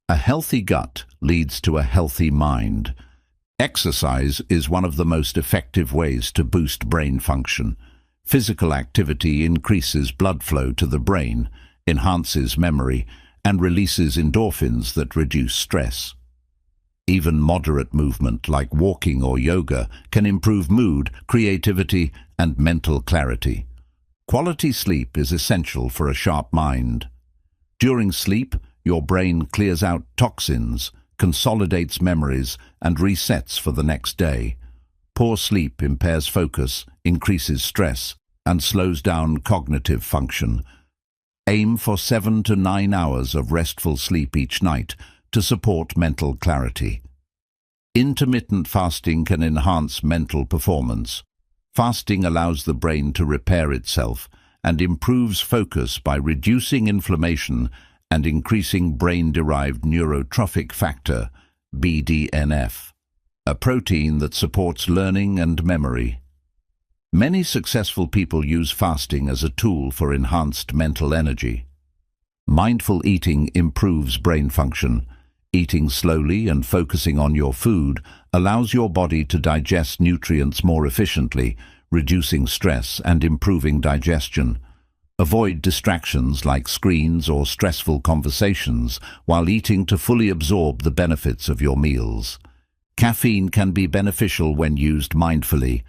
A healthy gut leads to a healthy mind. Exercise is one of the most effective ways to boost brain function. Physical activity increases blood flow to the brain, enhances memory, and releases endorphins that reduce stress. Even moderate movement like walking or yoga can improve mood, creativity, and mental clarity. Quality sleep is essential for a sharp mind. During sleep, your brain clears out toxins, consolidates memories, and resets for the next day. Poor sleep impairs focus, increases stress, and slows down cognitive function. Aim for 7 to 9 hours of restful sleep each night to support mental clarity. Intermittent fasting can enhance mental performance. Fasting allows the brain to repair itself and improves focus by reducing inflammation and increasing brain-derived neurotrophic factor, BDNF, a protein that supports learning and memory. Many successful people use fasting as a tool for enhanced mental energy. Mindful eating improves brain function. Eating slowly and focusing on your food allows your body to digest nutrients more efficiently, reducing stress and improving digestion. Avoid distractions like screens or stressful conversations while eating to fully absorb the benefits of your meals. Caffeine can be beneficial when used mindfully.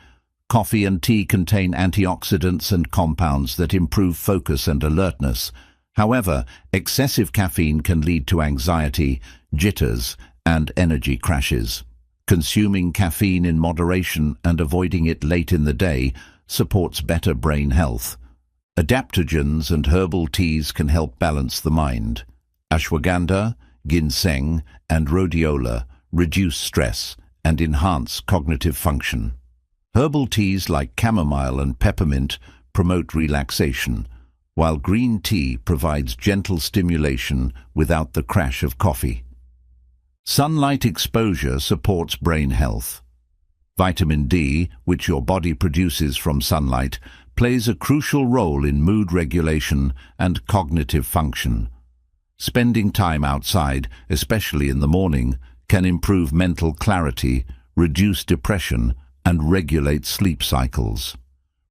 Coffee and tea contain antioxidants and compounds that improve focus and alertness. However, excessive caffeine can lead to anxiety, jitters, and energy crashes. Consuming caffeine in moderation and avoiding it late in the day supports better brain health. Adaptogens and herbal teas can help balance the mind. Ashwagandha, ginseng, and rhodiola reduce stress and enhance cognitive function. Herbal teas like chamomile and peppermint promote relaxation, while green tea provides gentle stimulation without the crash of coffee. Sunlight exposure supports brain health. Vitamin D, which your body produces from sunlight, plays a crucial role in mood regulation and cognitive function. Spending time outside, especially in the morning, can improve mental clarity, reduce depression, and regulate sleep cycles.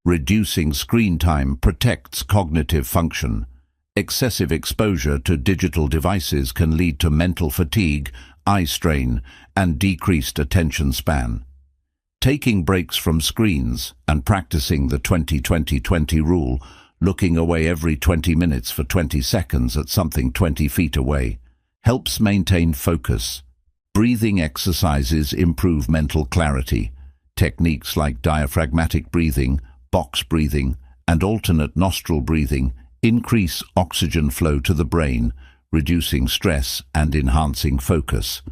Reducing screen time protects cognitive function. Excessive exposure to digital devices can lead to mental fatigue, eye strain, and decreased attention span. Taking breaks from screens and practicing the 20-20-20 rule, looking away every 20 minutes for 20 seconds at something 20 feet away, helps maintain focus. Breathing exercises improve mental clarity. Techniques like diaphragmatic breathing, box breathing, and alternate nostril breathing increase oxygen flow to the brain, reducing stress and enhancing focus.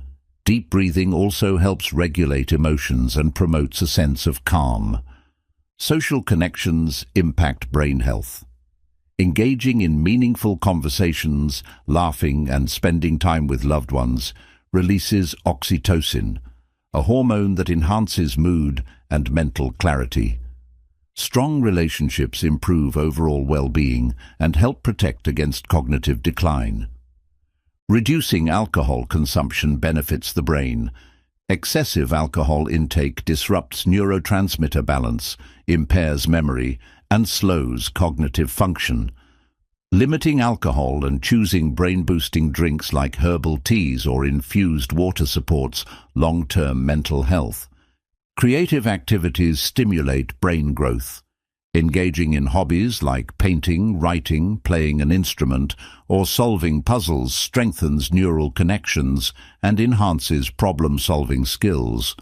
Deep breathing also helps regulate emotions and promotes a sense of calm. Social connections impact brain health. Engaging in meaningful conversations, laughing, and spending time with loved ones releases oxytocin, a hormone that enhances mood and mental clarity. Strong relationships improve overall well-being and help protect against cognitive decline. Reducing alcohol consumption benefits the brain. Excessive alcohol intake disrupts neurotransmitter balance, impairs memory, and slows cognitive function. Limiting alcohol and choosing brain-boosting drinks like herbal teas or infused water supports long-term mental health. Creative activities stimulate brain growth. Engaging in hobbies like painting, writing, playing an instrument, or solving puzzles strengthens neural connections and enhances problem-solving skills.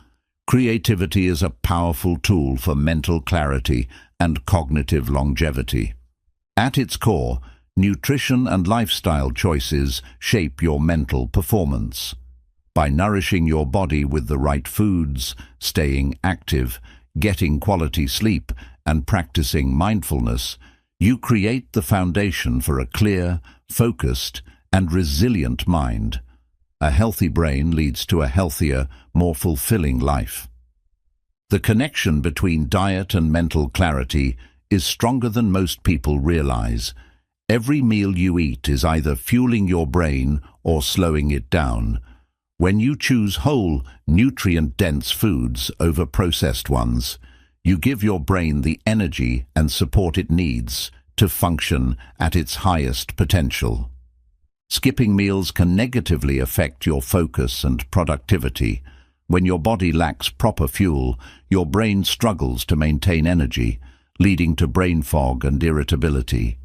Creativity is a powerful tool for mental clarity and cognitive longevity. At its core, nutrition and lifestyle choices shape your mental performance. By nourishing your body with the right foods, staying active, getting quality sleep, and practicing mindfulness, you create the foundation for a clear, focused, and resilient mind. A healthy brain leads to a healthier, more fulfilling life. The connection between diet and mental clarity is stronger than most people realize. Every meal you eat is either fueling your brain or slowing it down. When you choose whole, nutrient-dense foods over processed ones, you give your brain the energy and support it needs to function at its highest potential. Skipping meals can negatively affect your focus and productivity. When your body lacks proper fuel, your brain struggles to maintain energy, leading to brain fog and irritability.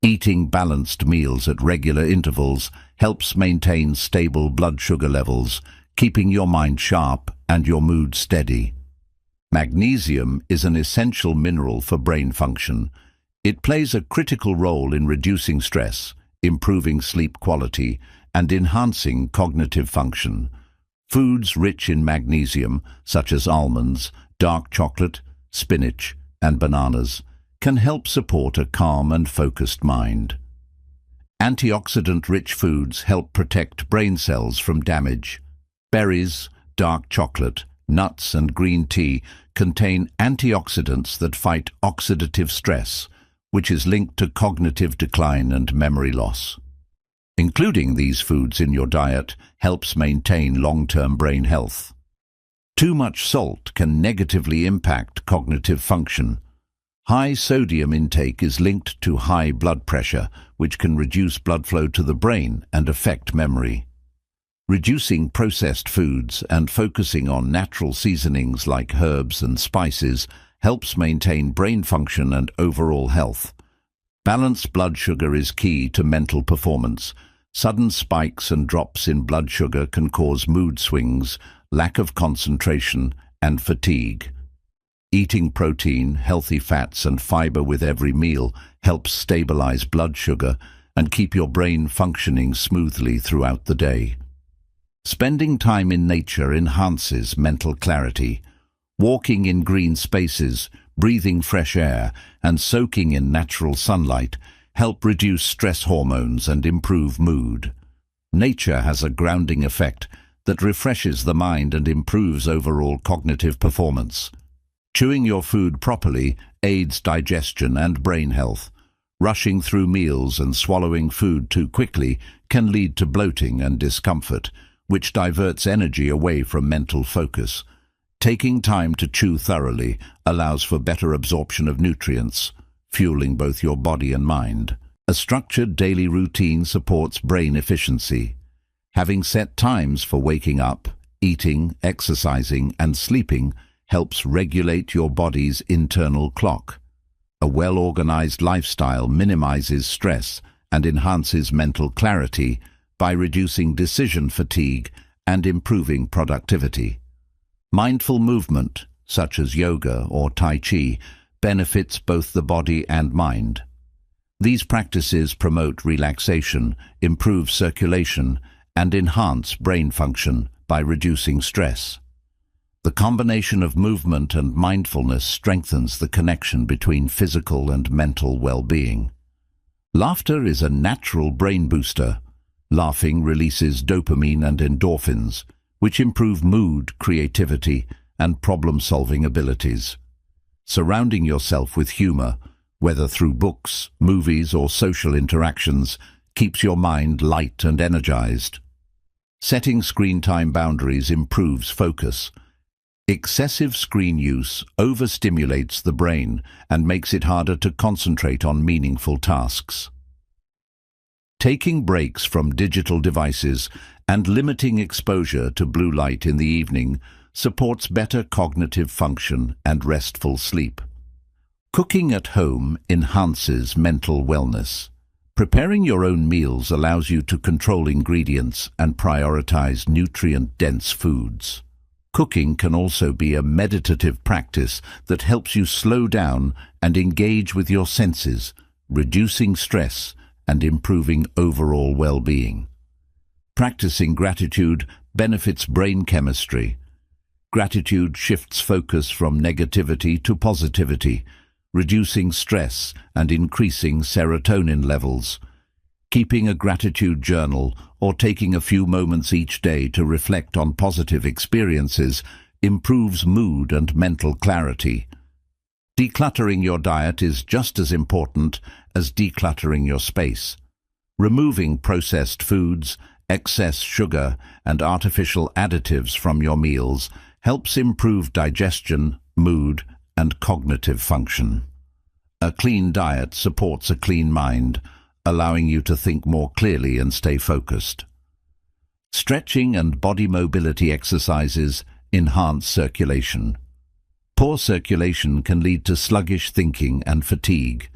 Eating balanced meals at regular intervals helps maintain stable blood sugar levels, keeping your mind sharp and your mood steady. Magnesium is an essential mineral for brain function. It plays a critical role in reducing stress, improving sleep quality, and enhancing cognitive function. Foods rich in magnesium, such as almonds, dark chocolate, spinach, and bananas, can help support a calm and focused mind. Antioxidant-rich foods help protect brain cells from damage. Berries, dark chocolate, nuts, and green tea contain antioxidants that fight oxidative stress, which is linked to cognitive decline and memory loss. Including these foods in your diet helps maintain long-term brain health. Too much salt can negatively impact cognitive function. High sodium intake is linked to high blood pressure, which can reduce blood flow to the brain and affect memory. Reducing processed foods and focusing on natural seasonings like herbs and spices helps maintain brain function and overall health. Balanced blood sugar is key to mental performance. Sudden spikes and drops in blood sugar can cause mood swings, lack of concentration, and fatigue. Eating protein, healthy fats, and fiber with every meal helps stabilize blood sugar and keep your brain functioning smoothly throughout the day. Spending time in nature enhances mental clarity. Walking in green spaces, breathing fresh air, and soaking in natural sunlight help reduce stress hormones and improve mood. Nature has a grounding effect that refreshes the mind and improves overall cognitive performance. Chewing your food properly aids digestion and brain health. Rushing through meals and swallowing food too quickly can lead to bloating and discomfort, which diverts energy away from mental focus. Taking time to chew thoroughly allows for better absorption of nutrients, fueling both your body and mind. A structured daily routine supports brain efficiency. Having set times for waking up, eating, exercising, and sleeping helps regulate your body's internal clock. A well-organized lifestyle minimizes stress and enhances mental clarity by reducing decision fatigue and improving productivity. Mindful movement, such as yoga or Tai Chi, benefits both the body and mind. These practices promote relaxation, improve circulation, and enhance brain function by reducing stress. The combination of movement and mindfulness strengthens the connection between physical and mental well-being. Laughter is a natural brain booster. Laughing releases dopamine and endorphins, which improve mood, creativity, and problem-solving abilities. Surrounding yourself with humor, whether through books, movies, or social interactions, keeps your mind light and energized. Setting screen time boundaries improves focus. Excessive screen use overstimulates the brain and makes it harder to concentrate on meaningful tasks. Taking breaks from digital devices and limiting exposure to blue light in the evening supports better cognitive function and restful sleep. Cooking at home enhances mental wellness. Preparing your own meals allows you to control ingredients and prioritize nutrient-dense foods. Cooking can also be a meditative practice that helps you slow down and engage with your senses, reducing stress and improving overall well-being. Practicing gratitude benefits brain chemistry. Gratitude shifts focus from negativity to positivity, reducing stress and increasing serotonin levels. Keeping a gratitude journal or taking a few moments each day to reflect on positive experiences improves mood and mental clarity. Decluttering your diet is just as important as decluttering your space. Removing processed foods, excess sugar, and artificial additives from your meals helps improve digestion, mood, and cognitive function. A clean diet supports a clean mind, allowing you to think more clearly and stay focused. Stretching and body mobility exercises enhance circulation. Poor circulation can lead to sluggish thinking and fatigue.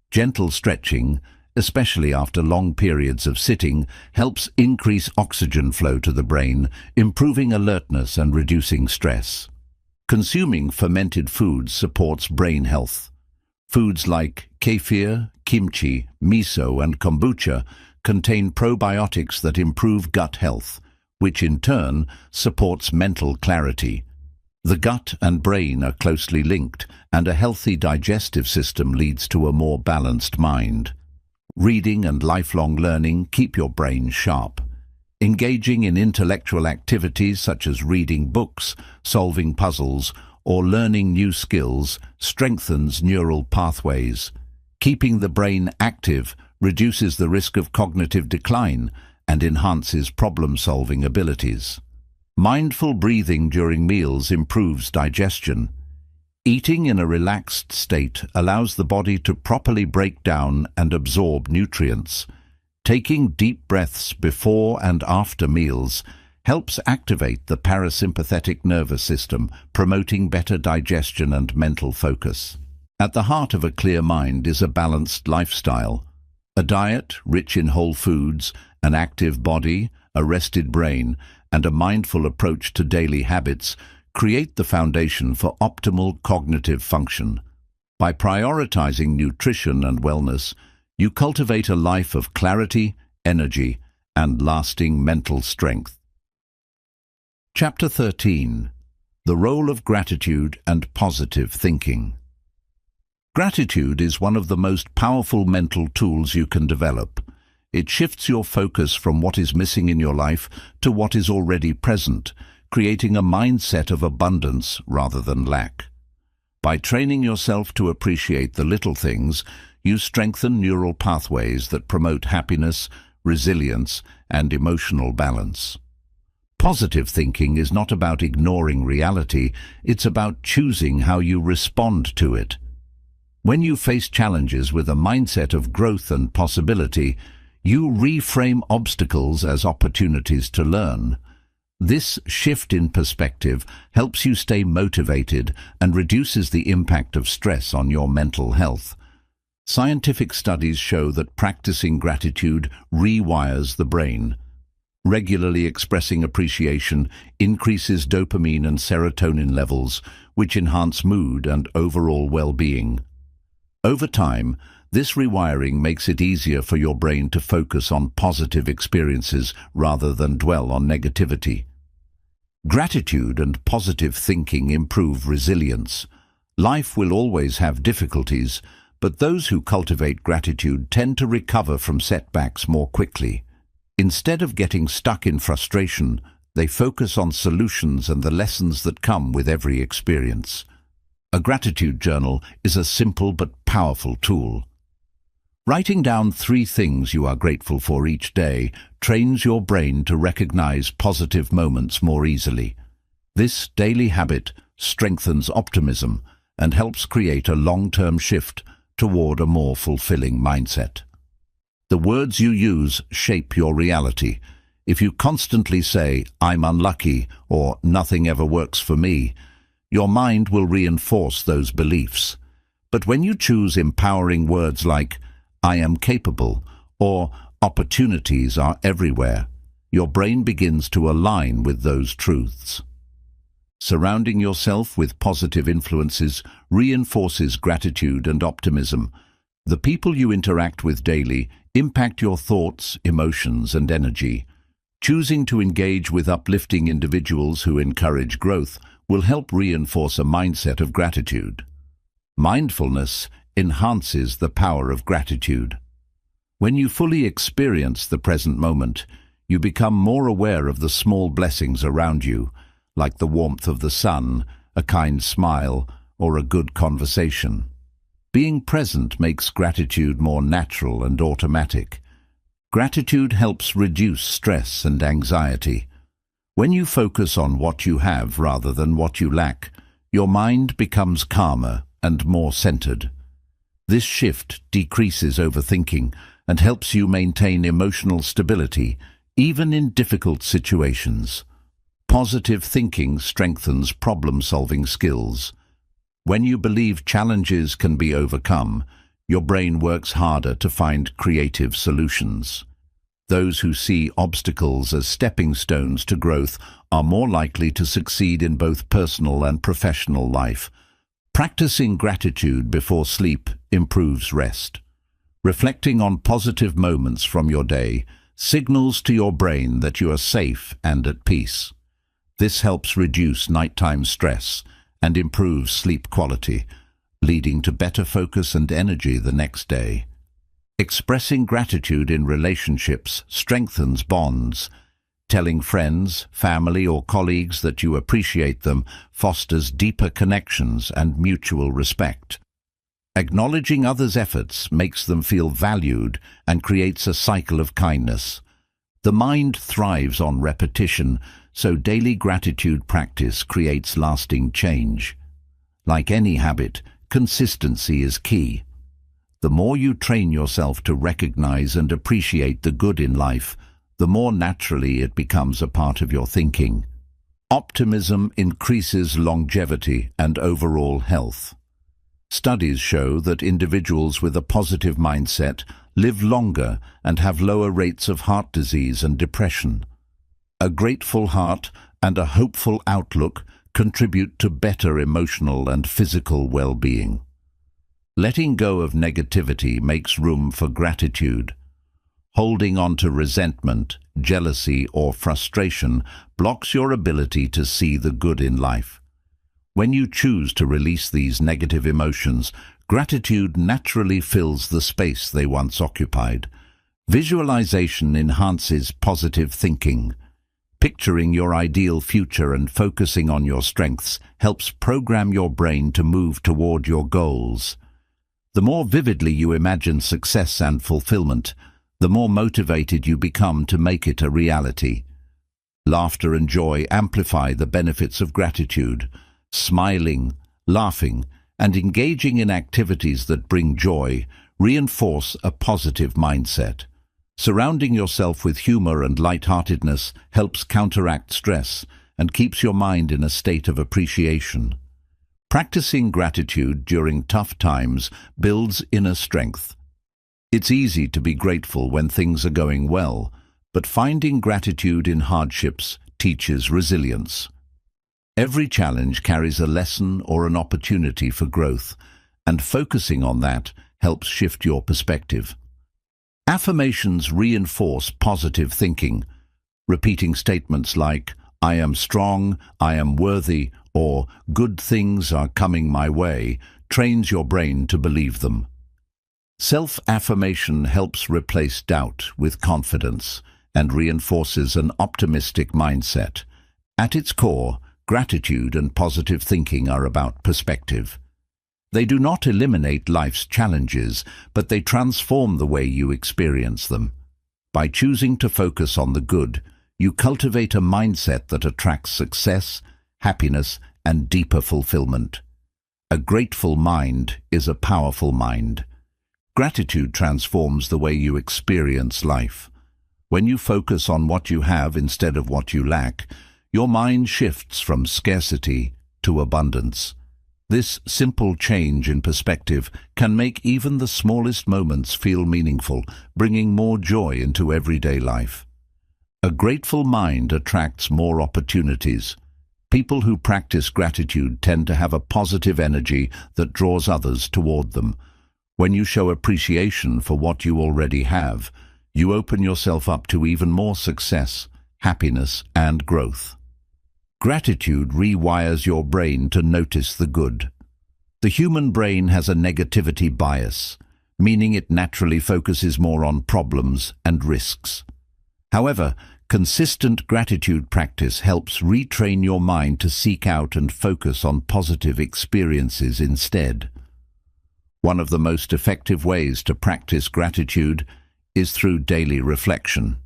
Gentle stretching, especially after long periods of sitting, helps increase oxygen flow to the brain, improving alertness and reducing stress. Consuming fermented foods supports brain health. Foods like kefir, kimchi, miso, and kombucha contain probiotics that improve gut health, which in turn supports mental clarity. The gut and brain are closely linked, and a healthy digestive system leads to a more balanced mind. Reading and lifelong learning keep your brain sharp. Engaging in intellectual activities such as reading books, solving puzzles, or learning new skills strengthens neural pathways. Keeping the brain active reduces the risk of cognitive decline and enhances problem-solving abilities. Mindful breathing during meals improves digestion. Eating in a relaxed state allows the body to properly break down and absorb nutrients. Taking deep breaths before and after meals helps activate the parasympathetic nervous system, promoting better digestion and mental focus. At the heart of a clear mind is a balanced lifestyle. A diet rich in whole foods, an active body, a rested brain, and a mindful approach to daily habits create the foundation for optimal cognitive function. By prioritizing nutrition and wellness, you cultivate a life of clarity, energy, and lasting mental strength. Chapter 13. The Role of Gratitude and Positive Thinking. Gratitude is one of the most powerful mental tools you can develop. It shifts your focus from what is missing in your life to what is already present, creating a mindset of abundance rather than lack. By training yourself to appreciate the little things, you strengthen neural pathways that promote happiness, resilience, and emotional balance. Positive thinking is not about ignoring reality, it's about choosing how you respond to it. When you face challenges with a mindset of growth and possibility, you reframe obstacles as opportunities to learn. This shift in perspective helps you stay motivated and reduces the impact of stress on your mental health. Scientific studies show that practicing gratitude rewires the brain. Regularly expressing appreciation increases dopamine and serotonin levels, which enhance mood and overall well-being. Over time, this rewiring makes it easier for your brain to focus on positive experiences rather than dwell on negativity. Gratitude and positive thinking improve resilience. Life will always have difficulties, but those who cultivate gratitude tend to recover from setbacks more quickly. Instead of getting stuck in frustration, they focus on solutions and the lessons that come with every experience. A gratitude journal is a simple but powerful tool. Writing down 3 things you are grateful for each day trains your brain to recognize positive moments more easily. This daily habit strengthens optimism and helps create a long-term shift toward a more fulfilling mindset. The words you use shape your reality. If you constantly say, "I'm unlucky," or "nothing ever works for me," your mind will reinforce those beliefs. But when you choose empowering words like, "I am capable," or "opportunities are everywhere," your brain begins to align with those truths. Surrounding yourself with positive influences reinforces gratitude and optimism. The people you interact with daily impact your thoughts, emotions, and energy. Choosing to engage with uplifting individuals who encourage growth will help reinforce a mindset of gratitude. Mindfulness enhances the power of gratitude. When you fully experience the present moment, you become more aware of the small blessings around you, like the warmth of the sun, a kind smile, or a good conversation. Being present makes gratitude more natural and automatic. Gratitude helps reduce stress and anxiety. When you focus on what you have rather than what you lack, your mind becomes calmer and more centered. This shift decreases overthinking and helps you maintain emotional stability, even in difficult situations. Positive thinking strengthens problem-solving skills. When you believe challenges can be overcome, your brain works harder to find creative solutions. Those who see obstacles as stepping stones to growth are more likely to succeed in both personal and professional life. Practicing gratitude before sleep improves rest. Reflecting on positive moments from your day signals to your brain that you are safe and at peace. This helps reduce nighttime stress and improves sleep quality, leading to better focus and energy the next day. Expressing gratitude in relationships strengthens bonds. Telling friends, family, or colleagues that you appreciate them fosters deeper connections and mutual respect. Acknowledging others' efforts makes them feel valued and creates a cycle of kindness. The mind thrives on repetition, So daily gratitude practice creates lasting change. Like any habit, consistency is key. The more you train yourself to recognize and appreciate the good in life, the more naturally it becomes a part of your thinking. Optimism increases longevity and overall health. Studies show that individuals with a positive mindset live longer and have lower rates of heart disease and depression. A grateful heart and a hopeful outlook contribute to better emotional and physical well-being. Letting go of negativity makes room for gratitude. Holding on to resentment, jealousy, or frustration blocks your ability to see the good in life. When you choose to release these negative emotions, gratitude naturally fills the space they once occupied. Visualization enhances positive thinking. Picturing your ideal future and focusing on your strengths helps program your brain to move toward your goals. The more vividly you imagine success and fulfillment, the more motivated you become to make it a reality. Laughter and joy amplify the benefits of gratitude. Smiling, laughing, and engaging in activities that bring joy reinforce a positive mindset. Surrounding yourself with humor and lightheartedness helps counteract stress and keeps your mind in a state of appreciation. Practicing gratitude during tough times builds inner strength. It's easy to be grateful when things are going well, but finding gratitude in hardships teaches resilience. Every challenge carries a lesson or an opportunity for growth, and focusing on that helps shift your perspective. Affirmations reinforce positive thinking. Repeating statements like, "I am strong, I am worthy," or "good things are coming my way," trains your brain to believe them. Self-affirmation helps replace doubt with confidence and reinforces an optimistic mindset. At its core, gratitude and positive thinking are about perspective. They do not eliminate life's challenges, but they transform the way you experience them. By choosing to focus on the good, you cultivate a mindset that attracts success, happiness, and deeper fulfillment. A grateful mind is a powerful mind. Gratitude transforms the way you experience life. When you focus on what you have instead of what you lack, your mind shifts from scarcity to abundance. This simple change in perspective can make even the smallest moments feel meaningful, bringing more joy into everyday life. A grateful mind attracts more opportunities. People who practice gratitude tend to have a positive energy that draws others toward them. When you show appreciation for what you already have, you open yourself up to even more success, happiness, and growth. Gratitude rewires your brain to notice the good. The human brain has a negativity bias, meaning it naturally focuses more on problems and risks. However, consistent gratitude practice helps retrain your mind to seek out and focus on positive experiences instead. One of the most effective ways to practice gratitude is through daily reflection.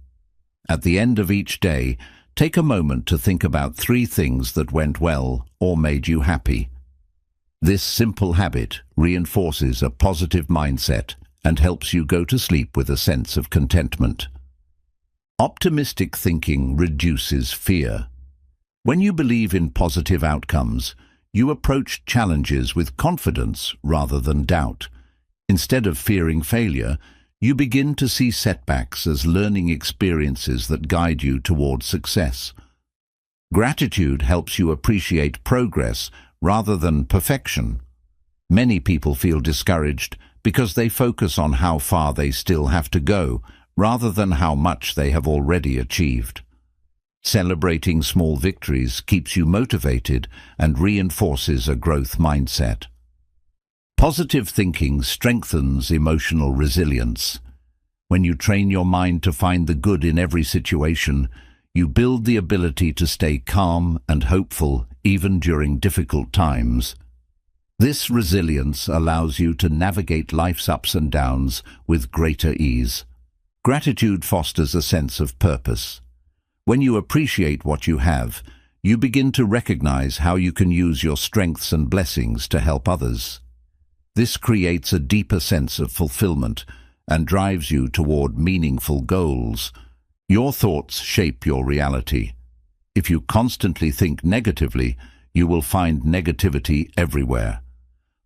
At the end of each day, take a moment to think about 3 things that went well or made you happy. This simple habit reinforces a positive mindset and helps you go to sleep with a sense of contentment. Optimistic thinking reduces fear. When you believe in positive outcomes, you approach challenges with confidence rather than doubt. Instead of fearing failure, you begin to see setbacks as learning experiences that guide you toward success. Gratitude helps you appreciate progress rather than perfection. Many people feel discouraged because they focus on how far they still have to go, rather than how much they have already achieved. Celebrating small victories keeps you motivated and reinforces a growth mindset. Positive thinking strengthens emotional resilience. When you train your mind to find the good in every situation, you build the ability to stay calm and hopeful even during difficult times. This resilience allows you to navigate life's ups and downs with greater ease. Gratitude fosters a sense of purpose. When you appreciate what you have, you begin to recognize how you can use your strengths and blessings to help others. This creates a deeper sense of fulfillment and drives you toward meaningful goals. Your thoughts shape your reality. If you constantly think negatively, you will find negativity everywhere.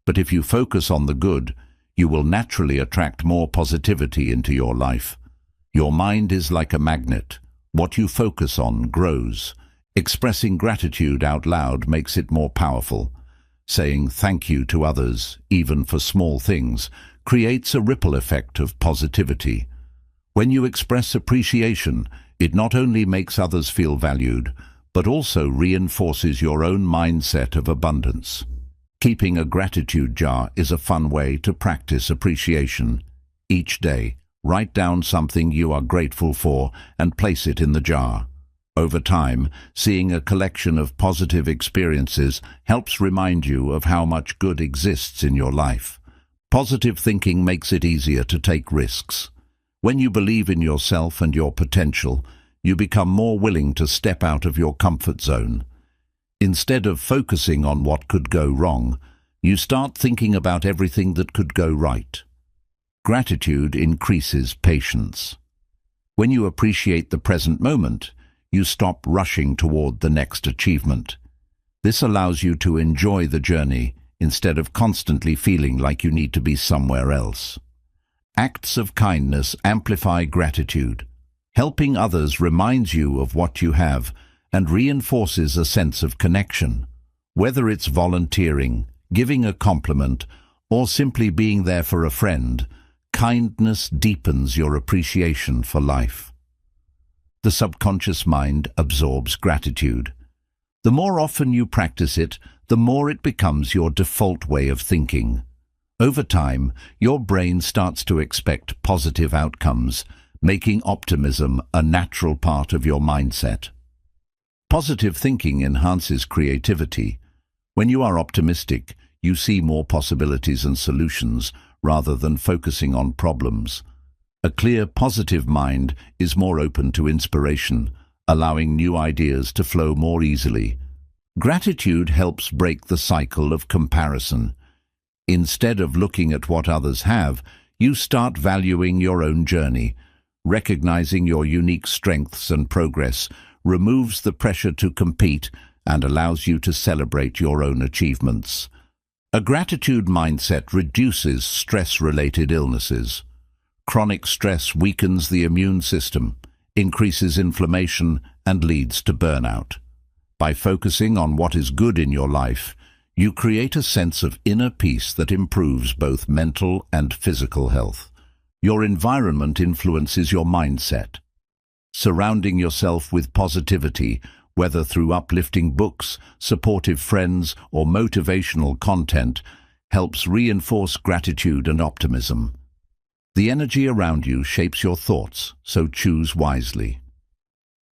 But if you focus on the good, you will naturally attract more positivity into your life. Your mind is like a magnet. What you focus on grows. Expressing gratitude out loud makes it more powerful. Saying thank you to others, even for small things, creates a ripple effect of positivity. When you express appreciation, it not only makes others feel valued, but also reinforces your own mindset of abundance. Keeping a gratitude jar is a fun way to practice appreciation. Each day, write down something you are grateful for and place it in the jar. Over time, seeing a collection of positive experiences helps remind you of how much good exists in your life. Positive thinking makes it easier to take risks. When you believe in yourself and your potential, you become more willing to step out of your comfort zone. Instead of focusing on what could go wrong, you start thinking about everything that could go right. Gratitude increases patience. When you appreciate the present moment, you stop rushing toward the next achievement. This allows you to enjoy the journey instead of constantly feeling like you need to be somewhere else. Acts of kindness amplify gratitude. Helping others reminds you of what you have and reinforces a sense of connection. Whether it's volunteering, giving a compliment, or simply being there for a friend, kindness deepens your appreciation for life. The subconscious mind absorbs gratitude. The more often you practice it, the more it becomes your default way of thinking. Over time, your brain starts to expect positive outcomes, making optimism a natural part of your mindset. Positive thinking enhances creativity. When you are optimistic, you see more possibilities and solutions rather than focusing on problems. A clear, positive mind is more open to inspiration, allowing new ideas to flow more easily. Gratitude helps break the cycle of comparison. Instead of looking at what others have, you start valuing your own journey. Recognizing your unique strengths and progress removes the pressure to compete and allows you to celebrate your own achievements. A gratitude mindset reduces stress-related illnesses. Chronic stress weakens the immune system, increases inflammation, and leads to burnout. By focusing on what is good in your life, you create a sense of inner peace that improves both mental and physical health. Your environment influences your mindset. Surrounding yourself with positivity, whether through uplifting books, supportive friends, or motivational content, helps reinforce gratitude and optimism. The energy around you shapes your thoughts, so choose wisely.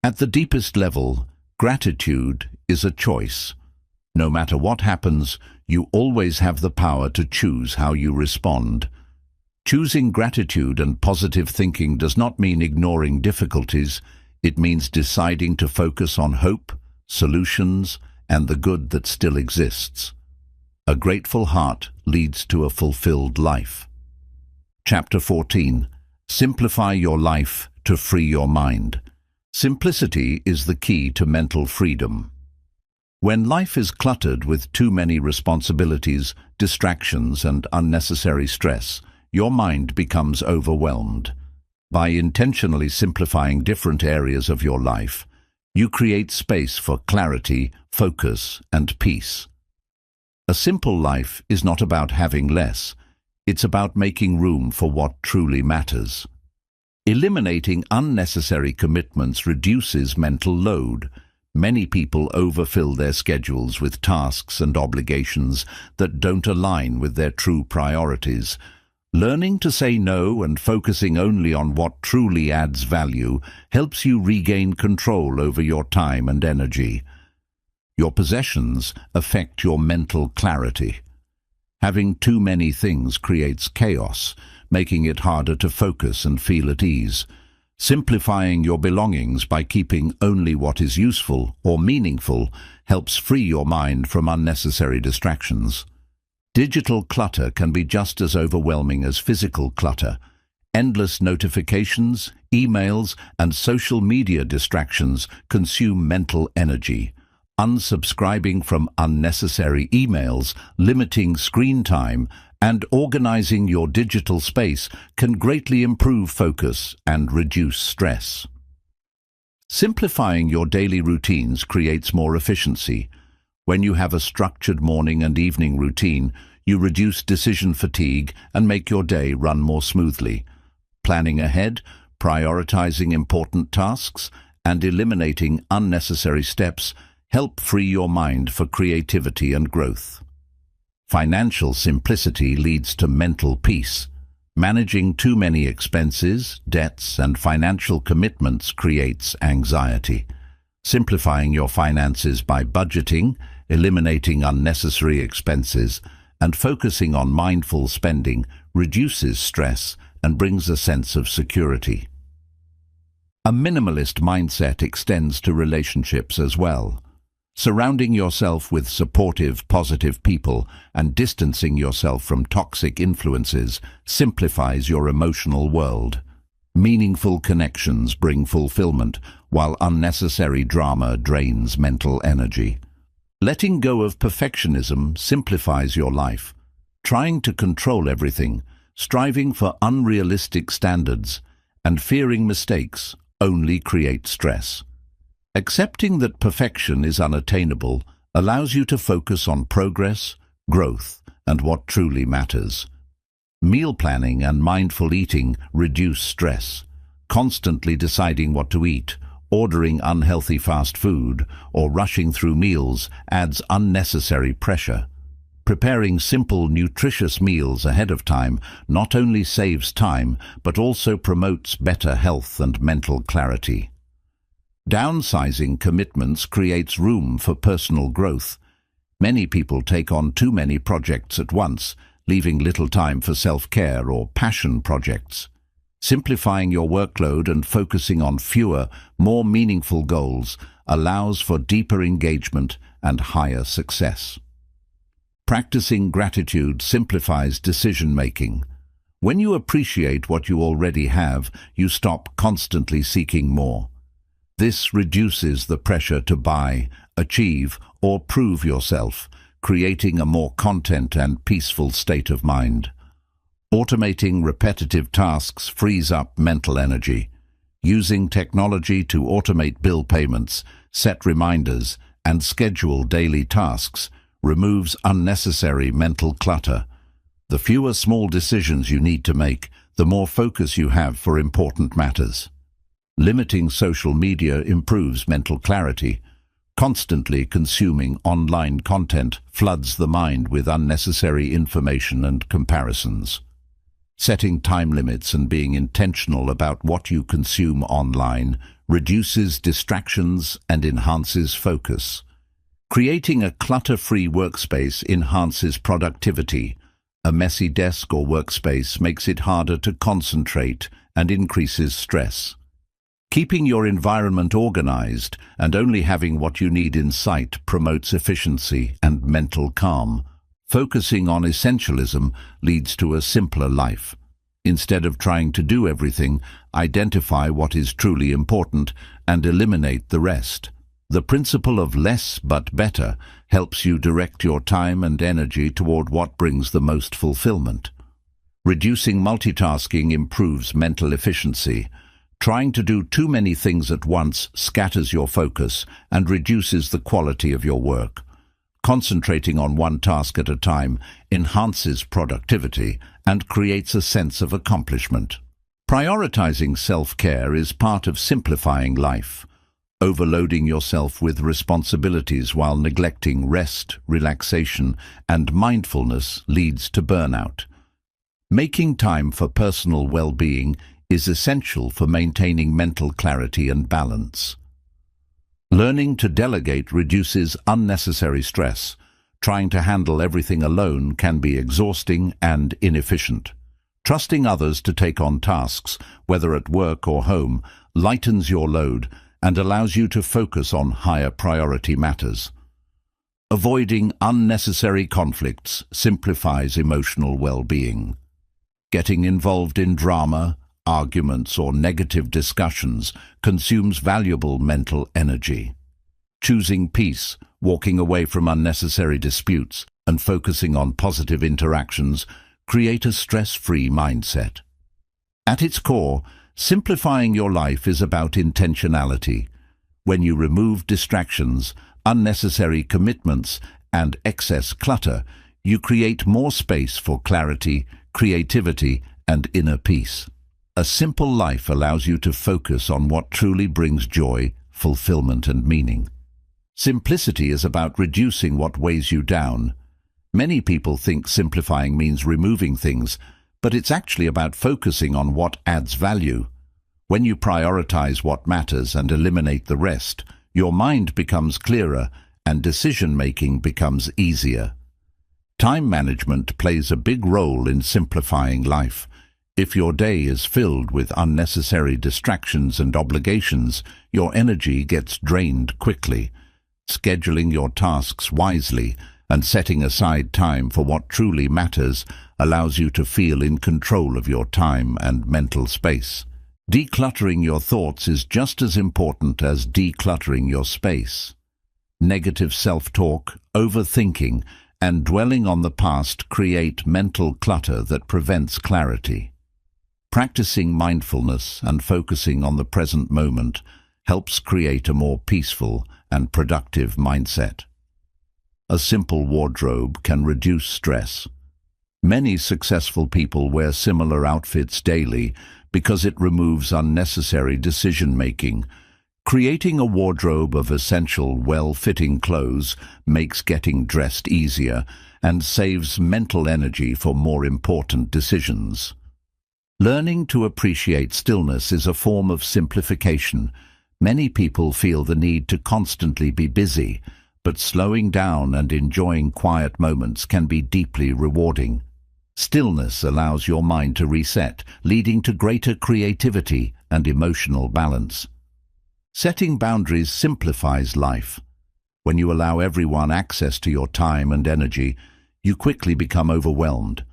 At the deepest level, gratitude is a choice. No matter what happens, you always have the power to choose how you respond. Choosing gratitude and positive thinking does not mean ignoring difficulties. It means deciding to focus on hope, solutions, and the good that still exists. A grateful heart leads to a fulfilled life. Chapter 14. Simplify your life to free your mind. Simplicity is the key to mental freedom. When life is cluttered with too many responsibilities, distractions, and unnecessary stress, your mind becomes overwhelmed. By intentionally simplifying different areas of your life, you create space for clarity, focus, and peace. A simple life is not about having less. It's about making room for what truly matters. Eliminating unnecessary commitments reduces mental load. Many people overfill their schedules with tasks and obligations that don't align with their true priorities. Learning to say no and focusing only on what truly adds value helps you regain control over your time and energy. Your possessions affect your mental clarity. Having too many things creates chaos, making it harder to focus and feel at ease. Simplifying your belongings by keeping only what is useful or meaningful helps free your mind from unnecessary distractions. Digital clutter can be just as overwhelming as physical clutter. Endless notifications, emails, and social media distractions consume mental energy. Unsubscribing from unnecessary emails, limiting screen time, and organizing your digital space can greatly improve focus and reduce stress. Simplifying your daily routines creates more efficiency. When you have a structured morning and evening routine, you reduce decision fatigue and make your day run more smoothly. Planning ahead, prioritizing important tasks, and eliminating unnecessary steps help free your mind for creativity and growth. Financial simplicity leads to mental peace. Managing too many expenses, debts, and financial commitments creates anxiety. Simplifying your finances by budgeting, eliminating unnecessary expenses, and focusing on mindful spending reduces stress and brings a sense of security. A minimalist mindset extends to relationships as well. Surrounding yourself with supportive, positive people and distancing yourself from toxic influences simplifies your emotional world. Meaningful connections bring fulfillment, while unnecessary drama drains mental energy. Letting go of perfectionism simplifies your life. Trying to control everything, striving for unrealistic standards, and fearing mistakes only create stress. Accepting that perfection is unattainable allows you to focus on progress, growth, and what truly matters. Meal planning and mindful eating reduce stress. Constantly deciding what to eat, ordering unhealthy fast food, or rushing through meals adds unnecessary pressure. Preparing simple, nutritious meals ahead of time not only saves time, but also promotes better health and mental clarity. Downsizing commitments creates room for personal growth. Many people take on too many projects at once, leaving little time for self-care or passion projects. Simplifying your workload and focusing on fewer, more meaningful goals allows for deeper engagement and higher success. Practicing gratitude simplifies decision-making. When you appreciate what you already have, you stop constantly seeking more. This reduces the pressure to buy, achieve, or prove yourself, creating a more content and peaceful state of mind. Automating repetitive tasks frees up mental energy. Using technology to automate bill payments, set reminders, and schedule daily tasks removes unnecessary mental clutter. The fewer small decisions you need to make, the more focus you have for important matters. Limiting social media improves mental clarity. Constantly consuming online content floods the mind with unnecessary information and comparisons. Setting time limits and being intentional about what you consume online reduces distractions and enhances focus. Creating a clutter-free workspace enhances productivity. A messy desk or workspace makes it harder to concentrate and increases stress. Keeping your environment organized and only having what you need in sight promotes efficiency and mental calm. Focusing on essentialism leads to a simpler life. Instead of trying to do everything, identify what is truly important and eliminate the rest. The principle of less but better helps you direct your time and energy toward what brings the most fulfillment. Reducing multitasking improves mental efficiency. Trying to do too many things at once scatters your focus and reduces the quality of your work. Concentrating on one task at a time enhances productivity and creates a sense of accomplishment. Prioritizing self-care is part of simplifying life. Overloading yourself with responsibilities while neglecting rest, relaxation, and mindfulness leads to burnout. Making time for personal well-being is essential for maintaining mental clarity and balance. Learning to delegate reduces unnecessary stress. Trying to handle everything alone can be exhausting and inefficient. Trusting others to take on tasks, whether at work or home, lightens your load and allows you to focus on higher priority matters. Avoiding unnecessary conflicts simplifies emotional well-being. Getting involved in drama, arguments, or negative discussions consumes valuable mental energy. Choosing peace, walking away from unnecessary disputes, and focusing on positive interactions create a stress-free mindset. At its core, simplifying your life is about intentionality. When you remove distractions, unnecessary commitments, and excess clutter, you create more space for clarity, creativity, and inner peace. A simple life allows you to focus on what truly brings joy, fulfillment, and meaning. Simplicity is about reducing what weighs you down. Many people think simplifying means removing things, but it's actually about focusing on what adds value. When you prioritize what matters and eliminate the rest, your mind becomes clearer and decision-making becomes easier. Time management plays a big role in simplifying life. If your day is filled with unnecessary distractions and obligations, your energy gets drained quickly. Scheduling your tasks wisely and setting aside time for what truly matters allows you to feel in control of your time and mental space. Decluttering your thoughts is just as important as decluttering your space. Negative self-talk, overthinking, and dwelling on the past create mental clutter that prevents clarity. Practicing mindfulness and focusing on the present moment helps create a more peaceful and productive mindset. A simple wardrobe can reduce stress. Many successful people wear similar outfits daily because it removes unnecessary decision-making. Creating a wardrobe of essential, well-fitting clothes makes getting dressed easier and saves mental energy for more important decisions. Learning to appreciate stillness is a form of simplification. Many people feel the need to constantly be busy, but slowing down and enjoying quiet moments can be deeply rewarding. Stillness allows your mind to reset, leading to greater creativity and emotional balance. Setting boundaries simplifies life. When you allow everyone access to your time and energy, you quickly become overwhelmed.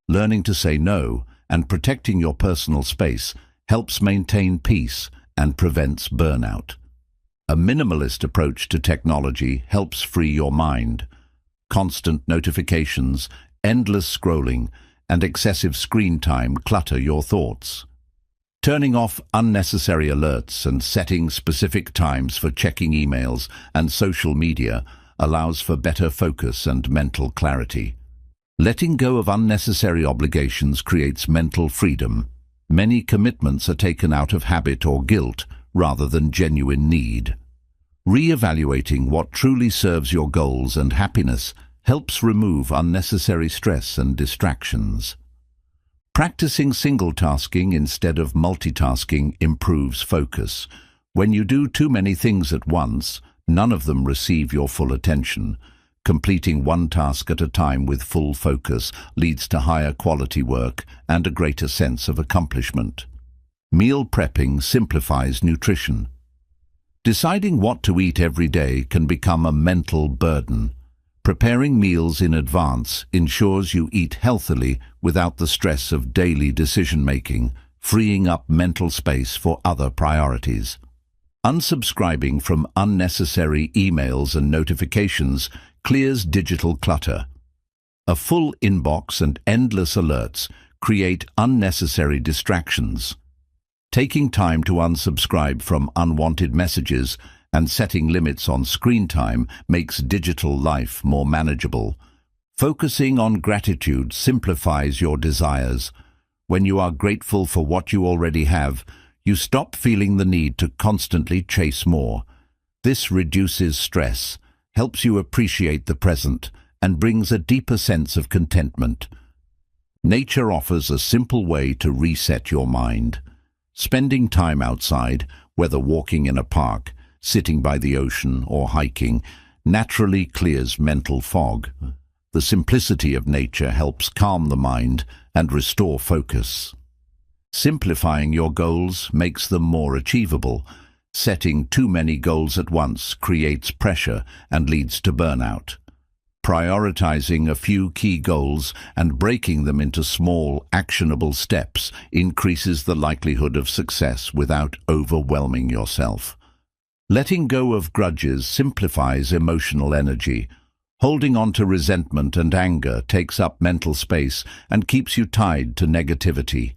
Learning to say no and protecting your personal space helps maintain peace and prevents burnout. A minimalist approach to technology helps free your mind. Constant notifications, endless scrolling, and excessive screen time clutter your thoughts. Turning off unnecessary alerts and setting specific times for checking emails and social media allows for better focus and mental clarity. Letting go of unnecessary obligations creates mental freedom. Many commitments are taken out of habit or guilt rather than genuine need. Re-evaluating what truly serves your goals and happiness helps remove unnecessary stress and distractions. Practicing single-tasking instead of multitasking improves focus. When you do too many things at once, none of them receive your full attention. Completing one task at a time with full focus leads to higher quality work and a greater sense of accomplishment. Meal prepping simplifies nutrition. Deciding what to eat every day can become a mental burden. Preparing meals in advance ensures you eat healthily without the stress of daily decision-making, freeing up mental space for other priorities. Unsubscribing from unnecessary emails and notifications clears digital clutter. A full inbox and endless alerts create unnecessary distractions. Taking time to unsubscribe from unwanted messages and setting limits on screen time makes digital life more manageable. Focusing on gratitude simplifies your desires. When you are grateful for what you already have, you stop feeling the need to constantly chase more. This reduces stress, helps you appreciate the present, and brings a deeper sense of contentment. Nature offers a simple way to reset your mind. Spending time outside, whether walking in a park, sitting by the ocean, or hiking, naturally clears mental fog. The simplicity of nature helps calm the mind and restore focus. Simplifying your goals makes them more achievable. Setting too many goals at once creates pressure and leads to burnout. Prioritizing a few key goals and breaking them into small, actionable steps increases the likelihood of success without overwhelming yourself. Letting go of grudges simplifies emotional energy. Holding on to resentment and anger takes up mental space and keeps you tied to negativity.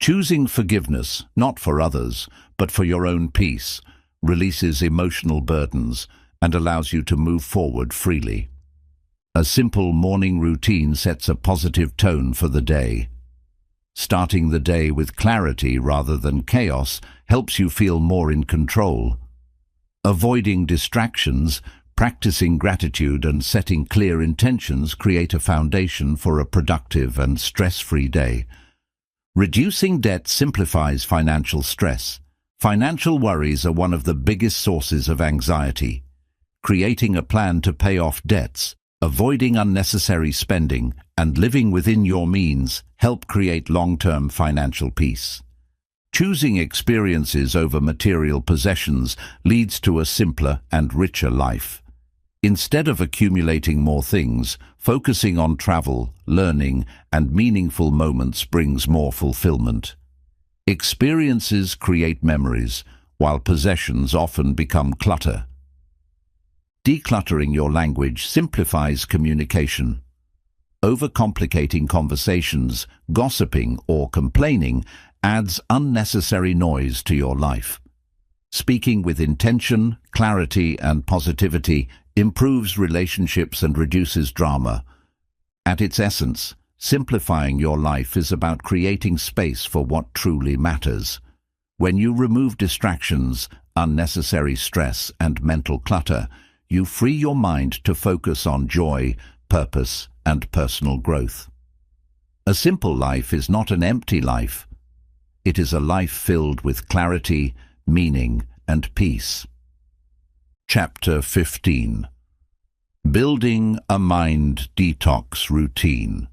Choosing forgiveness, not for others, but for your own peace, releases emotional burdens and allows you to move forward freely. A simple morning routine sets a positive tone for the day. Starting the day with clarity rather than chaos helps you feel more in control. Avoiding distractions, practicing gratitude and setting clear intentions create a foundation for a productive and stress-free day. Reducing debt simplifies financial stress. Financial worries are one of the biggest sources of anxiety. Creating a plan to pay off debts, avoiding unnecessary spending, and living within your means help create long-term financial peace. Choosing experiences over material possessions leads to a simpler and richer life. Instead of accumulating more things, focusing on travel, learning, and meaningful moments brings more fulfillment. Experiences create memories, while possessions often become clutter. Decluttering your language simplifies communication. Overcomplicating conversations, gossiping, or complaining adds unnecessary noise to your life. Speaking with intention, clarity, and positivity improves relationships and reduces drama. At its essence, simplifying your life is about creating space for what truly matters. When you remove distractions, unnecessary stress, and mental clutter, you free your mind to focus on joy, purpose, and personal growth. A simple life is not an empty life. It is a life filled with clarity, meaning, and peace. Chapter 15. Building a Mind Detox Routine.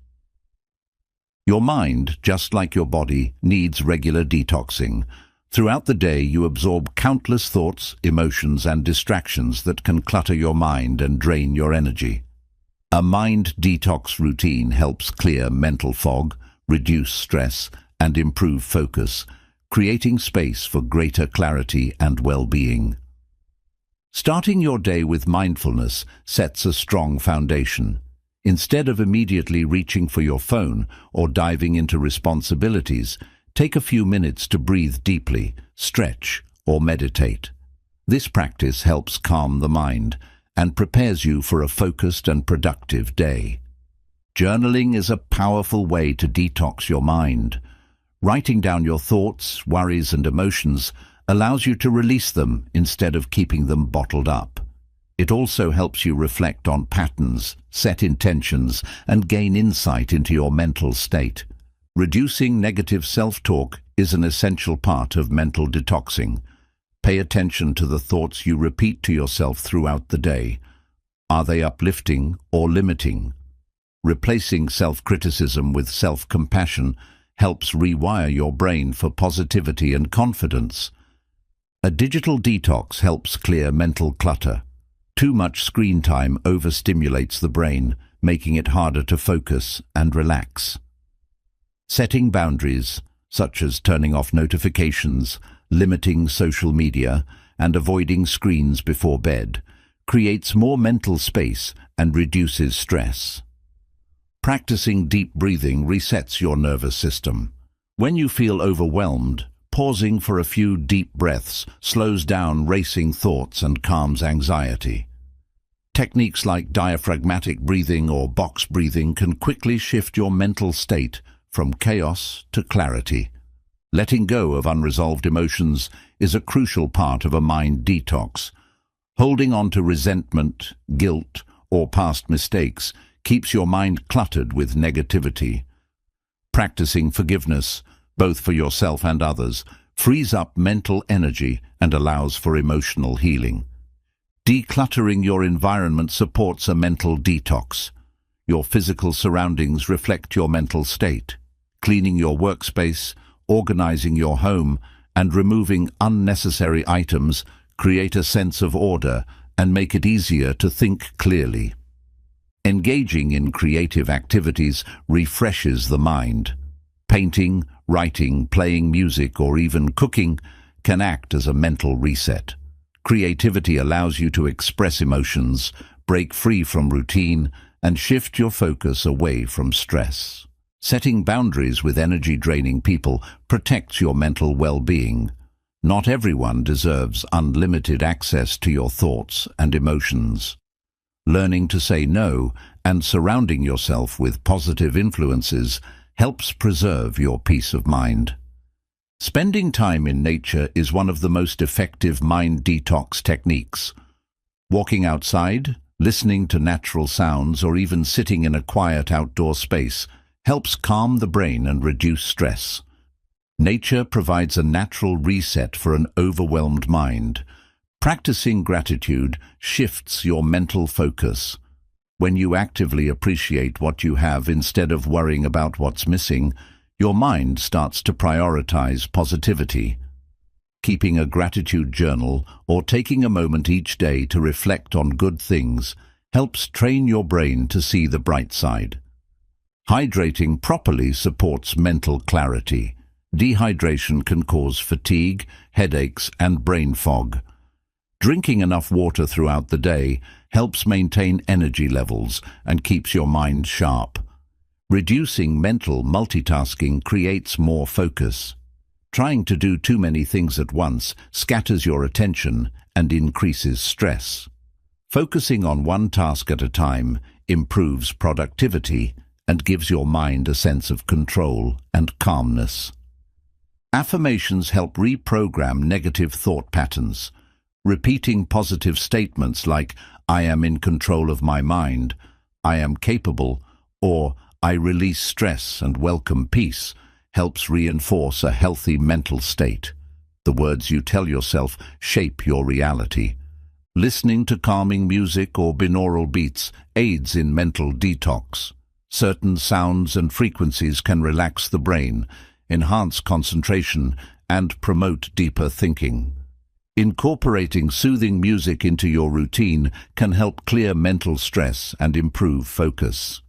Your mind, just like your body, needs regular detoxing. Throughout the day, you absorb countless thoughts, emotions, and distractions that can clutter your mind and drain your energy. A mind detox routine helps clear mental fog, reduce stress, and improve focus, creating space for greater clarity and well-being. Starting your day with mindfulness sets a strong foundation. Instead of immediately reaching for your phone or diving into responsibilities, take a few minutes to breathe deeply, stretch, or meditate. This practice helps calm the mind and prepares you for a focused and productive day. Journaling is a powerful way to detox your mind. Writing down your thoughts, worries, and emotions allows you to release them instead of keeping them bottled up. It also helps you reflect on patterns, set intentions, and gain insight into your mental state. Reducing negative self-talk is an essential part of mental detoxing. Pay attention to the thoughts you repeat to yourself throughout the day. Are they uplifting or limiting? Replacing self-criticism with self-compassion helps rewire your brain for positivity and confidence. A digital detox helps clear mental clutter. Too much screen time overstimulates the brain, making it harder to focus and relax. Setting boundaries, such as turning off notifications, limiting social media, and avoiding screens before bed, creates more mental space and reduces stress. Practicing deep breathing resets your nervous system. When you feel overwhelmed, pausing for a few deep breaths slows down racing thoughts and calms anxiety. Techniques like diaphragmatic breathing or box breathing can quickly shift your mental state from chaos to clarity. Letting go of unresolved emotions is a crucial part of a mind detox. Holding on to resentment, guilt, or past mistakes keeps your mind cluttered with negativity. Practicing forgiveness, both for yourself and others, frees up mental energy and allows for emotional healing. Decluttering your environment supports a mental detox. Your physical surroundings reflect your mental state. Cleaning your workspace, organizing your home, and removing unnecessary items create a sense of order and make it easier to think clearly. Engaging in creative activities refreshes the mind. Painting, writing, playing music, or even cooking can act as a mental reset. Creativity allows you to express emotions, break free from routine, and shift your focus away from stress. Setting boundaries with energy-draining people protects your mental well-being. Not everyone deserves unlimited access to your thoughts and emotions. Learning to say no and surrounding yourself with positive influences helps preserve your peace of mind. Spending time in nature is one of the most effective mind detox techniques. Walking outside, listening to natural sounds, or even sitting in a quiet outdoor space helps calm the brain and reduce stress. Nature provides a natural reset for an overwhelmed mind. Practicing gratitude shifts your mental focus. When you actively appreciate what you have instead of worrying about what's missing, your mind starts to prioritize positivity. Keeping a gratitude journal or taking a moment each day to reflect on good things helps train your brain to see the bright side. Hydrating properly supports mental clarity. Dehydration can cause fatigue, headaches, and brain fog. Drinking enough water throughout the day helps maintain energy levels and keeps your mind sharp. Reducing mental multitasking creates more focus. Trying to do too many things at once scatters your attention and increases stress. Focusing on one task at a time improves productivity and gives your mind a sense of control and calmness. Affirmations help reprogram negative thought patterns. Repeating positive statements like, "I am in control of my mind," "I am capable," or "I release stress and welcome peace," helps reinforce a healthy mental state. The words you tell yourself shape your reality. Listening to calming music or binaural beats aids in mental detox. Certain sounds and frequencies can relax the brain, enhance concentration, and promote deeper thinking. Incorporating soothing music into your routine can help clear mental stress and improve focus.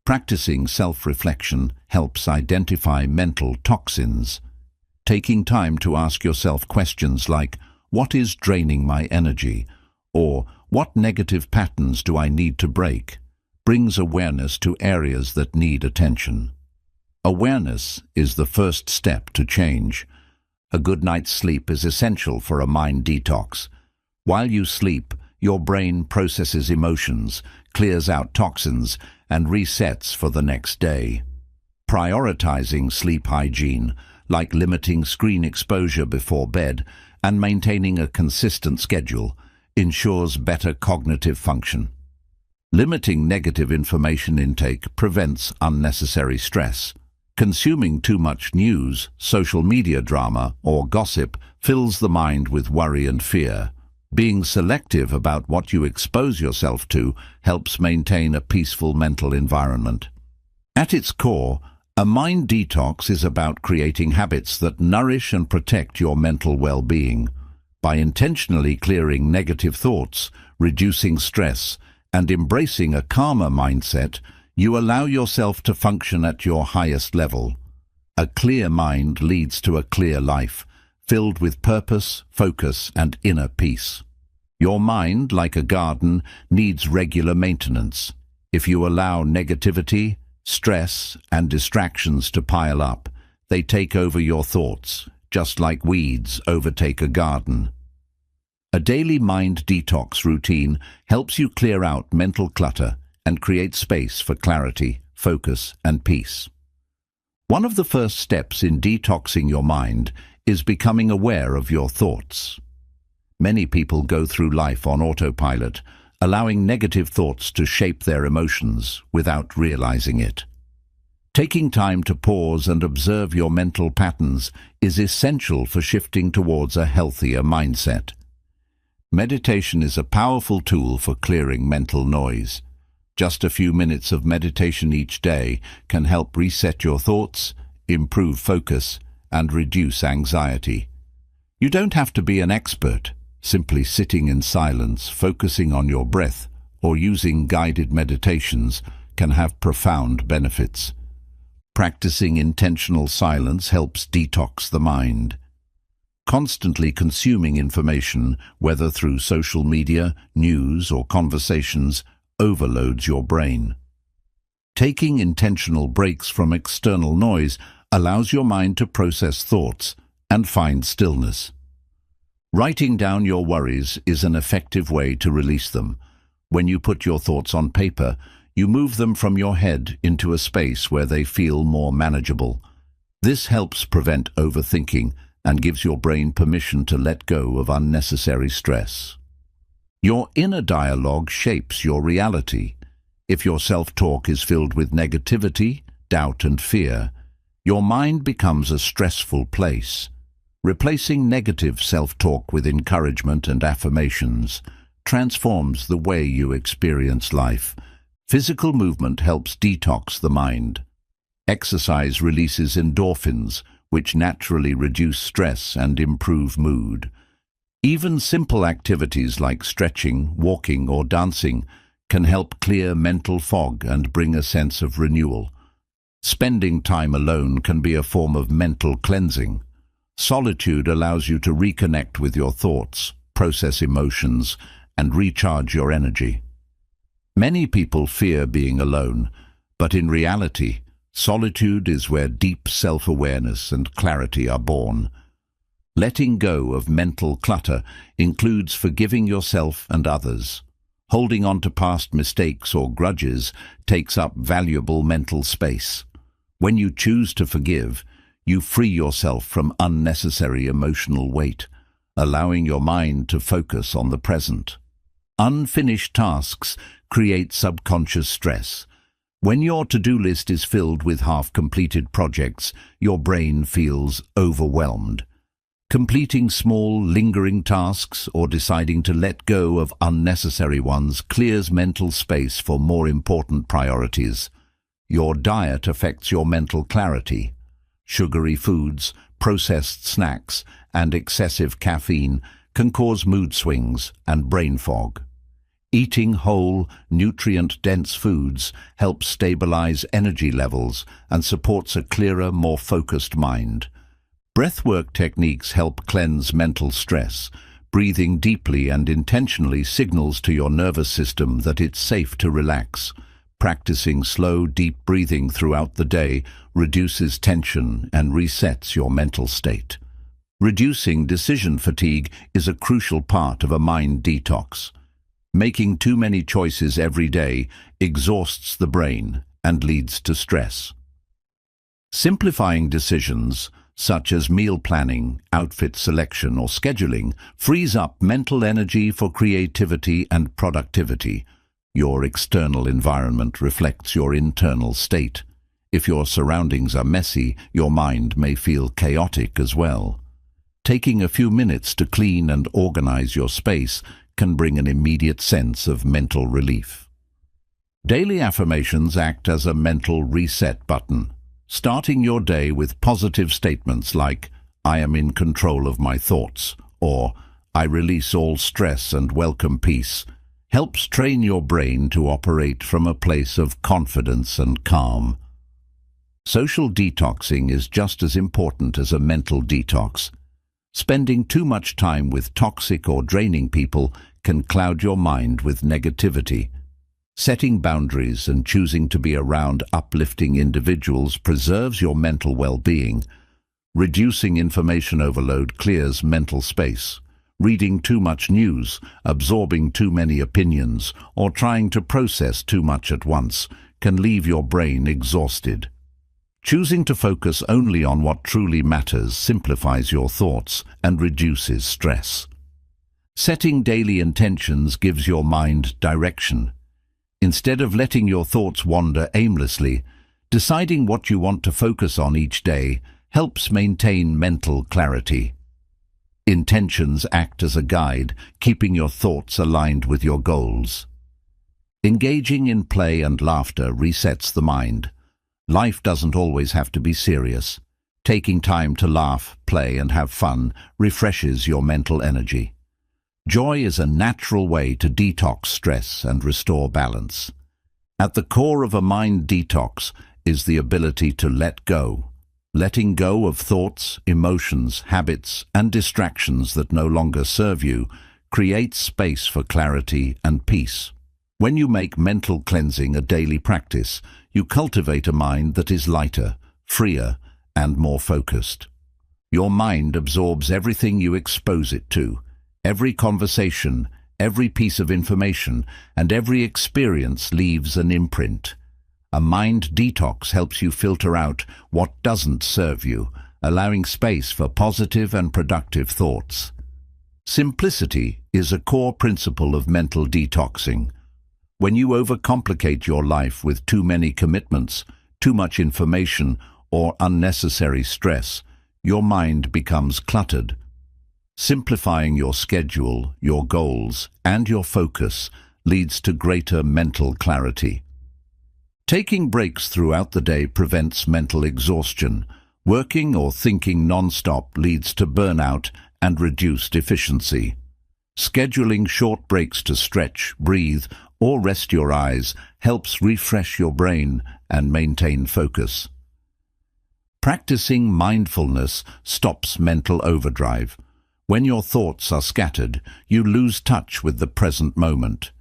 Practicing self-reflection helps identify mental toxins. Taking time to ask yourself questions like, "What is draining my energy?" or "What negative patterns do I need to break?" brings awareness to areas that need attention. Awareness is the first step to change. A good night's sleep is essential for a mind detox. While you sleep, your brain processes emotions, clears out toxins, and resets for the next day. Prioritizing sleep hygiene, like limiting screen exposure before bed and maintaining a consistent schedule, ensures better cognitive function. Limiting negative information intake prevents unnecessary stress. Consuming too much news, social media drama, or gossip fills the mind with worry and fear. Being selective about what you expose yourself to helps maintain a peaceful mental environment. At its core, a mind detox is about creating habits that nourish and protect your mental well-being. By intentionally clearing negative thoughts, reducing stress, and embracing a calmer mindset, you allow yourself to function at your highest level. A clear mind leads to a clear life, filled with purpose, focus, and inner peace. Your mind, like a garden, needs regular maintenance. If you allow negativity, stress, and distractions to pile up, they take over your thoughts, just like weeds overtake a garden. A daily mind detox routine helps you clear out mental clutter and create space for clarity, focus, and peace. One of the first steps in detoxing your mind is becoming aware of your thoughts. Many people go through life on autopilot, allowing negative thoughts to shape their emotions without realizing it. Taking time to pause and observe your mental patterns is essential for shifting towards a healthier mindset. Meditation is a powerful tool for clearing mental noise. Just a few minutes of meditation each day can help reset your thoughts, improve focus, and reduce anxiety. You don't have to be an expert. Simply sitting in silence, focusing on your breath, or using guided meditations can have profound benefits. Practicing intentional silence helps detox the mind. Constantly consuming information, whether through social media, news, or conversations, overloads your brain. Taking intentional breaks from external noise allows your mind to process thoughts and find stillness. Writing down your worries is an effective way to release them. When you put your thoughts on paper, you move them from your head into a space where they feel more manageable. This helps prevent overthinking and gives your brain permission to let go of unnecessary stress. Your inner dialogue shapes your reality. If your self-talk is filled with negativity, doubt, and fear, your mind becomes a stressful place. Replacing negative self-talk with encouragement and affirmations transforms the way you experience life. Physical movement helps detox the mind. Exercise releases endorphins, which naturally reduce stress and improve mood. Even simple activities like stretching, walking, or dancing can help clear mental fog and bring a sense of renewal. Spending time alone can be a form of mental cleansing. Solitude allows you to reconnect with your thoughts, process emotions, and recharge your energy. Many people fear being alone, but in reality, solitude is where deep self-awareness and clarity are born. Letting go of mental clutter includes forgiving yourself and others. Holding on to past mistakes or grudges takes up valuable mental space. When you choose to forgive, you free yourself from unnecessary emotional weight, allowing your mind to focus on the present. Unfinished tasks create subconscious stress. When your to-do list is filled with half-completed projects, your brain feels overwhelmed. Completing small, lingering tasks or deciding to let go of unnecessary ones clears mental space for more important priorities. Your diet affects your mental clarity. Sugary foods, processed snacks, and excessive caffeine can cause mood swings and brain fog. Eating whole, nutrient-dense foods helps stabilize energy levels and supports a clearer, more focused mind. Breathwork techniques help cleanse mental stress. Breathing deeply and intentionally signals to your nervous system that it's safe to relax. Practicing slow, deep breathing throughout the day reduces tension and resets your mental state. Reducing decision fatigue is a crucial part of a mind detox. Making too many choices every day exhausts the brain and leads to stress. Simplifying decisions, such as meal planning, outfit selection, or scheduling, frees up mental energy for creativity and productivity. Your external environment reflects your internal state. If your surroundings are messy, your mind may feel chaotic as well. Taking a few minutes to clean and organize your space can bring an immediate sense of mental relief. Daily affirmations act as a mental reset button. Starting your day with positive statements like, "I am in control of my thoughts," or "I release all stress and welcome peace," helps train your brain to operate from a place of confidence and calm. Social detoxing is just as important as a mental detox. Spending too much time with toxic or draining people can cloud your mind with negativity. Setting boundaries and choosing to be around uplifting individuals preserves your mental well-being. Reducing information overload clears mental space. Reading too much news, absorbing too many opinions, or trying to process too much at once can leave your brain exhausted. Choosing to focus only on what truly matters simplifies your thoughts and reduces stress. Setting daily intentions gives your mind direction. Instead of letting your thoughts wander aimlessly, deciding what you want to focus on each day helps maintain mental clarity. Intentions act as a guide, keeping your thoughts aligned with your goals. Engaging in play and laughter resets the mind. Life doesn't always have to be serious. Taking time to laugh, play, and have fun refreshes your mental energy. Joy is a natural way to detox stress and restore balance. At the core of a mind detox is the ability to let go. Letting go of thoughts, emotions, habits, and distractions that no longer serve you creates space for clarity and peace. When you make mental cleansing a daily practice, you cultivate a mind that is lighter, freer, and more focused. Your mind absorbs everything you expose it to. Every conversation, every piece of information, and every experience leaves an imprint. A mind detox helps you filter out what doesn't serve you, allowing space for positive and productive thoughts. Simplicity is a core principle of mental detoxing. When you overcomplicate your life with too many commitments, too much information, or unnecessary stress, your mind becomes cluttered. Simplifying your schedule, your goals, and your focus leads to greater mental clarity. Taking breaks throughout the day prevents mental exhaustion. Working or thinking non-stop leads to burnout and reduced efficiency. Scheduling short breaks to stretch, breathe, or rest your eyes helps refresh your brain and maintain focus. Practicing mindfulness stops mental overdrive. When your thoughts are scattered, you lose touch with the present moment.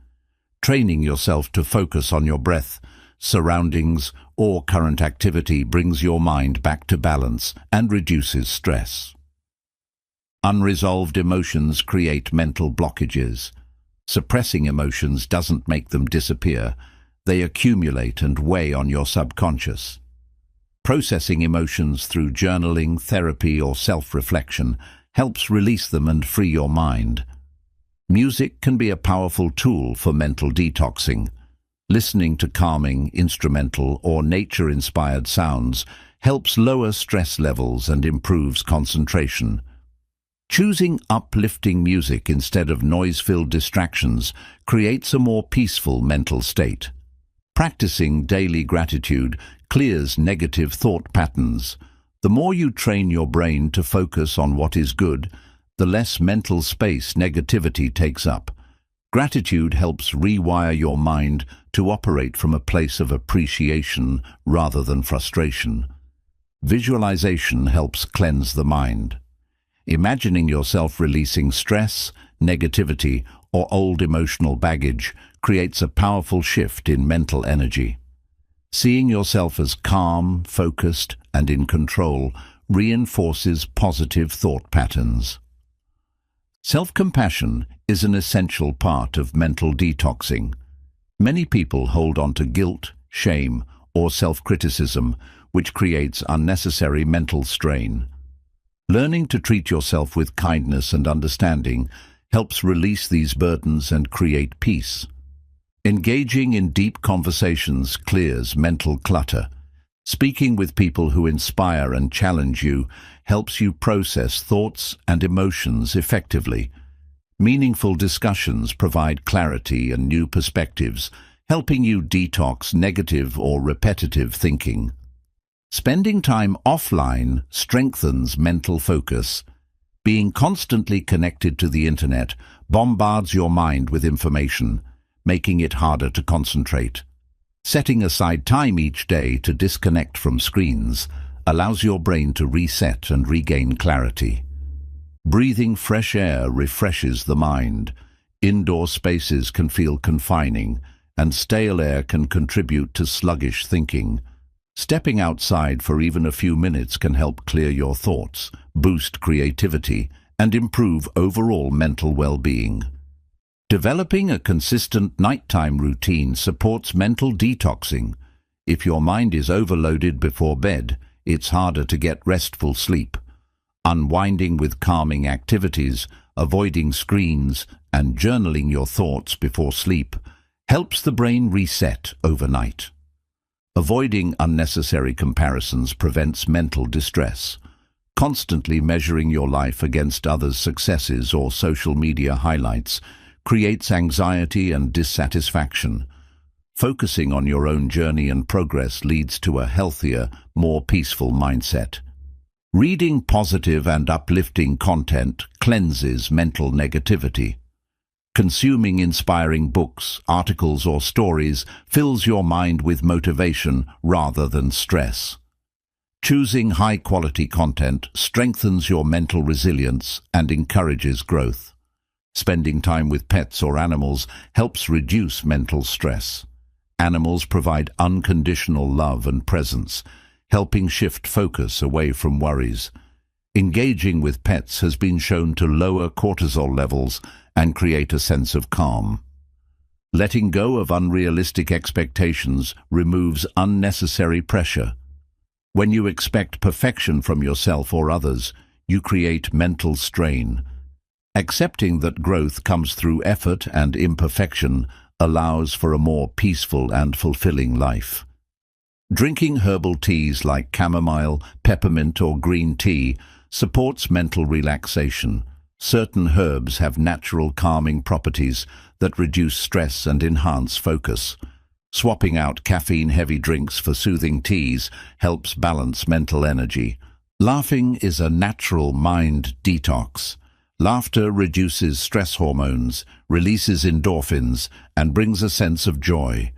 Training yourself to focus on your breath, surroundings, or current activity brings your mind back to balance and reduces stress. Unresolved emotions create mental blockages. Suppressing emotions doesn't make them disappear. They accumulate and weigh on your subconscious. Processing emotions through journaling, therapy, or self-reflection helps release them and free your mind. Music can be a powerful tool for mental detoxing. Listening to calming, instrumental, or nature-inspired sounds helps lower stress levels and improves concentration. Choosing uplifting music instead of noise-filled distractions creates a more peaceful mental state. Practicing daily gratitude clears negative thought patterns. The more you train your brain to focus on what is good, the less mental space negativity takes up. Gratitude helps rewire your mind to operate from a place of appreciation rather than frustration. Visualization helps cleanse the mind. Imagining yourself releasing stress, negativity, or old emotional baggage creates a powerful shift in mental energy. Seeing yourself as calm, focused, and in control reinforces positive thought patterns. Self-compassion is an essential part of mental detoxing. Many people hold on to guilt, shame, or self-criticism, which creates unnecessary mental strain. Learning to treat yourself with kindness and understanding helps release these burdens and create peace. Engaging in deep conversations clears mental clutter. Speaking with people who inspire and challenge you helps you process thoughts and emotions effectively. Meaningful discussions provide clarity and new perspectives, helping you detox negative or repetitive thinking. Spending time offline strengthens mental focus. Being constantly connected to the internet bombards your mind with information, making it harder to concentrate. Setting aside time each day to disconnect from screens allows your brain to reset and regain clarity. Breathing fresh air refreshes the mind. Indoor spaces can feel confining, and stale air can contribute to sluggish thinking. Stepping outside for even a few minutes can help clear your thoughts, boost creativity, and improve overall mental well-being. Developing a consistent nighttime routine supports mental detoxing. If your mind is overloaded before bed, it's harder to get restful sleep. Unwinding with calming activities, avoiding screens, and journaling your thoughts before sleep helps the brain reset overnight. Avoiding unnecessary comparisons prevents mental distress. Constantly measuring your life against others' successes or social media highlights creates anxiety and dissatisfaction. Focusing on your own journey and progress leads to a healthier, more peaceful mindset. Reading positive and uplifting content cleanses mental negativity. Consuming inspiring books, articles, or stories fills your mind with motivation rather than stress. Choosing high-quality content strengthens your mental resilience and encourages growth. Spending time with pets or animals helps reduce mental stress. Animals provide unconditional love and presence, helping shift focus away from worries. Engaging with pets has been shown to lower cortisol levels and create a sense of calm. Letting go of unrealistic expectations removes unnecessary pressure. When you expect perfection from yourself or others, you create mental strain. Accepting that growth comes through effort and imperfection allows for a more peaceful and fulfilling life. Drinking herbal teas like chamomile, peppermint, or green tea supports mental relaxation. Certain herbs have natural calming properties that reduce stress and enhance focus. Swapping out caffeine-heavy drinks for soothing teas helps balance mental energy. Laughing is a natural mind detox. Laughter reduces stress hormones, releases endorphins, and brings a sense of joy.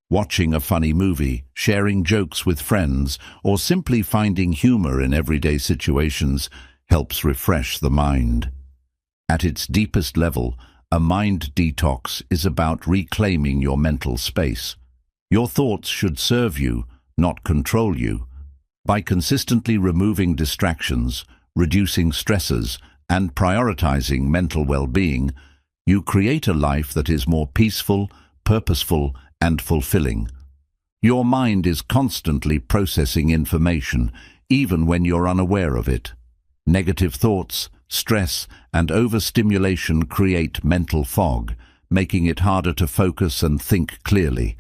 Watching a funny movie, sharing jokes with friends, or simply finding humor in everyday situations helps refresh the mind. At its deepest level, a mind detox is about reclaiming your mental space. Your thoughts should serve you, not control you. By consistently removing distractions, reducing stresses, and prioritizing mental well-being, you create a life that is more peaceful, purposeful, and fulfilling. Your mind is constantly processing information, even when you're unaware of it. Negative thoughts, stress, and overstimulation create mental fog, making it harder to focus and think clearly.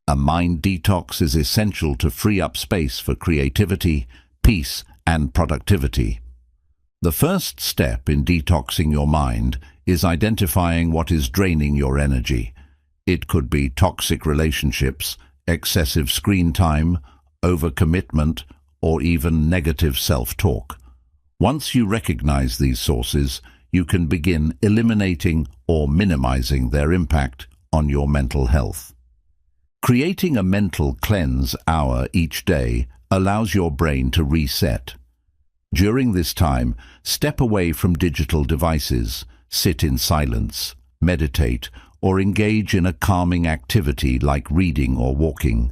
A mind detox is essential to free up space for creativity, peace, and productivity. The first step in detoxing your mind is identifying what is draining your energy. It could be toxic relationships, excessive screen time, overcommitment, or even negative self-talk. Once you recognize these sources, you can begin eliminating or minimizing their impact on your mental health. Creating a mental cleanse hour each day allows your brain to reset. During this time, step away from digital devices, sit in silence, meditate, or engage in a calming activity like reading or walking.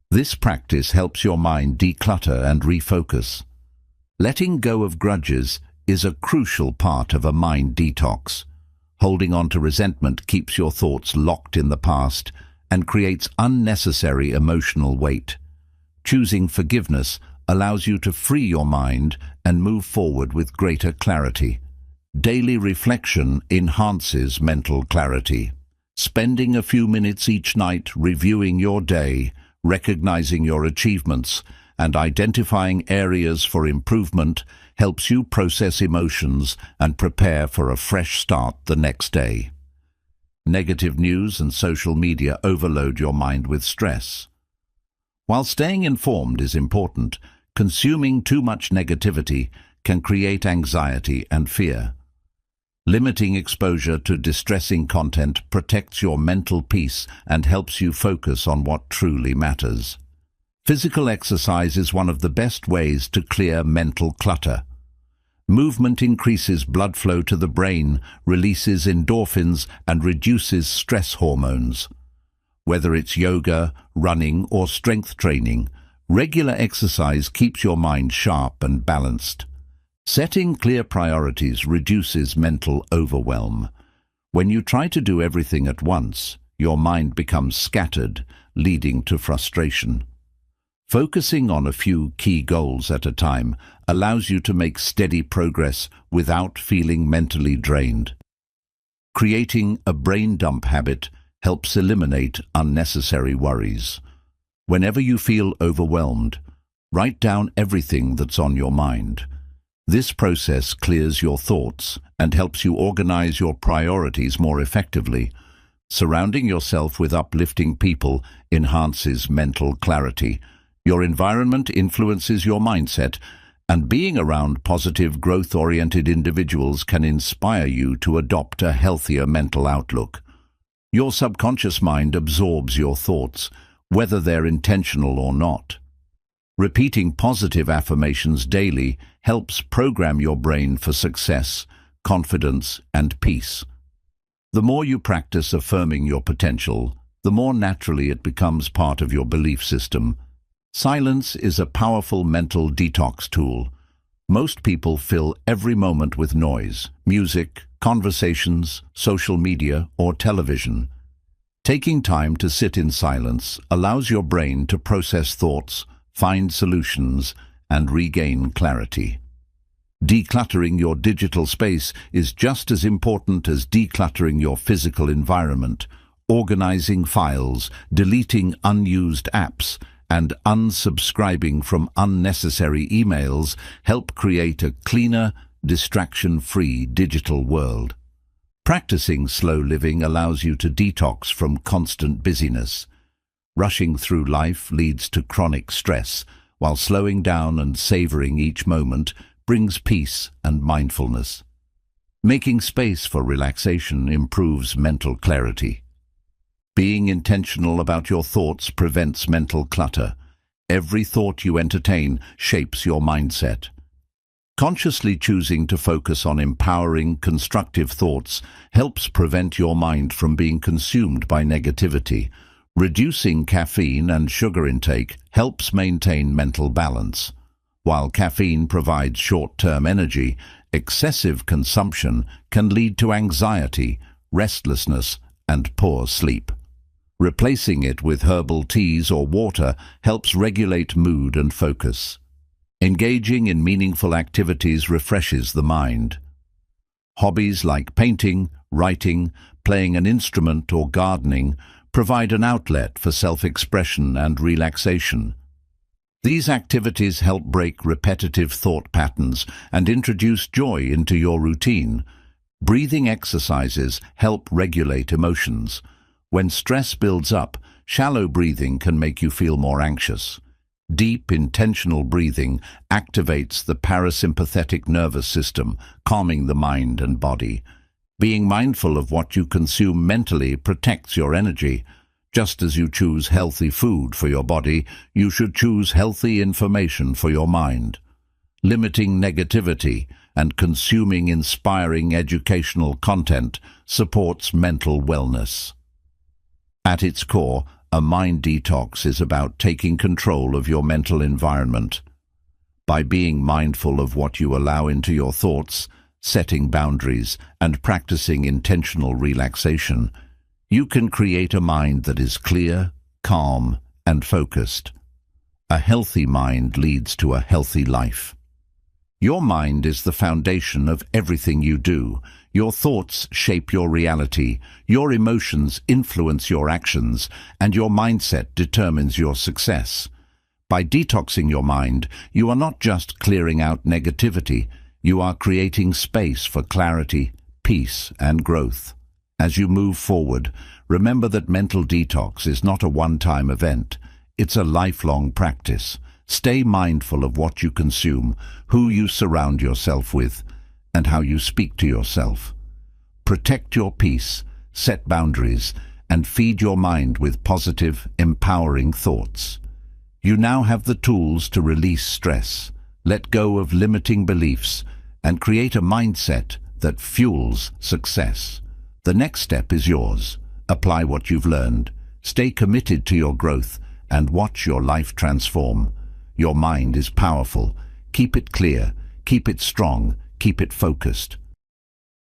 This practice helps your mind declutter and refocus. Letting go of grudges is a crucial part of a mind detox. Holding on to resentment keeps your thoughts locked in the past and creates unnecessary emotional weight. Choosing forgiveness allows you to free your mind and move forward with greater clarity. Daily reflection enhances mental clarity. Spending a few minutes each night reviewing your day, recognizing your achievements, and identifying areas for improvement helps you process emotions and prepare for a fresh start the next day. Negative news and social media overload your mind with stress. While staying informed is important, consuming too much negativity can create anxiety and fear. Limiting exposure to distressing content protects your mental peace and helps you focus on what truly matters. Physical exercise is one of the best ways to clear mental clutter. Movement increases blood flow to the brain, releases endorphins, and reduces stress hormones. Whether it's yoga, running, or strength training, regular exercise keeps your mind sharp and balanced. Setting clear priorities reduces mental overwhelm. When you try to do everything at once, your mind becomes scattered, leading to frustration. Focusing on a few key goals at a time allows you to make steady progress without feeling mentally drained. Creating a brain dump habit helps eliminate unnecessary worries. Whenever you feel overwhelmed, write down everything that's on your mind. This process clears your thoughts and helps you organize your priorities more effectively. Surrounding yourself with uplifting people enhances mental clarity. Your environment influences your mindset, and being around positive, growth-oriented individuals can inspire you to adopt a healthier mental outlook. Your subconscious mind absorbs your thoughts, whether they're intentional or not. Repeating positive affirmations daily helps program your brain for success, confidence, and peace. The more you practice affirming your potential, the more naturally it becomes part of your belief system. Silence is a powerful mental detox tool. Most people fill every moment with noise, music, conversations, social media, or television. Taking time to sit in silence allows your brain to process thoughts, find solutions, and regain clarity. Decluttering your digital space is just as important as decluttering your physical environment. Organizing files, deleting unused apps, and unsubscribing from unnecessary emails help create a cleaner, distraction-free digital world. Practicing slow living allows you to detox from constant busyness. Rushing through life leads to chronic stress, while slowing down and savoring each moment brings peace and mindfulness. Making space for relaxation improves mental clarity. Being intentional about your thoughts prevents mental clutter. Every thought you entertain shapes your mindset. Consciously choosing to focus on empowering, constructive thoughts helps prevent your mind from being consumed by negativity. Reducing caffeine and sugar intake helps maintain mental balance. While caffeine provides short-term energy, excessive consumption can lead to anxiety, restlessness, and poor sleep. Replacing it with herbal teas or water helps regulate mood and focus. Engaging in meaningful activities refreshes the mind. Hobbies like painting, writing, playing an instrument, or gardening provide an outlet for self-expression and relaxation. These activities help break repetitive thought patterns and introduce joy into your routine. Breathing exercises help regulate emotions. When stress builds up, shallow breathing can make you feel more anxious. Deep, intentional breathing activates the parasympathetic nervous system, calming the mind and body. Being mindful of what you consume mentally protects your energy. Just as you choose healthy food for your body, you should choose healthy information for your mind. Limiting negativity and consuming inspiring educational content supports mental wellness. At its core, a mind detox is about taking control of your mental environment. By being mindful of what you allow into your thoughts, setting boundaries, and practicing intentional relaxation, you can create a mind that is clear, calm, and focused. A healthy mind leads to a healthy life. Your mind is the foundation of everything you do. Your thoughts shape your reality, your emotions influence your actions, and your mindset determines your success. By detoxing your mind, you are not just clearing out negativity, you are creating space for clarity, peace, and growth. As you move forward, remember that mental detox is not a one-time event. It's a lifelong practice. Stay mindful of what you consume, who you surround yourself with, and how you speak to yourself. Protect your peace, set boundaries, and feed your mind with positive, empowering thoughts. You now have the tools to release stress, let go of limiting beliefs, and create a mindset that fuels success. The next step is yours. Apply what you've learned, stay committed to your growth, and watch your life transform. Your mind is powerful. Keep it clear, keep it strong, keep it focused.